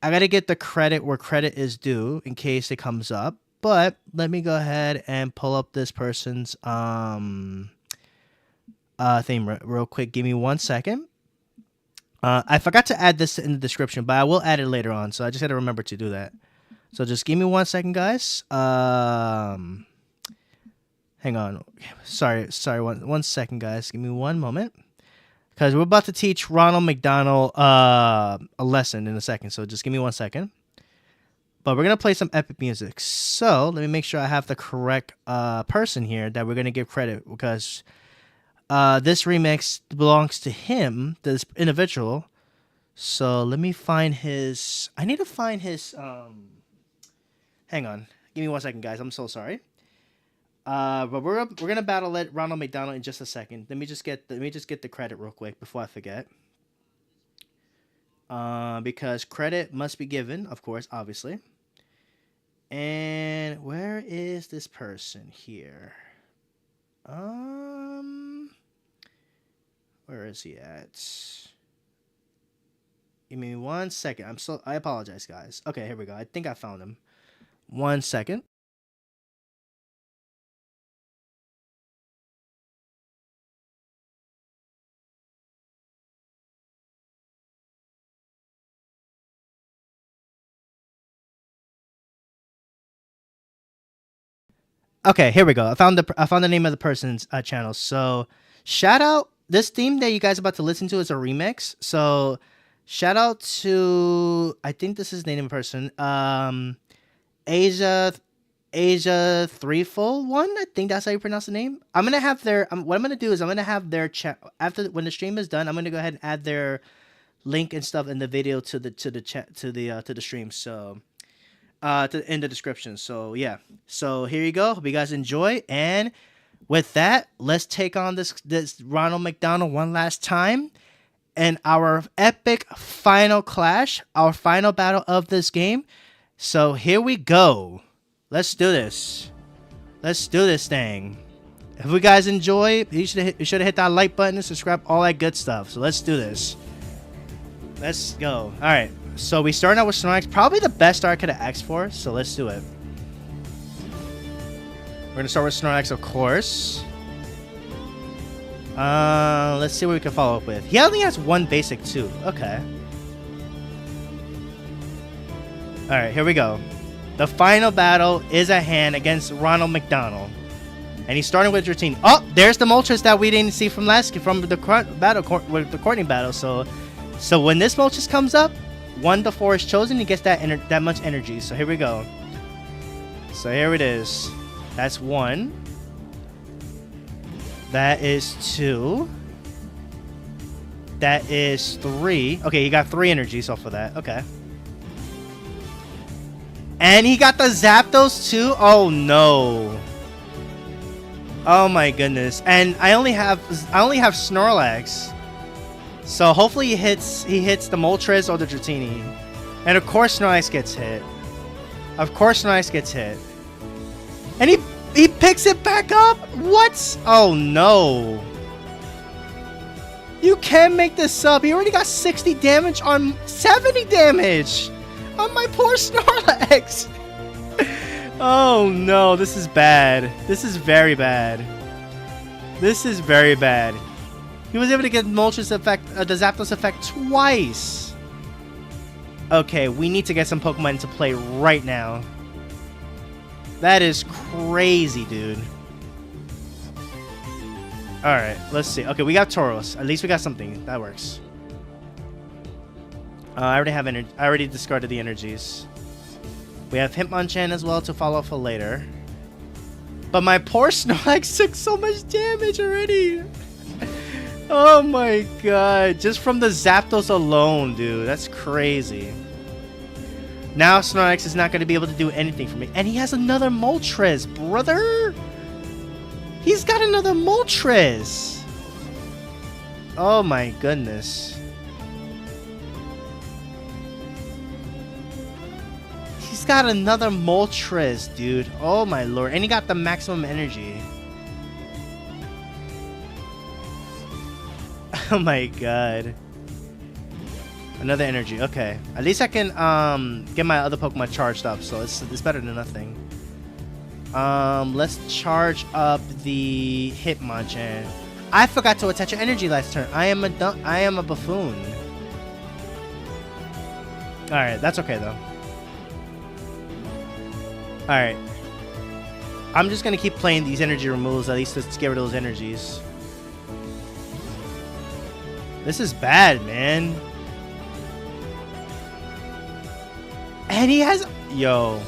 I got to get the credit where credit is due in case it comes up. But let me go ahead and pull up this person's thing real quick. Give me 1 second. I forgot to add this in the description, but I will add it later on. So I just got to remember to do that. So just give me 1 second, guys. Hang on. Sorry. One second, guys. Give me 1 moment. Because we're about to teach Ronald McDonald a lesson in a second. So just give me 1 second. But we're going to play some epic music. So let me make sure I have the correct person here that we're going to give credit. Because this remix belongs to him, this individual. So let me find his... I need to find his... Hang on. Give me 1 second, guys. I'm so sorry. But we're gonna battle Ronald McDonald in just a second. Let me just get the credit real quick before I forget. Because credit must be given, of course, obviously. And where is this person here? Where is he at? Give me 1 second. I apologize, guys. Okay, here we go. I think I found him. 1 second. Okay, here we go. I found the name of the person's channel. So, shout out, this theme that you guys are about to listen to is a remix. So, shout out to, I think this is the name of the person, Asia 3full1. I think that's how you pronounce the name. I'm gonna have their what I'm gonna do is I'm gonna have their chat after when the stream is done. I'm gonna go ahead and add their link and stuff in the video to the stream. So. In the description. So yeah, so here you go. Hope you guys enjoy, and with that, let's take on this Ronald McDonald one last time and our epic final clash, our final battle of this game. So here we go. Let's do this. Let's do this thing. If you guys enjoy, you should have hit that like button and subscribe, all that good stuff. So let's do this. Let's go. All right. So we starting out with Snorlax, probably the best start I could have asked for, so let's do it. We're going to start with Snorlax, of course. Let's see what we can follow up with. He only has one basic too. Okay. Alright, here we go. The final battle is at hand against Ronald McDonald. And he's starting with Dratini. Oh, there's the Moltres that we didn't see from the Courtney battle. So when this Moltres comes up, 1 to 4 is chosen. He gets that much energy. So here we go. So here it is. That's 1. That is 2. That is 3. Okay, he got 3 energies off of that. Okay. And he got the Zapdos too? Oh no. Oh my goodness. And I only have Snorlax. So hopefully he hits the Moltres or the Dratini. And of course Snorlax gets hit. Of course Snorlax gets hit. And he picks it back up? What? Oh no. You can't make this up. He already got 60 damage on 70 damage on my poor Snorlax. Oh no, this is bad. This is very bad. This is very bad. He was able to get Moltres effect, the Zapdos effect twice. Okay, we need to get some Pokemon into play right now. That is crazy, dude. Alright, let's see. Okay, we got Tauros. At least we got something. That works. I already have energy. I already discarded the energies. We have Hitmonchan as well to follow for later. But my poor Snorlax took so much damage already. Oh my god. Just from the Zapdos alone, dude. That's crazy. Now Snorlax is not going to be able to do anything for me. And he has another Moltres, brother. He's got another Moltres. Oh my goodness. He's got another Moltres, dude. Oh my lord. And he got the maximum energy. Oh my god. Another energy. Okay. At least I can get my other Pokemon charged up, so it's better than nothing. Let's charge up the Hitmonchan. I forgot to attach your energy last turn. I am a buffoon. Alright, that's okay though. Alright. I'm just gonna keep playing these energy removals, at least to get rid of those energies. This is bad, man. And he has... Yo,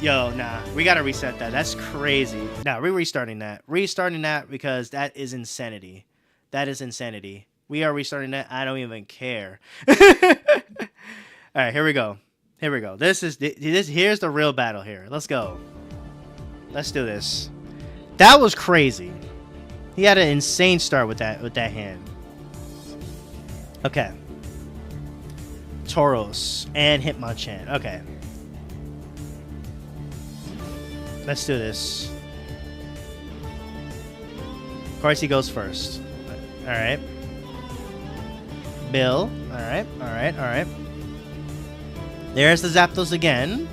nah. We gotta reset that. That's crazy. Nah, we're restarting that. Restarting that because that is insanity. That is insanity. We are restarting that. I don't even care. Alright, here we go. Here we go. Here's the real battle here. Let's go. Let's do this. That was crazy. He had an insane start with that hand. Okay. Tauros and Hitmonchan. Okay. Let's do this. Of course he goes first. Alright. Bill. Alright, alright, alright. There's the Zapdos again.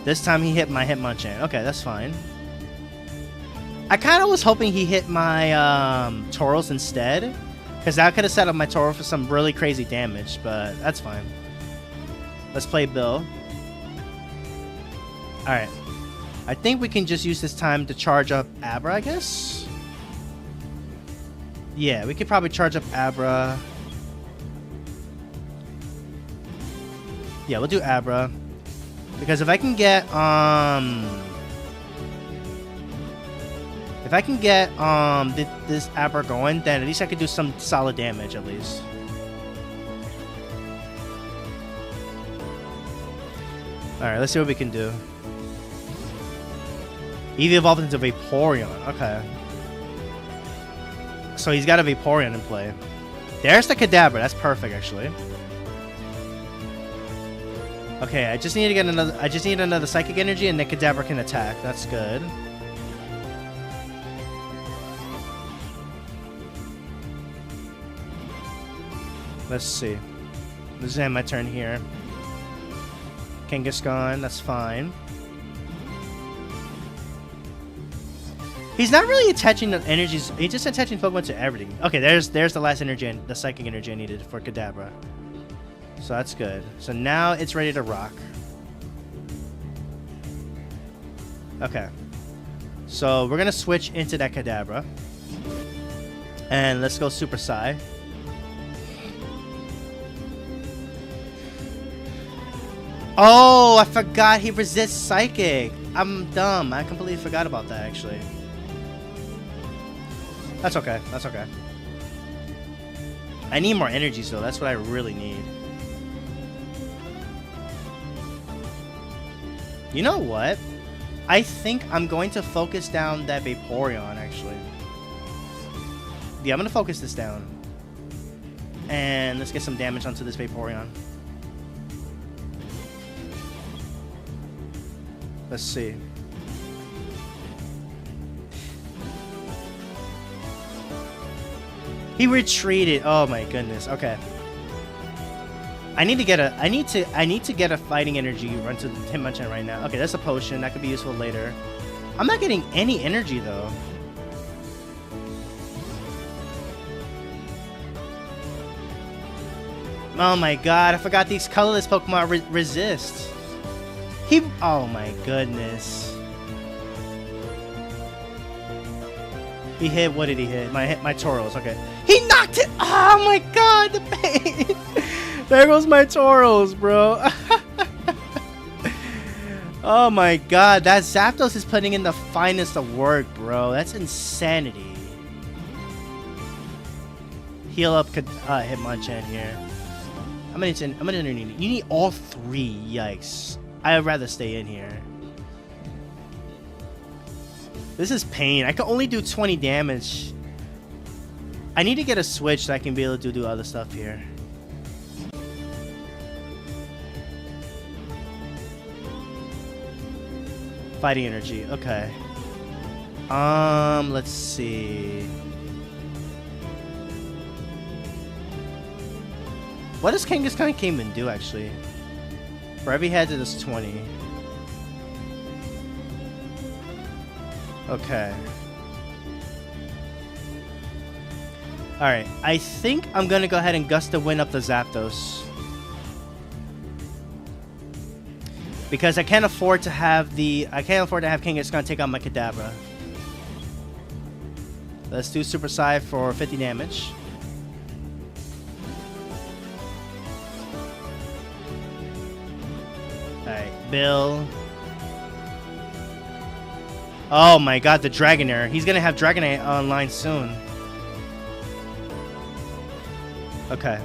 This time he hit my Hitmonchan. Okay, that's fine. I kind of was hoping he hit my Tauros instead. Because that could have set up my Tauros for some really crazy damage. But that's fine. Let's play Bill. Alright. I think we can just use this time to charge up Abra, I guess? Yeah, we could probably charge up Abra. Yeah, we'll do Abra. Because if I can get, this Abra going, then at least I could do some solid damage, at least. Alright, let's see what we can do. He evolved into Vaporeon. Okay. So he's got a Vaporeon in play. There's the Kadabra. That's perfect, actually. Okay, I just need to get another. I just need another Psychic Energy, and the Kadabra can attack. That's good. Let's see. This is my turn here. Kangaskhan, that's fine. He's not really attaching the energies. He's just attaching Pokemon to everything. Okay, there's the last energy, the psychic energy I needed for Kadabra. So that's good. So now it's ready to rock. Okay. So we're gonna switch into that Kadabra. And let's go Super Psy. Oh, I forgot he resists Psychic. I'm dumb. I completely forgot about that, actually. That's okay. That's okay. I need more energies, though. That's what I really need. You know what? I think I'm going to focus down that Vaporeon, actually. Yeah, I'm going to focus this down. And let's get some damage onto this Vaporeon. Let's see. He retreated. Oh my goodness. Okay. I need to get a fighting energy run to Hitmonchan right now. Okay, that's a potion that could be useful later. I'm not getting any energy though. Oh my god, I forgot these colorless Pokemon resist. Oh my goodness. He hit, what did he hit? My Tauros, okay. He knocked it! Oh my god, the pain! There goes my Tauros, bro. Oh my god, that Zapdos is putting in the finest of work, bro. That's insanity. Heal up Hitmonchan here. I'm gonna need. You need all three. Yikes! I'd rather stay in here. This is pain. I can only do 20 damage. I need to get a switch so I can be able to do other stuff here. Fighting energy. Okay. Let's see. What does Kangaskhan Cayman do, actually? For every head, it is 20. Okay. Alright, I think I'm gonna go ahead and Gust of Wind up the Zapdos. Because I can't afford to have Kangaskhan take out my Kadabra. Let's do Super Psy for 50 damage. Alright, Bill. Oh my god, the Dragonair. He's gonna have Dragonite online soon. Okay.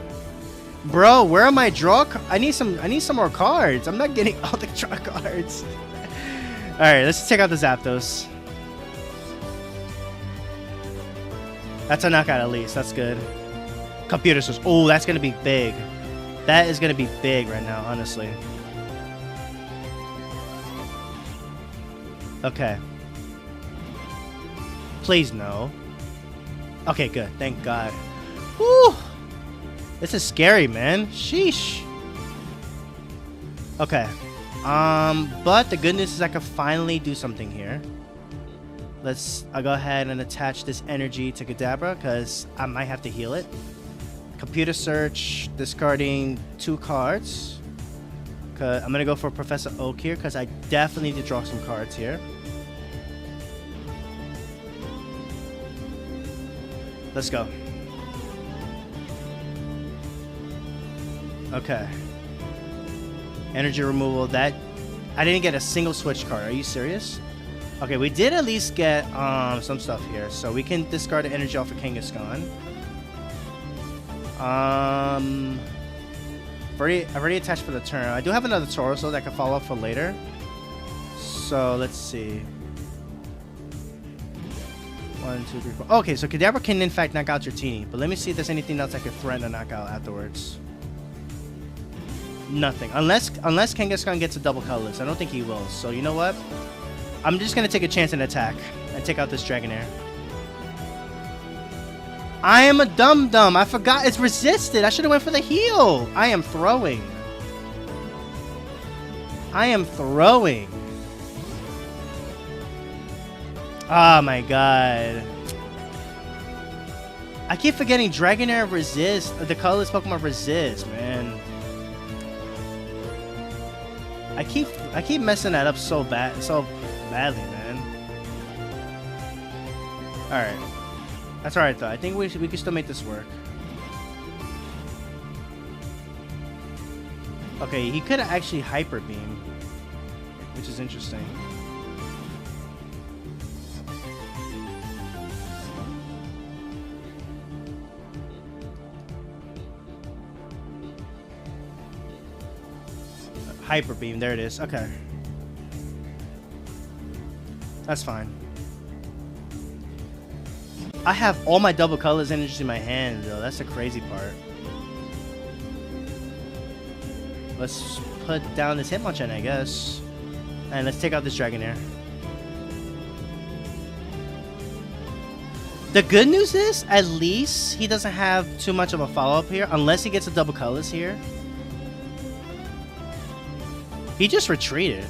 Bro, where are my draw I need some more cards. I'm not getting all the draw cards. Alright, let's check out the Zapdos. That's a knockout at least. That's good. Computer says, oh, that's gonna be big. That is gonna be big right now, honestly. Okay. Please no. Okay, good. Thank God. Woo! This is scary, man. Sheesh. Okay. But the good news is I can finally do something here. I'll go ahead and attach this energy to Kadabra because I might have to heal it. Computer search, discarding 2 cards. I'm gonna go for Professor Oak here because I definitely need to draw some cards here. Let's go. Okay. Energy removal. That I didn't get a single switch card. Are you serious? Okay, we did at least get some stuff here, so we can discard the energy off of Kangaskhan. I've already attached for the turn. I do have another Tauros that I can follow up for later. So let's see. 1, 2, 3, 4. Okay, so Kadabra can in fact knock out your Dratini, but let me see if there's anything else I could threaten to knock out afterwards. Nothing. Unless Kangaskhan gets a double colorless. I don't think he will. So you know what? I'm just gonna take a chance and attack and take out this Dragonair. I am a dum-dum. I forgot it's resisted. I should have went for the heal. I am throwing. Oh my god. I keep forgetting Dragonair resist. The colorless Pokemon resist, man. I keep messing that up so badly, man. Alright. That's alright though. I think we can still make this work. Okay, he could actually Hyper Beam, which is interesting. Hyper Beam, there it is. Okay. That's fine. I have all my double colors energies in my hand, though. That's the crazy part. Let's put down this Hitmonchan, I guess. And let's take out this Dragonair. The good news is, at least he doesn't have too much of a follow-up here, unless he gets a double colors here. He just retreated.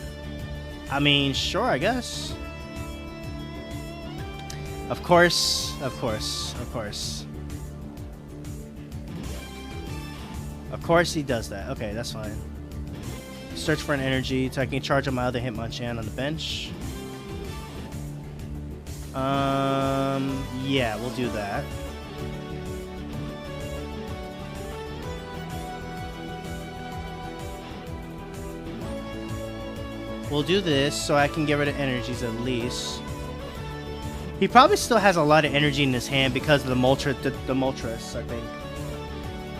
I mean, sure, I guess. Of course, of course, of course. Of course he does that. Okay, that's fine. Search for an energy so I can charge on my other Hitmonchan on the bench. Yeah, we'll do that. We'll do this so I can get rid of energies at least. He probably still has a lot of energy in his hand because of the Moltres, I think.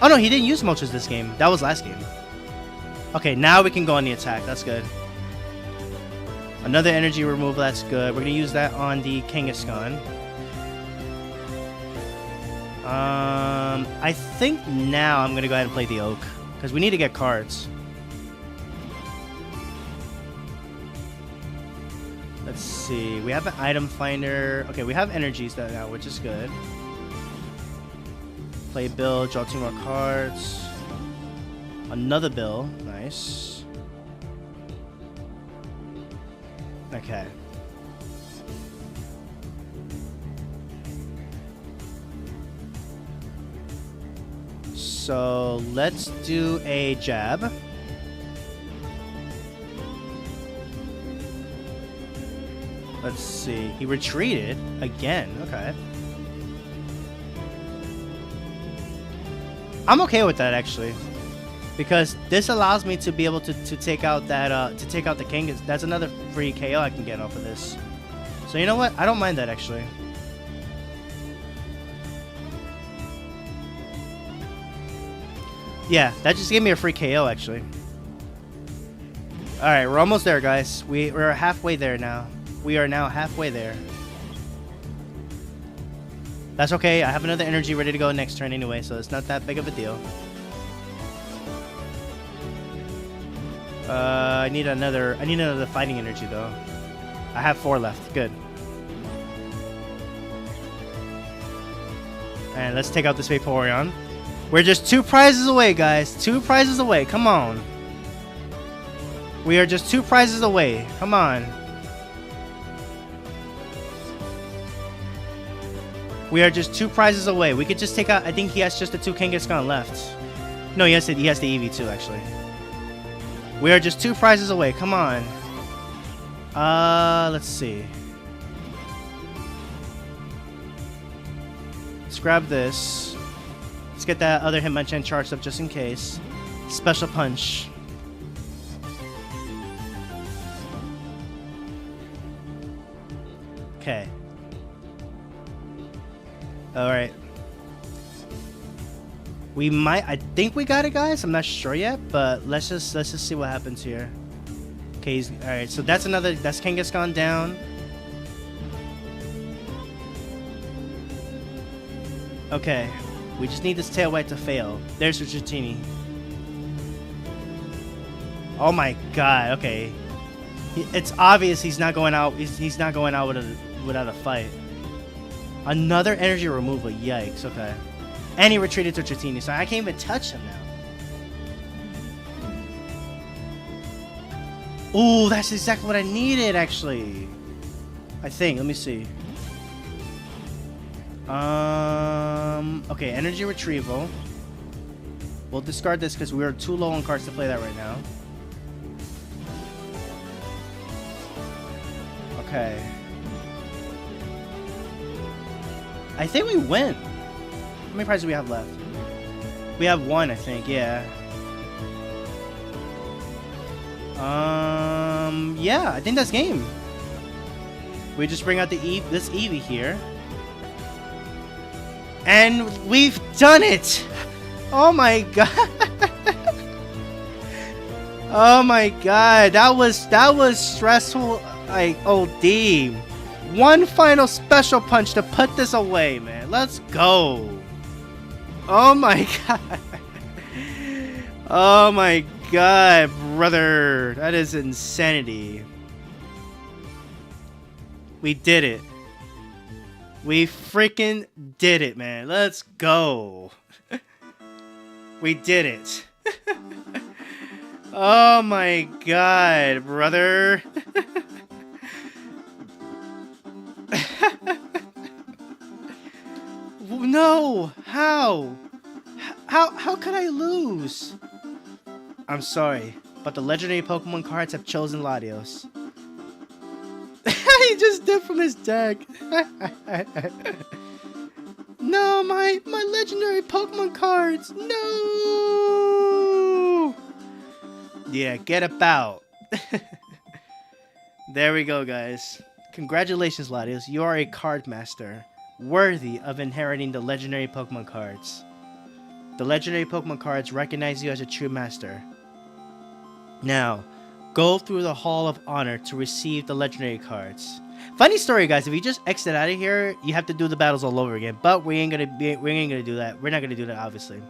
Oh no, he didn't use Moltres this game. That was last game. Okay, now we can go on the attack. That's good. Another energy removal. That's good. We're gonna use that on the Kangaskhan. I think now I'm gonna go ahead and play the Oak because we need to get cards. Let's see. We have an item finder. Okay, we have energies now, which is good. Play Bill, draw 2 more cards. Another Bill. Nice. Okay. So let's do a jab. Let's see. He retreated again. Okay. I'm okay with that actually, because this allows me to be able to take out that the Kangas. That's another free KO I can get off of this. So you know what? I don't mind that actually. Yeah, that just gave me a free KO actually. All right, we're almost there, guys. We're halfway there now. We are now halfway there. That's okay. I have another energy ready to go next turn anyway, so it's not that big of a deal. I need another fighting energy though. I have 4 left. Good. And let's take out this Vaporeon. We're just 2 prizes away, guys. 2 prizes away. Come on. We are just 2 prizes away. Come on. We are just 2 prizes away. We could just take out... I think he has just the 2 Kangaskhan left. No, he has the EV2, actually. We are just 2 prizes away. Come on. Let's see. Let's grab this. Let's get that other Hitmonchan charged up just in case. Special Punch. Okay. Alright. We might... I think we got it, guys. I'm not sure yet, but let's just see what happens here. Okay, alright, so that's Kangaskhan down. Okay. We just need this Tail White to fail. There's Dratini. Oh my god, okay. It's obvious he's not going out. He's not going out without a fight. Another energy removal. Yikes. Okay. And he retreated to Dratini, so I can't even touch him now. Ooh, that's exactly what I needed, actually. I think. Let me see. Okay, energy retrieval. We'll discard this because we are too low on cards to play that right now. Okay. I think we win. How many prizes do we have left? We have one, I think. Yeah. Yeah, I think that's game. We just bring out this Eevee here. And we've done it! Oh my god. Oh my god. That was stressful like OD. One final special punch to put this away, man. Let's go. Oh my god. Oh my god, brother. That is insanity. We did it. We freaking did it, man. Let's go. We did it. Oh my god, brother. No! How? How could I lose? I'm sorry, but the legendary Pokemon cards have chosen Latios. He just dipped from his deck. No, my legendary Pokemon cards. No. Yeah, get about. There we go, guys. Congratulations, Latios. You are a card master, worthy of inheriting the legendary Pokemon cards. The legendary Pokemon cards recognize you as a true master. Now, go through the Hall of Honor to receive the legendary cards. Funny story, guys. If you just exit out of here, you have to do the battles all over again. But we ain't gonna do that. We're not gonna do that, obviously.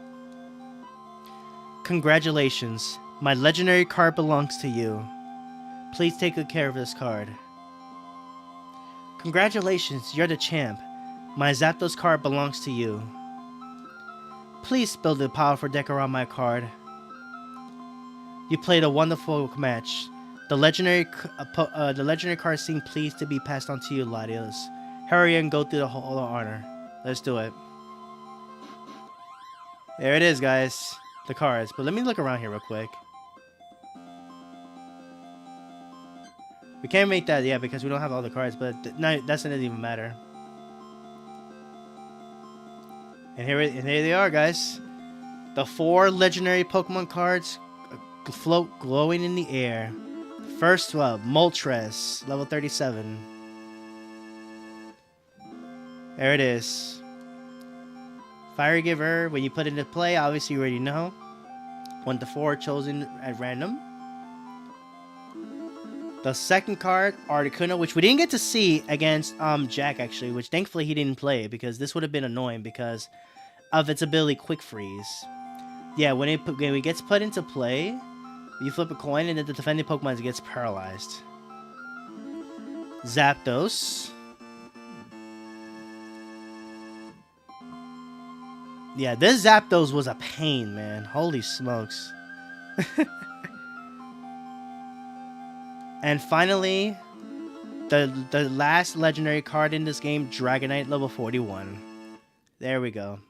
Congratulations. My legendary card belongs to you. Please take good care of this card. Congratulations, you're the champ. My Zapdos card belongs to you. Please build a powerful deck around my card. You played a wonderful match. The legendary cards seem pleased to be passed on to you, Latios. Hurry and go through the Hall of Honor. Let's do it. There it is, guys. The cards. But let me look around here real quick. We can't make that yet because we don't have all the cards, but no, that doesn't even matter. And here they are, guys. The 4 legendary Pokemon cards float glowing in the air. First up, Moltres, level 37. There it is. Fire Giver, when you put it into play, obviously you already know. 1 to 4 chosen at random. The second card, Articuno, which we didn't get to see against Jack, actually, which thankfully he didn't play, because this would have been annoying because of its ability Quick Freeze. Yeah, when it gets put into play, you flip a coin and then the defending Pokemon gets paralyzed. Zapdos. Yeah, this Zapdos was a pain, man. Holy smokes. And finally, the last legendary card in this game, Dragonite, level 41. There we go.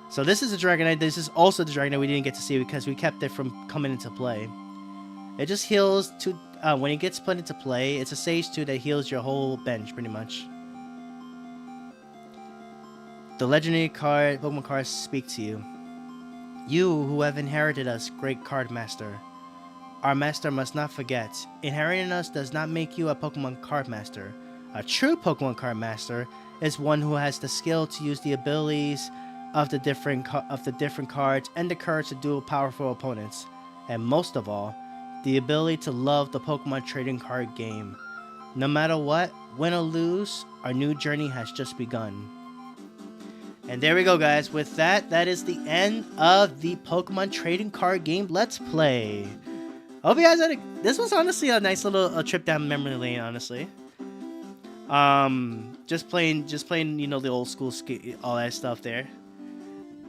So this is a Dragonite. This is also the Dragonite we didn't get to see because we kept it from coming into play. It just heals to when it gets put into play. It's a Sage 2 that heals your whole bench pretty much. The legendary Pokemon cards speak to you. You who have inherited us, great card master. Our master must not forget, inheriting us does not make you a Pokemon card master. A true Pokemon card master is one who has the skill to use the abilities of the different cards and the courage to duel powerful opponents. And most of all, the ability to love the Pokemon trading card game. No matter what, win or lose, our new journey has just begun. And there we go, guys. With that, that is the end of the Pokemon trading card game Let's Play. Hope you guys had this was honestly a nice little trip down memory lane, honestly. Just playing, you know, the old school all that stuff there.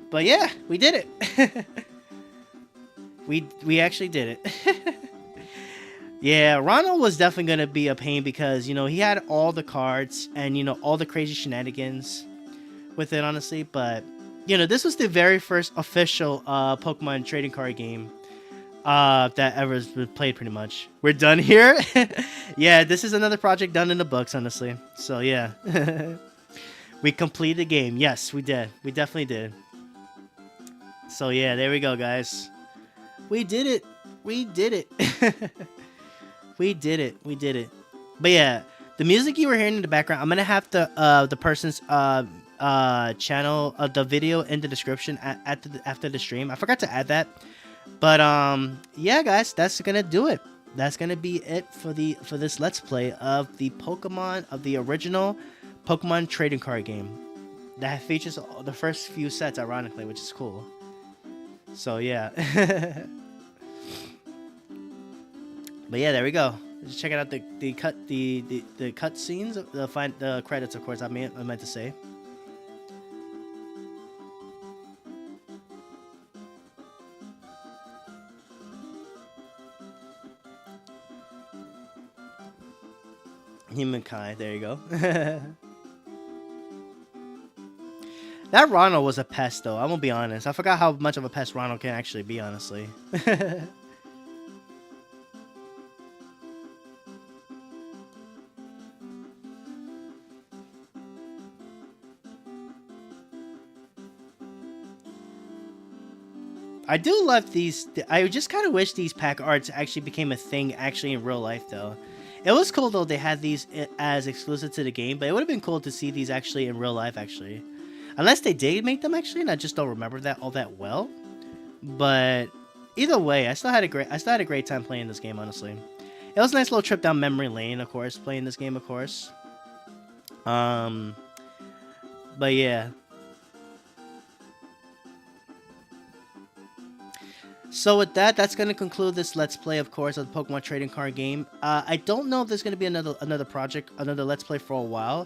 But yeah, we did it. we actually did it. Yeah, Ronald was definitely gonna be a pain because he had all the cards and all the crazy shenanigans with it, honestly. But this was the very first official Pokemon trading card game that ever has been played. Pretty much, we're done here. Yeah, this is another project done in the books, honestly. So yeah, we completed the game. Yes, we did. We definitely did. So yeah, there we go, guys. We did it. We did it. We did it. We did it. But yeah, the music you were hearing in the background, I'm gonna have the person's channel, the video in the description after the stream. I forgot to add that. But yeah, guys, that's gonna do it. That's gonna be it for this Let's Play of the Pokemon, of the original Pokemon trading card game that features the first few sets, ironically, which is cool. So yeah. But yeah, there we go. Just check out the cut scenes, the credits, of course. I meant to say. Humankind, there you go. That Ronald was a pest, though. I'm gonna be honest. I forgot how much of a pest Ronald can actually be, honestly. I do love these. I just kind of wish these pack arts actually became a thing actually in real life, though. It was cool, though, they had these as exclusive to the game, but it would have been cool to see these actually in real life, actually. Unless they did make them, actually, and I just don't remember that all that well. But either way, I still had a great time playing this game, honestly. It was a nice little trip down memory lane, of course, playing this game, of course. But yeah. So with that, that's going to conclude this Let's Play, of course, of the Pokemon trading card game. I don't know if there's going to be another project, another Let's Play for a while.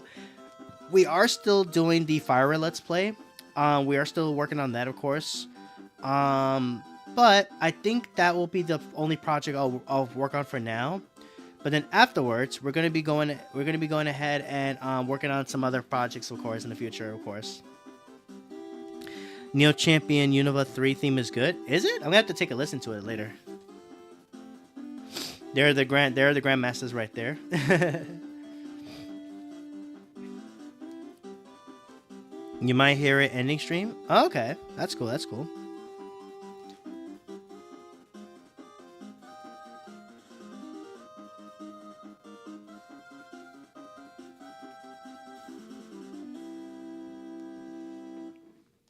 We are still doing the Fire Red Let's Play. We are still working on that, of course. But I think that will be the only project I'll work on for now. But then afterwards, we're going to be going ahead and working on some other projects, of course, in the future, of course. Neo Champion Unova 3 theme is good. Is it? I'm gonna have to take a listen to it later. They're the grandmasters right there. You might hear it ending stream. Oh, okay, that's cool. That's cool.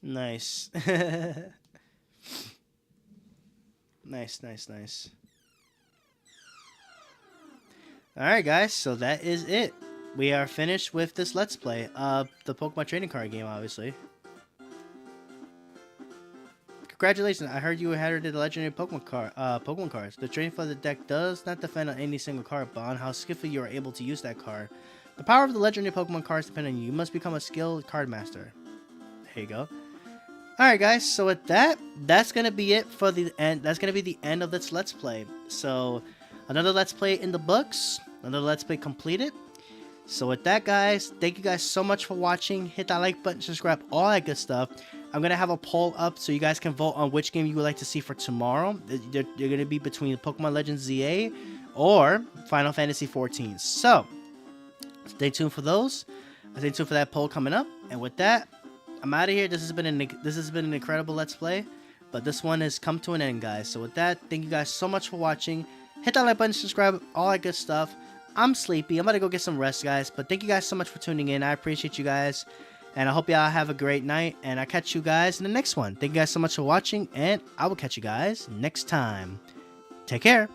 Nice. Nice. Alright, guys, so that is it. We are finished with this Let's Play of the Pokemon trading card game, obviously. Congratulations, I heard you had the legendary Pokemon cards. The trading for the deck does not depend on any single card, but on how skillfully you are able to use that card. The power of the legendary Pokemon cards depend on you. You must become a skilled card master. There you go. Alright, guys, so with that, that's going to be it for the end. That's going to be the end of this Let's Play. So, another Let's Play in the books. Another Let's Play completed. So with that, guys, thank you guys so much for watching. Hit that like button, subscribe, all that good stuff. I'm going to have a poll up so you guys can vote on which game you would like to see for tomorrow. They're going to be between Pokemon Legends ZA or Final Fantasy XIV. So, stay tuned for those. Stay tuned for that poll coming up. And with that, I'm out of here. This has been an incredible Let's Play, but this one has come to an end, guys. So with that, thank you guys so much for watching. Hit that like button, subscribe, all that good stuff. I'm sleepy. I'm gonna go get some rest, guys. But thank you guys so much for tuning in. I appreciate you guys, and I hope y'all have a great night. And I'll catch you guys in the next one. Thank you guys so much for watching, and I will catch you guys next time. Take care.